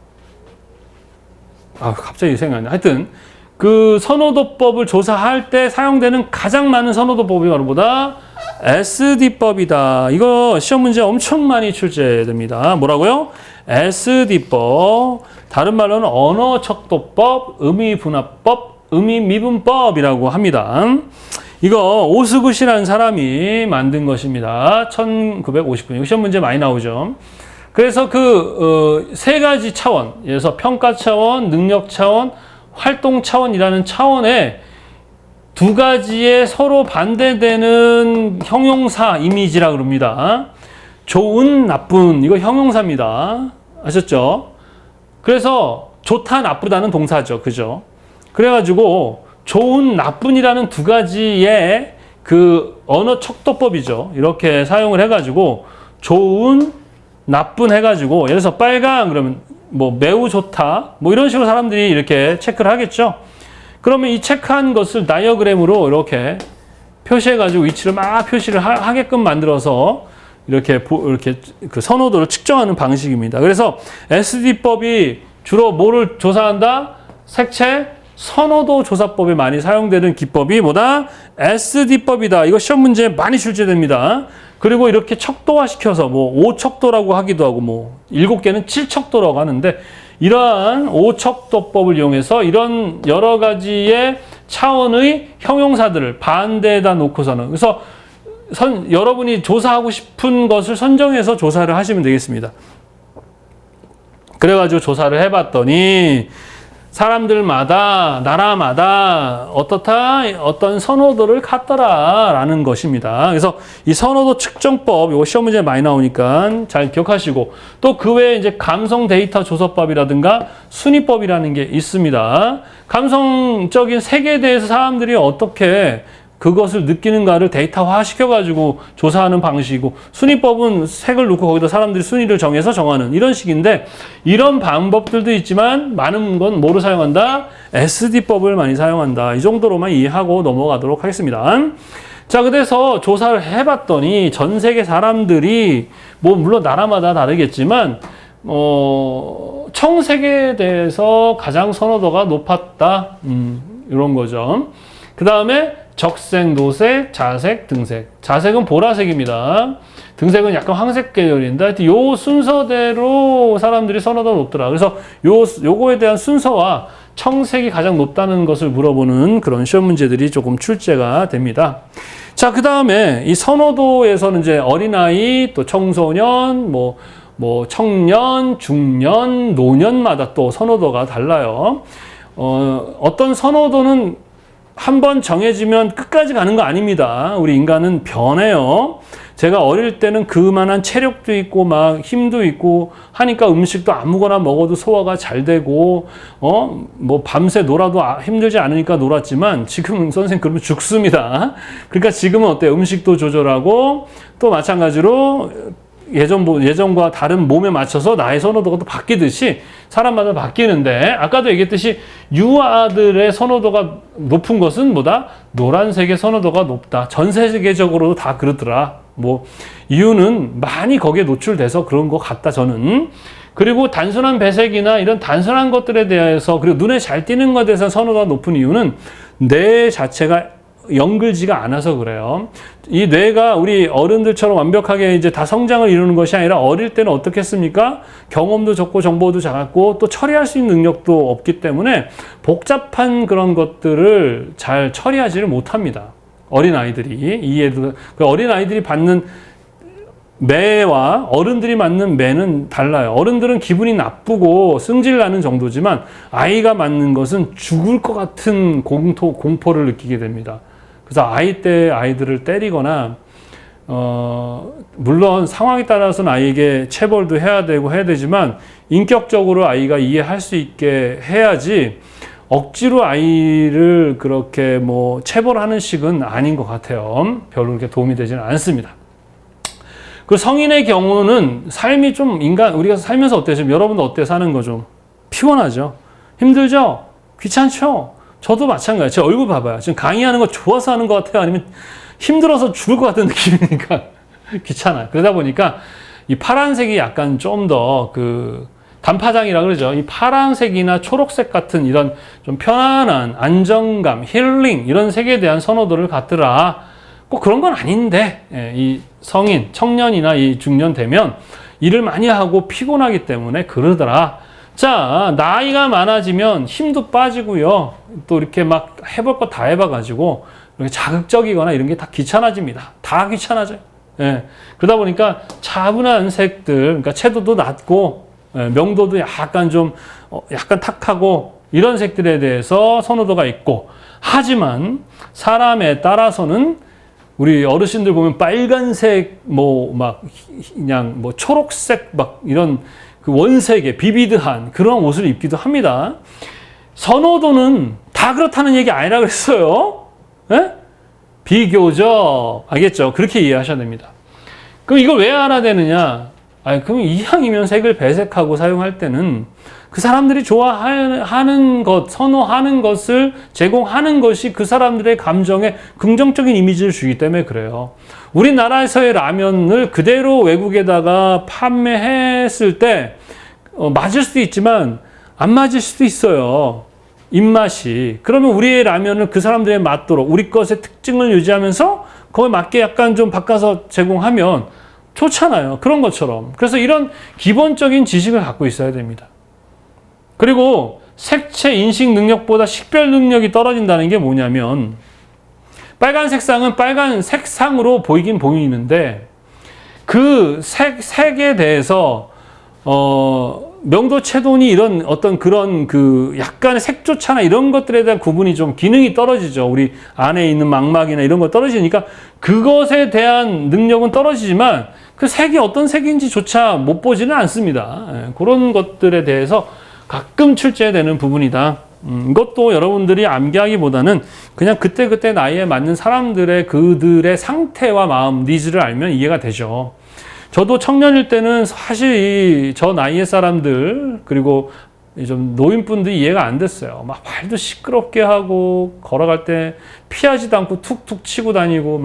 갑자기 생각이 안 나. 하여튼, 그 선호도법을 조사할 때 사용되는 가장 많은 선호도법이 바로 뭐다? SD법이다. 이거 시험 문제 엄청 많이 출제됩니다. 뭐라고요? SD법. 다른 말로는 언어척도법, 의미분화법, 의미미분법이라고 합니다. 이거 오스굿이라는 사람이 만든 것입니다. 1950년. 이거 시험 문제 많이 나오죠. 그래서 세 가지 차원, 그래서 평가 차원, 능력 차원, 활동 차원이라는 차원에 두 가지의 서로 반대되는 형용사 이미지라 그럽니다. 좋은, 나쁜, 이거 형용사입니다. 아셨죠? 그래서 좋다, 나쁘다는 동사죠. 그죠? 그래가지고 좋은, 나쁜이라는 두 가지의 언어 척도법이죠. 이렇게 사용을 해가지고 좋은, 나쁜 해가지고 예를 들어서 빨강 그러면 뭐 매우 좋다 뭐 이런 식으로 사람들이 이렇게 체크를 하겠죠. 그러면 이 체크한 것을 다이어그램으로 이렇게 표시해가지고 위치를 막 표시를 하게끔 만들어서 이렇게 그 선호도를 측정하는 방식입니다. 그래서 SD법이 주로 뭐를 조사한다? 색채 선호도 조사법에 많이 사용되는 기법이 뭐다? SD법이다. 이거 시험 문제에 많이 출제됩니다. 그리고 이렇게 척도화시켜서 뭐 5척도라고 하기도 하고 뭐 7개는 7척도라고 하는데 이러한 5척도법을 이용해서 이런 여러 가지의 차원의 형용사들을 반대에다 놓고서는 그래서 여러분이 조사하고 싶은 것을 선정해서 조사를 하시면 되겠습니다. 그래가지고 조사를 해봤더니 사람들마다 나라마다 어떤 선호도를 갖더라라는 것입니다. 그래서 이 선호도 측정법 이거 시험 문제에 많이 나오니까 잘 기억하시고 또 그 외에 이제 감성 데이터 조사법이라든가 순위법이라는 게 있습니다. 감성적인 색에 대해서 사람들이 어떻게 그것을 느끼는가를 데이터화 시켜가지고 조사하는 방식이고 순위법은 색을 놓고 거기다 사람들이 순위를 정해서 정하는 이런 식인데 이런 방법들도 있지만 많은 건 뭐를 사용한다? SD법을 많이 사용한다. 이 정도로만 이해하고 넘어가도록 하겠습니다. 자, 그래서 조사를 해봤더니 전 세계 사람들이 뭐 물론 나라마다 다르겠지만 청색에 대해서 가장 선호도가 높았다. 이런 거죠. 그 다음에 적색, 노색, 자색, 등색. 자색은 보라색입니다. 등색은 약간 황색 계열인데 하여튼 요 순서대로 사람들이 선호도가 높더라. 그래서 요거에 대한 순서와 청색이 가장 높다는 것을 물어보는 그런 시험 문제들이 조금 출제가 됩니다. 자, 그 다음에 이 선호도에서는 이제 어린아이, 또 청소년, 뭐 청년, 중년, 노년마다 또 선호도가 달라요. 어떤 선호도는 한번 정해지면 끝까지 가는 거 아닙니다. 우리 인간은 변해요. 제가 어릴 때는 그만한 체력도 있고 막 힘도 있고 하니까 음식도 아무거나 먹어도 소화가 잘 되고 뭐 밤새 놀아도 힘들지 않으니까 놀았지만 지금은 선생님 그러면 죽습니다. 그러니까 지금은 어때요? 음식도 조절하고 또 마찬가지로 예전과 다른 몸에 맞춰서 나의 선호도가 또 바뀌듯이 사람마다 바뀌는데, 아까도 얘기했듯이 유아들의 선호도가 높은 것은 뭐다? 노란색의 선호도가 높다. 전 세계적으로도 다 그러더라. 뭐 이유는 많이 거기에 노출돼서 그런 것 같다, 저는. 그리고 단순한 배색이나 이런 단순한 것들에 대해서, 그리고 눈에 잘 띄는 것에 대해서 선호도가 높은 이유는 뇌 자체가 연글지가 않아서 그래요. 이 뇌가 우리 어른들처럼 완벽하게 이제 다 성장을 이루는 것이 아니라, 어릴 때는 어떻겠습니까? 경험도 적고 정보도 작았고 또 처리할 수 있는 능력도 없기 때문에 복잡한 그런 것들을 잘 처리하지를 못합니다. 어린아이들이. 이해도, 그 어린아이들이 받는 매와 어른들이 맞는 매는 달라요. 어른들은 기분이 나쁘고 승질 나는 정도지만, 아이가 맞는 것은 죽을 것 같은 공포를 느끼게 됩니다. 그래서 아이들을 때리거나, 물론 상황에 따라서는 아이에게 체벌도 해야 되지만, 인격적으로 아이가 이해할 수 있게 해야지, 억지로 아이를 그렇게 뭐 체벌하는 식은 아닌 것 같아요. 별로 그렇게 도움이 되지는 않습니다. 그 성인의 경우는 삶이 좀 우리가 살면서 어때요? 지금 여러분도 어때요? 사는 거 좀 피곤하죠? 힘들죠? 귀찮죠? 저도 마찬가지예요. 제 얼굴 봐봐요. 지금 강의하는 거 좋아서 하는 것 같아요? 아니면 힘들어서 죽을 것 같은 느낌이니까 귀찮아요. 그러다 보니까 이 파란색이 약간 좀 더 단파장이라 그러죠. 이 파란색이나 초록색 같은 이런 좀 편안한 안정감, 힐링, 이런 색에 대한 선호도를 갖더라. 꼭 그런 건 아닌데, 이 성인, 청년이나 이 중년 되면 일을 많이 하고 피곤하기 때문에 그러더라. 자, 나이가 많아지면 힘도 빠지고요. 또 이렇게 막 해볼 거 다 해봐가지고 이렇게 자극적이거나 이런 게 다 귀찮아집니다. 다 귀찮아져요. 그러다 보니까 차분한 색들, 그러니까 채도도 낮고, 명도도 약간 탁하고, 이런 색들에 대해서 선호도가 있고, 하지만 사람에 따라서는 우리 어르신들 보면 빨간색, 그냥 초록색, 이런 그 원색의 비비드한 그런 옷을 입기도 합니다. 선호도는 다 그렇다는 얘기 아니라 그랬어요. 비교적. 알겠죠? 그렇게 이해하셔야 됩니다. 그럼 이걸 왜 알아야 되느냐? 그럼 이왕이면 색을 배색하고 사용할 때는 그 사람들이 좋아하는 것, 선호하는 것을 제공하는 것이 그 사람들의 감정에 긍정적인 이미지를 주기 때문에 그래요. 우리나라에서의 라면을 그대로 외국에다가 판매했을 때 맞을 수도 있지만 안 맞을 수도 있어요. 입맛이. 그러면 우리의 라면을 그 사람들의 맞도록 우리 것의 특징을 유지하면서 거기에 맞게 약간 좀 바꿔서 제공하면 좋잖아요. 그런 것처럼. 그래서 이런 기본적인 지식을 갖고 있어야 됩니다. 그리고 색채 인식 능력보다 식별 능력이 떨어진다는 게 뭐냐면, 빨간 색상은 빨간 색상으로 보이긴 보이는데 그 색에 대해서 명도, 채도니 이런 어떤 그런 약간의 색조차나 이런 것들에 대한 구분이 좀 기능이 떨어지죠. 우리 안에 있는 망막이나 이런 거 떨어지니까 그것에 대한 능력은 떨어지지만 그 색이 어떤 색인지조차 못 보지는 않습니다. 그런 것들에 대해서 가끔 출제되는 부분이다. 이것도 여러분들이 암기하기보다는 그냥 그때 나이에 맞는 그들의 상태와 마음, 니즈를 알면 이해가 되죠. 저도 청년일 때는 사실 저 나이의 사람들, 그리고 좀 노인분들이 이해가 안 됐어요. 막 말도 시끄럽게 하고, 걸어갈 때 피하지도 않고 툭툭 치고 다니고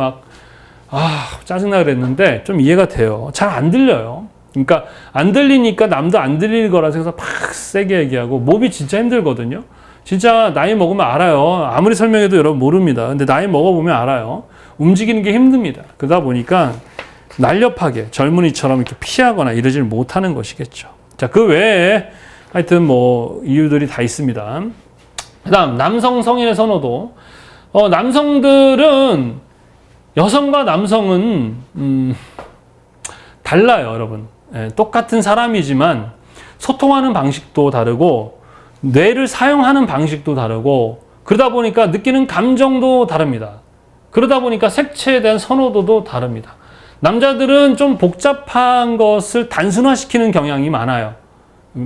짜증나 그랬는데 좀 이해가 돼요. 잘 안 들려요. 그러니까 안 들리니까 남도 안 들릴 거라서 팍 세게 얘기하고, 몸이 진짜 힘들거든요. 진짜 나이 먹으면 알아요. 아무리 설명해도 여러분 모릅니다. 근데 나이 먹어보면 알아요. 움직이는 게 힘듭니다. 그러다 보니까 날렵하게 젊은이처럼 이렇게 피하거나 이러질 못하는 것이겠죠. 자, 그 외에 하여튼 이유들이 다 있습니다. 그 다음, 남성 성인의 선호도. 남성들은, 여성과 남성은 달라요, 여러분. 똑같은 사람이지만 소통하는 방식도 다르고 뇌를 사용하는 방식도 다르고, 그러다 보니까 느끼는 감정도 다릅니다. 그러다 보니까 색채에 대한 선호도도 다릅니다. 남자들은 좀 복잡한 것을 단순화시키는 경향이 많아요.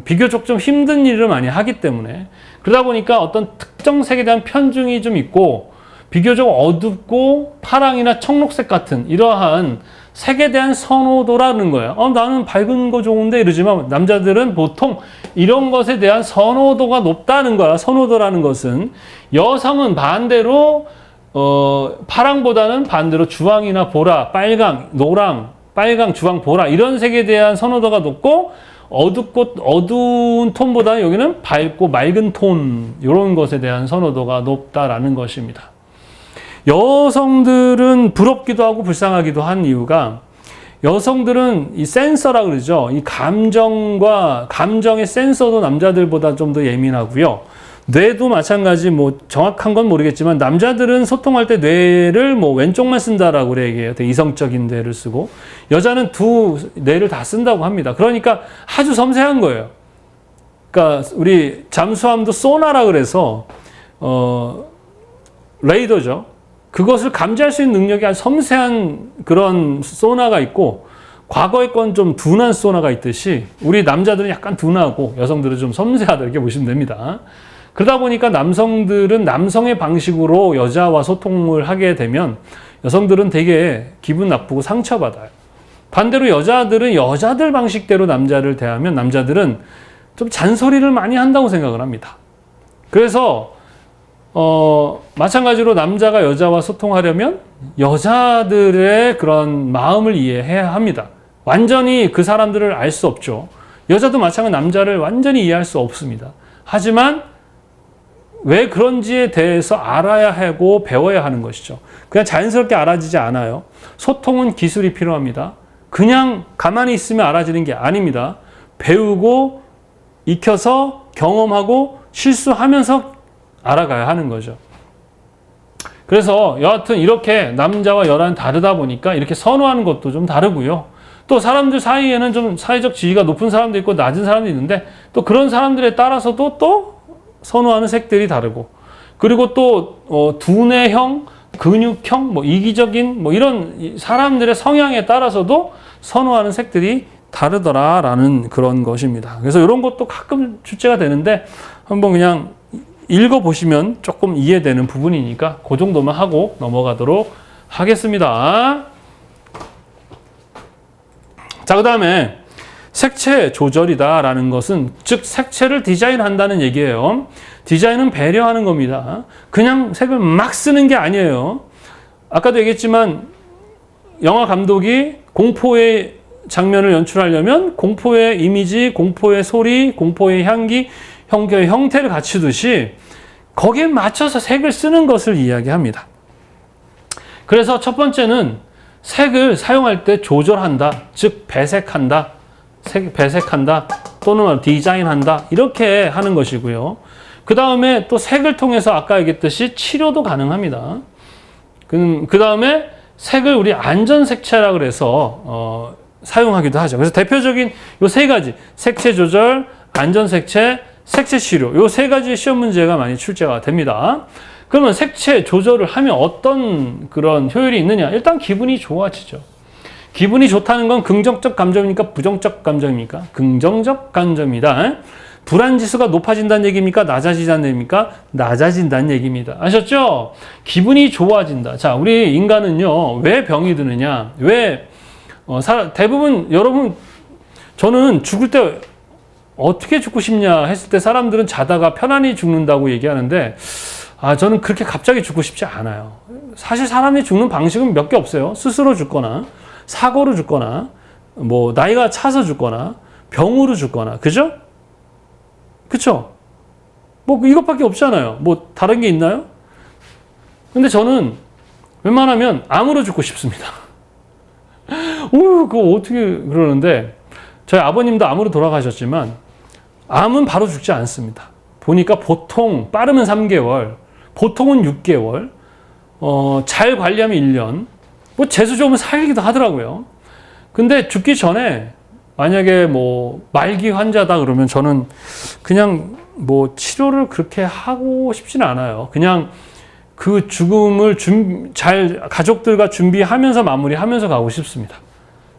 비교적 좀 힘든 일을 많이 하기 때문에. 그러다 보니까 어떤 특정 색에 대한 편중이 좀 있고, 비교적 어둡고 파랑이나 청록색 같은 이러한 색에 대한 선호도라는 거예요. 나는 밝은 거 좋은데 이러지만 남자들은 보통 이런 것에 대한 선호도가 높다는 거야. 선호도라는 것은. 여성은 반대로 파랑보다는 반대로 주황이나 보라, 빨강, 노랑, 빨강, 주황, 보라 이런 색에 대한 선호도가 높고 어둡고 어두운 톤보다는 여기는 밝고 맑은 톤 이런 것에 대한 선호도가 높다라는 것입니다. 여성들은 부럽기도 하고 불쌍하기도 한 이유가 여성들은 이 센서라 그러죠. 이 감정의 센서도 남자들보다 좀 더 예민하고요. 뇌도 마찬가지 뭐 정확한 건 모르겠지만 남자들은 소통할 때 뇌를 뭐 왼쪽만 쓴다라고 얘기해요. 되게 이성적인 뇌를 쓰고 여자는 두 뇌를 다 쓴다고 합니다. 그러니까 아주 섬세한 거예요. 그러니까 우리 잠수함도 소나라 그래서 레이더죠. 그것을 감지할 수 있는 능력이 아주 섬세한 그런 소나가 있고 과거의 건 좀 둔한 소나가 있듯이 우리 남자들은 약간 둔하고 여성들은 좀 섬세하다 이렇게 보시면 됩니다. 그러다 보니까 남성들은 남성의 방식으로 여자와 소통을 하게 되면 여성들은 되게 기분 나쁘고 상처받아요. 반대로 여자들은 여자들 방식대로 남자를 대하면 남자들은 좀 잔소리를 많이 한다고 생각을 합니다. 그래서 마찬가지로 남자가 여자와 소통하려면 여자들의 그런 마음을 이해해야 합니다. 완전히 그 사람들을 알 수 없죠. 여자도 마찬가지로 남자를 완전히 이해할 수 없습니다. 하지만 왜 그런지에 대해서 알아야 하고 배워야 하는 것이죠. 그냥 자연스럽게 알아지지 않아요. 소통은 기술이 필요합니다. 그냥 가만히 있으면 알아지는 게 아닙니다. 배우고 익혀서 경험하고 실수하면서 알아가야 하는 거죠. 그래서 여하튼 이렇게 남자와 여자는 다르다 보니까 이렇게 선호하는 것도 좀 다르고요. 또 사람들 사이에는 좀 사회적 지위가 높은 사람도 있고 낮은 사람도 있는데 또 그런 사람들에 따라서도 또 선호하는 색들이 다르고 그리고 또 두뇌형, 근육형, 뭐 이기적인 뭐 이런 사람들의 성향에 따라서도 선호하는 색들이 다르더라라는 그런 것입니다. 그래서 이런 것도 가끔 출제가 되는데 한번 그냥 읽어보시면 조금 이해되는 부분이니까 그 정도만 하고 넘어가도록 하겠습니다. 자, 그 다음에 색채 조절이다라는 것은 즉 색채를 디자인한다는 얘기예요. 디자인은 배려하는 겁니다. 그냥 색을 막 쓰는 게 아니에요. 아까도 얘기했지만 영화 감독이 공포의 장면을 연출하려면 공포의 이미지, 공포의 소리, 공포의 향기, 형태를 갖추듯이 거기에 맞춰서 색을 쓰는 것을 이야기합니다. 그래서 첫 번째는 색을 사용할 때 조절한다, 즉 배색한다, 배색한다 또는 디자인한다 이렇게 하는 것이고요. 그 다음에 또 색을 통해서 아까 얘기했듯이 치료도 가능합니다. 그 다음에 색을 우리 안전색채라 그래서 사용하기도 하죠. 그래서 대표적인 요 세 가지 색채 조절, 안전색채, 색채 치료 요 세 가지 시험 문제가 많이 출제가 됩니다. 그러면 색채 조절을 하면 어떤 그런 효율이 있느냐? 일단 기분이 좋아지죠. 기분이 좋다는 건 긍정적 감정입니까? 부정적 감정입니까? 긍정적 감정입니다. 불안지수가 높아진다는 얘기입니까? 낮아진다는 얘기입니까? 낮아진다는 얘기입니다. 아셨죠? 기분이 좋아진다. 자, 우리 인간은요, 왜 병이 드느냐? 왜, 대부분, 여러분, 저는 죽을 때 어떻게 죽고 싶냐 했을 때 사람들은 자다가 편안히 죽는다고 얘기하는데, 저는 그렇게 갑자기 죽고 싶지 않아요. 사실 사람이 죽는 방식은 몇 개 없어요. 스스로 죽거나, 사고로 죽거나, 뭐, 나이가 차서 죽거나, 병으로 죽거나, 그죠? 그쵸? 뭐, 이것밖에 없잖아요. 뭐, 다른 게 있나요? 근데 저는 웬만하면 암으로 죽고 싶습니다. 그거 어떻게 그러는데, 저희 아버님도 암으로 돌아가셨지만, 암은 바로 죽지 않습니다. 보니까 보통 빠르면 3개월, 보통은 6개월, 잘 관리하면 1년, 뭐 재수 좋으면 4일기도 하더라고요. 근데 죽기 전에 만약에 뭐 말기 환자다 그러면 저는 그냥 뭐 치료를 그렇게 하고 싶지는 않아요. 그냥 그 죽음을 잘 가족들과 준비하면서 마무리하면서 가고 싶습니다.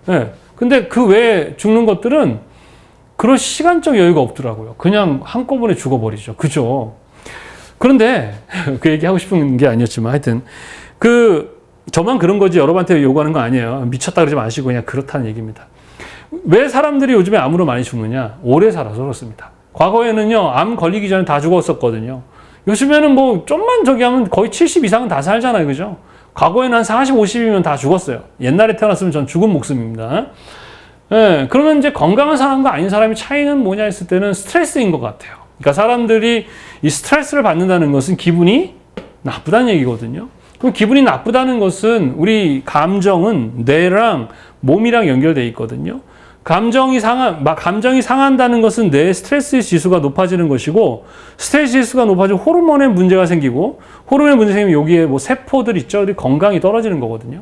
네. 근데 그 외에 죽는 것들은 그런 시간적 여유가 없더라고요. 그냥 한꺼번에 죽어버리죠. 그죠? 그런데 그 얘기하고 싶은 게 아니었지만 하여튼 저만 그런 거지 여러분한테 요구하는 거 아니에요. 미쳤다 그러지 마시고 그냥 그렇다는 얘기입니다. 왜 사람들이 요즘에 암으로 많이 죽느냐? 오래 살아서 그렇습니다. 과거에는요, 암 걸리기 전에 다 죽었었거든요. 요즘에는 뭐 좀만 저기 하면 거의 70 이상은 다 살잖아요. 그죠? 과거에는 한 40, 50이면 다 죽었어요. 옛날에 태어났으면 전 죽은 목숨입니다. 예, 그러면 이제 건강한 사람과 아닌 사람의 차이는 뭐냐 했을 때는 스트레스인 것 같아요. 그러니까 사람들이 이 스트레스를 받는다는 것은 기분이 나쁘다는 얘기거든요. 그럼 기분이 나쁘다는 것은 우리 감정은 뇌랑 몸이랑 연결되어 있거든요. 감정이 상한다는 것은 뇌의 스트레스 지수가 높아지는 것이고, 스트레스 지수가 높아지면 호르몬에 문제가 생기고, 호르몬에 문제가 생기면 여기에 뭐 세포들 있죠. 건강이 떨어지는 거거든요.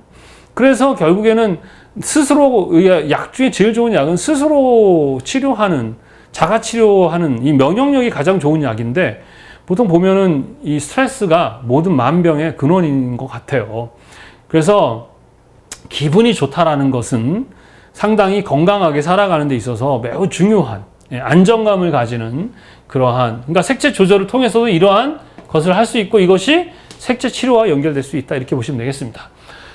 그래서 결국에는 스스로, 약 중에 제일 좋은 약은 스스로 치료하는, 자가 치료하는 이 면역력이 가장 좋은 약인데, 보통 보면은 이 스트레스가 모든 만병의 근원인 것 같아요. 그래서 기분이 좋다라는 것은 상당히 건강하게 살아가는 데 있어서 매우 중요한 안정감을 가지는 그러한, 그러니까 색채 조절을 통해서도 이러한 것을 할 수 있고 이것이 색채 치료와 연결될 수 있다 이렇게 보시면 되겠습니다.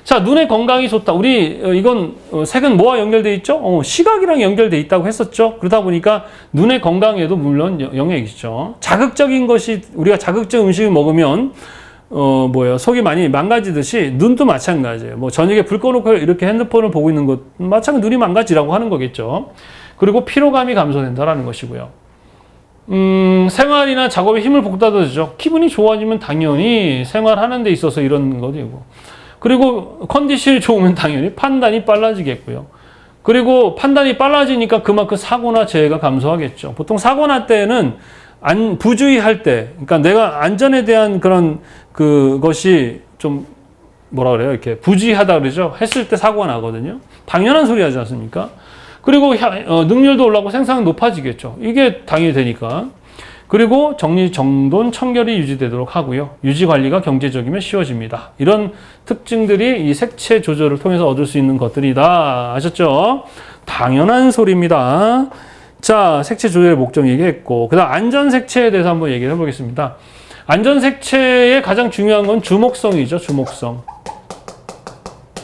자, 눈의 건강이 좋다. 우리 이건 색은 뭐와 연결돼 있죠? 시각이랑 연결돼 있다고 했었죠. 그러다 보니까 눈의 건강에도 물론 영향이 있죠. 자극적인 것이, 우리가 자극적 음식을 먹으면 속이 많이 망가지듯이 눈도 마찬가지예요. 뭐 저녁에 불 꺼놓고 이렇게 핸드폰을 보고 있는 것 마찬가지로 눈이 망가지라고 하는 거겠죠. 그리고 피로감이 감소된다라는 것이고요. 생활이나 작업에 힘을 북돋아주죠. 기분이 좋아지면 당연히 생활하는 데 있어서 이런 거고. 그리고 컨디션이 좋으면 당연히 판단이 빨라지겠고요. 그리고 판단이 빨라지니까 그만큼 사고나 재해가 감소하겠죠. 보통 사고 날 때는 부주의할 때, 그러니까 내가 안전에 대한 그런 그것이 좀 뭐라 그래요? 이렇게 부주의하다 그러죠? 했을 때 사고가 나거든요. 당연한 소리 하지 않습니까? 그리고 능률도 올라가고 생산은 높아지겠죠. 이게 당연히 되니까. 그리고 정돈, 청결이 유지되도록 하고요. 유지 관리가 경제적이면 쉬워집니다. 이런 특징들이 이 색채 조절을 통해서 얻을 수 있는 것들이다. 아셨죠? 당연한 소리입니다. 자, 색채 조절의 목적 얘기했고, 그 다음 안전 색채에 대해서 한번 얘기를 해보겠습니다. 안전 색채의 가장 중요한 건 주목성이죠. 주목성.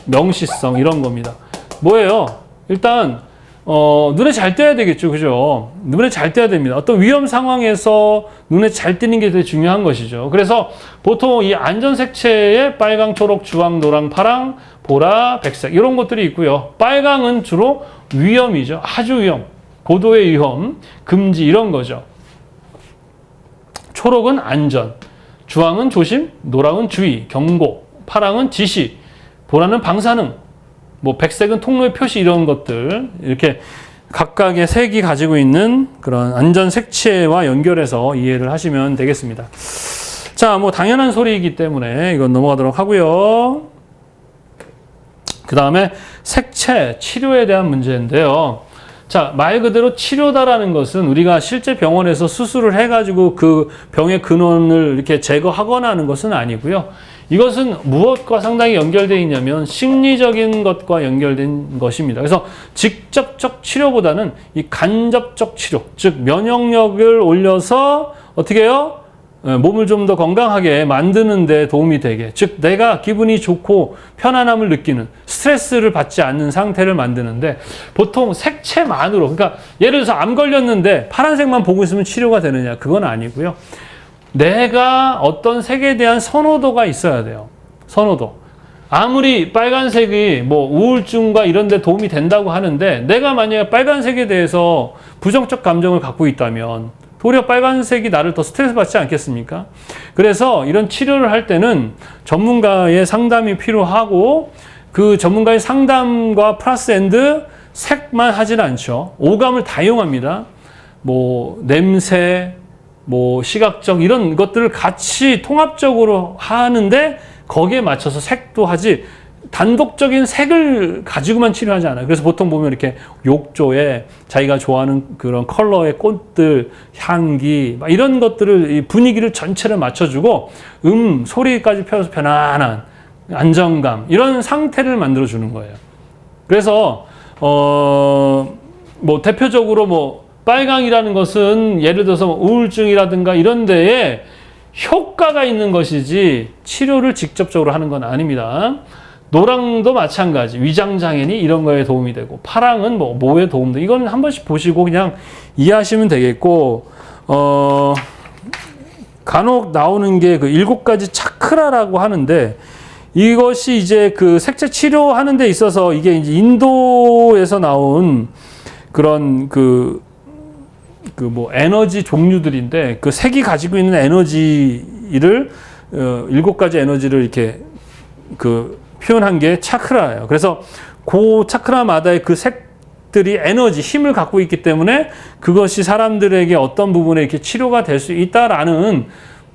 명시성, 이런 겁니다. 뭐예요? 일단, 눈에 잘 띄어야 되겠죠. 그죠? 눈에 잘 띄어야 됩니다. 어떤 위험 상황에서 눈에 잘 띄는 게 되게 중요한 것이죠. 그래서 보통 이 안전 색채에 빨강, 초록, 주황, 노랑, 파랑, 보라, 백색, 이런 것들이 있고요. 빨강은 주로 위험이죠. 아주 위험. 고도의 위험, 금지 이런 거죠. 초록은 안전, 주황은 조심, 노랑은 주의, 경고, 파랑은 지시, 보라는 방사능, 뭐 백색은 통로의 표시 이런 것들 이렇게 각각의 색이 가지고 있는 그런 안전 색채와 연결해서 이해를 하시면 되겠습니다. 자, 뭐 당연한 소리이기 때문에 이건 넘어가도록 하고요. 그 다음에 색채 치료에 대한 문제인데요. 자, 말 그대로 치료다라는 것은 우리가 실제 병원에서 수술을 해가지고 그 병의 근원을 이렇게 제거하거나 하는 것은 아니고요. 이것은 무엇과 상당히 연결되어 있냐면 심리적인 것과 연결된 것입니다. 그래서 직접적 치료보다는 이 간접적 치료, 즉 면역력을 올려서 어떻게 해요? 몸을 좀 더 건강하게 만드는 데 도움이 되게, 즉 내가 기분이 좋고 편안함을 느끼는, 스트레스를 받지 않는 상태를 만드는데 보통 색채만으로, 그러니까 예를 들어서 암 걸렸는데 파란색만 보고 있으면 치료가 되느냐? 그건 아니고요. 내가 어떤 색에 대한 선호도가 있어야 돼요. 선호도. 아무리 빨간색이 뭐 우울증과 이런 데 도움이 된다고 하는데 내가 만약에 빨간색에 대해서 부정적 감정을 갖고 있다면 도리어 빨간색이 나를 더 스트레스 받지 않겠습니까? 그래서 이런 치료를 할 때는 전문가의 상담이 필요하고 그 전문가의 상담과 플러스 앤드 색만 하진 않죠. 오감을 다 이용합니다. 뭐 냄새, 뭐 시각적 이런 것들을 같이 통합적으로 하는데 거기에 맞춰서 색도 하지 단독적인 색을 가지고만 치료하지 않아요. 그래서 보통 보면 이렇게 욕조에 자기가 좋아하는 그런 컬러의 꽃들, 향기 막 이런 것들을 이 분위기를 전체를 맞춰주고 소리까지 펴서 편안한 안정감 이런 상태를 만들어주는 거예요. 그래서 뭐 대표적으로 뭐 빨강이라는 것은 예를 들어서 우울증이라든가 이런 데에 효과가 있는 것이지 치료를 직접적으로 하는 건 아닙니다. 노랑도 마찬가지. 위장장애니 이런 거에 도움이 되고, 파랑은 뭐 뭐에 도움도. 이건 한 번씩 보시고 그냥 이해하시면 되겠고, 간혹 나오는 게 그 7가지 차크라라고 하는데, 이것이 이제 그 색채 치료하는 데 있어서 이게 이제 인도에서 나온 그런 뭐 에너지 종류들인데, 그 색이 가지고 있는 에너지를 7가지 에너지를 이렇게 표현한 게 차크라예요. 그래서 그 차크라마다의 그 색들이 에너지, 힘을 갖고 있기 때문에 그것이 사람들에게 어떤 부분에 이렇게 치료가 될 수 있다라는,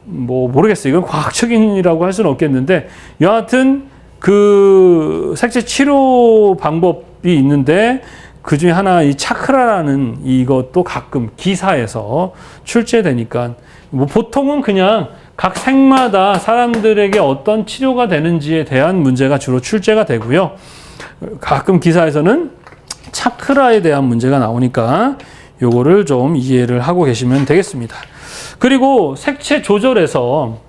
뭐 모르겠어요. 이건 과학적인이라고 할 수는 없겠는데, 여하튼 그 색채 치료 방법이 있는데, 그 중에 하나 이 차크라라는 이것도 가끔 기사에서 출제되니까, 뭐 보통은 그냥 각 색마다 사람들에게 어떤 치료가 되는지에 대한 문제가 주로 출제가 되고요. 가끔 기사에서는 차크라에 대한 문제가 나오니까 요거를 좀 이해를 하고 계시면 되겠습니다. 그리고 색채 조절에서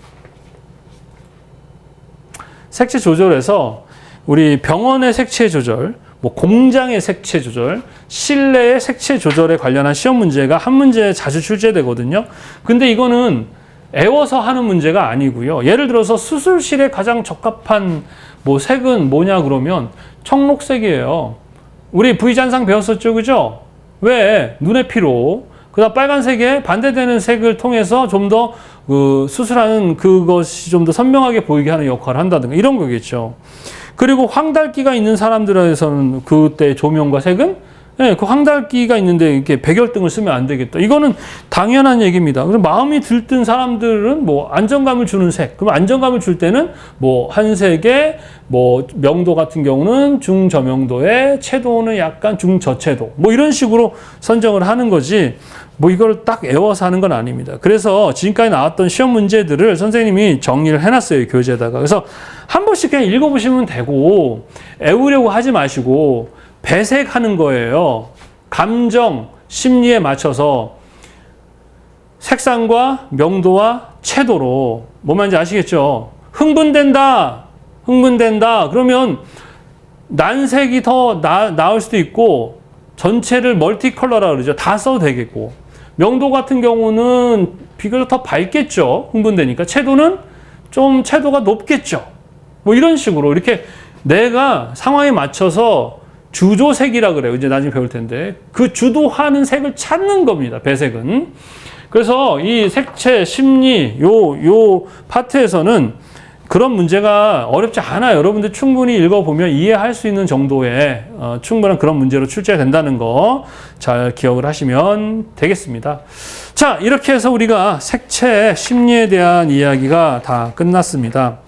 우리 병원의 색채 조절, 뭐 공장의 색채 조절, 실내의 색채 조절에 관련한 시험 문제가 한 문제에 자주 출제되거든요. 근데 이거는 애워서 하는 문제가 아니고요. 예를 들어서 수술실에 가장 적합한 뭐 색은 뭐냐 그러면 청록색이에요. 우리 V잔상 배웠었죠, 그죠? 왜? 눈의 피로. 그다음 빨간색에 반대되는 색을 통해서 좀 더 수술하는 그것이 좀 더 선명하게 보이게 하는 역할을 한다든가 이런 거겠죠. 그리고 황달기가 있는 사람들에서는 그때 조명과 색은, 네, 그 황달기가 있는데 이렇게 백열등을 쓰면 안 되겠다. 이거는 당연한 얘기입니다. 그래서 마음이 들뜬 사람들은 뭐 안정감을 주는 색. 그럼 안정감을 줄 때는 뭐 한색에 뭐 명도 같은 경우는 중저명도에, 채도는 약간 중저채도. 뭐 이런 식으로 선정을 하는 거지. 뭐 이걸 딱 애워서 하는 건 아닙니다. 그래서 지금까지 나왔던 시험 문제들을 선생님이 정리를 해놨어요, 교재에다가. 그래서 한 번씩 그냥 읽어보시면 되고, 애우려고 하지 마시고 배색하는 거예요. 감정, 심리에 맞춰서 색상과 명도와 채도로. 뭔 말인지 아시겠죠? 흥분된다. 그러면 난색이 더 나을 수도 있고, 전체를 멀티컬러라 그러죠. 다 써도 되겠고. 명도 같은 경우는 비교적 더 밝겠죠. 흥분되니까. 채도는 좀 채도가 높겠죠. 뭐 이런 식으로 이렇게 내가 상황에 맞춰서 주조색이라 그래요. 이제 나중에 배울 텐데. 그 주도하는 색을 찾는 겁니다. 배색은. 그래서 이 색채, 심리, 요 파트에서는 그런 문제가 어렵지 않아요. 여러분들 충분히 읽어보면 이해할 수 있는 정도의 충분한 그런 문제로 출제된다는 거 잘 기억을 하시면 되겠습니다. 자, 이렇게 해서 우리가 색채, 심리에 대한 이야기가 다 끝났습니다.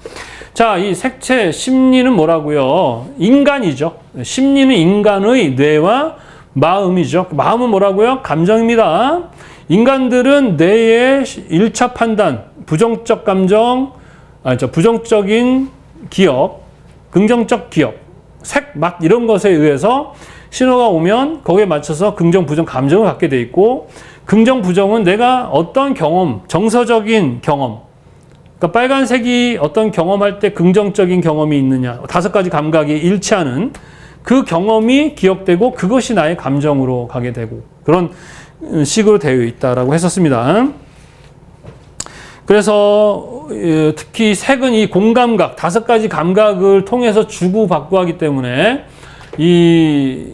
자, 이 색채, 심리는 뭐라고요? 인간이죠. 심리는 인간의 뇌와 마음이죠. 마음은 뭐라고요? 감정입니다. 인간들은 뇌의 1차 판단, 부정적 감정, 부정적인 기억, 긍정적 기억, 색, 맛 이런 것에 의해서 신호가 오면 거기에 맞춰서 긍정, 부정 감정을 갖게 돼 있고, 긍정, 부정은 내가 어떤 경험, 정서적인 경험, 그러니까 빨간색이 어떤 경험할 때 긍정적인 경험이 있느냐, 5가지 감각이 일치하는 그 경험이 기억되고 그것이 나의 감정으로 가게 되고 그런 식으로 되어 있다라고 했었습니다. 그래서 특히 색은 이 공감각, 5가지 감각을 통해서 주고받고 하기 때문에 이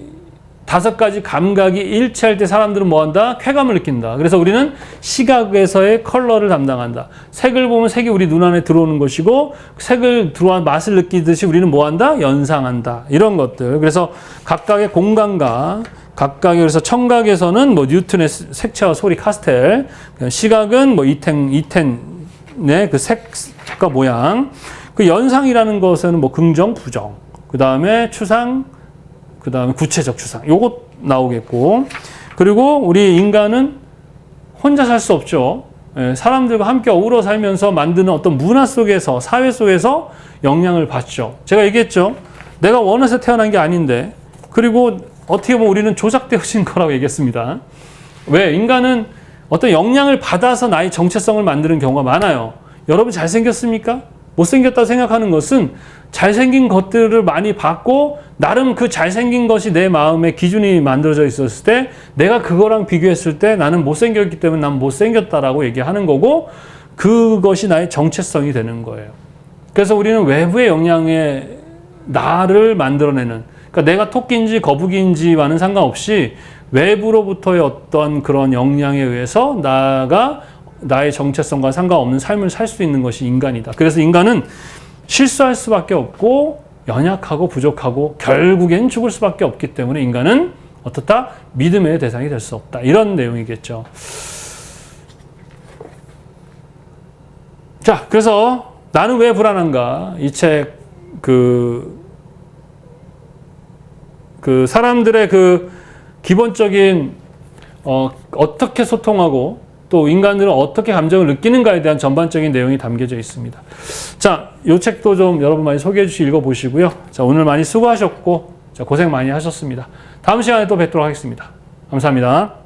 5가지 감각이 일치할 때 사람들은 뭐한다? 쾌감을 느낀다. 그래서 우리는 시각에서의 컬러를 담당한다. 색을 보면 색이 우리 눈 안에 들어오는 것이고, 색을 들어온 맛을 느끼듯이 우리는 뭐한다? 연상한다. 이런 것들. 그래서 각각의 공간과 각각의, 그래서 청각에서는 뭐 뉴턴의 색채와 소리 카스텔, 시각은 뭐 이텐의 그 색과 모양, 그 연상이라는 것은 뭐 긍정, 부정, 그 다음에 추상, 그 다음에 구체적 추상, 요것 나오겠고, 그리고 우리 인간은 혼자 살 수 없죠. 사람들과 함께 어우러 살면서 만드는 어떤 문화 속에서, 사회 속에서 영향을 받죠. 제가 얘기했죠. 내가 원해서 태어난 게 아닌데, 그리고 어떻게 보면 우리는 조작되어진 거라고 얘기했습니다. 왜? 인간은 어떤 영향을 받아서 나의 정체성을 만드는 경우가 많아요. 여러분 잘생겼습니까? 못생겼다 생각하는 것은 잘생긴 것들을 많이 받고 나름 그 잘생긴 것이 내 마음의 기준이 만들어져 있었을 때 내가 그거랑 비교했을 때 나는 못생겼기 때문에 난 못생겼다라고 얘기하는 거고 그것이 나의 정체성이 되는 거예요. 그래서 우리는 외부의 영향에 나를 만들어내는 그러니까 내가 토끼인지 거북이인지와는 상관없이 외부로부터의 어떤 그런 영향에 의해서 나의 정체성과 상관없는 삶을 살 수 있는 것이 인간이다. 그래서 인간은 실수할 수밖에 없고 연약하고 부족하고 결국엔 죽을 수밖에 없기 때문에 인간은 어떻다? 믿음의 대상이 될 수 없다. 이런 내용이겠죠. 자, 그래서 나는 왜 불안한가? 이 책 사람들의 기본적인 어떻게 소통하고 또 인간들은 어떻게 감정을 느끼는가에 대한 전반적인 내용이 담겨져 있습니다. 자, 이 책도 좀 여러분 많이 소개해 주시 읽어보시고요. 자, 오늘 많이 수고하셨고, 자, 고생 많이 하셨습니다. 다음 시간에 또 뵙도록 하겠습니다. 감사합니다.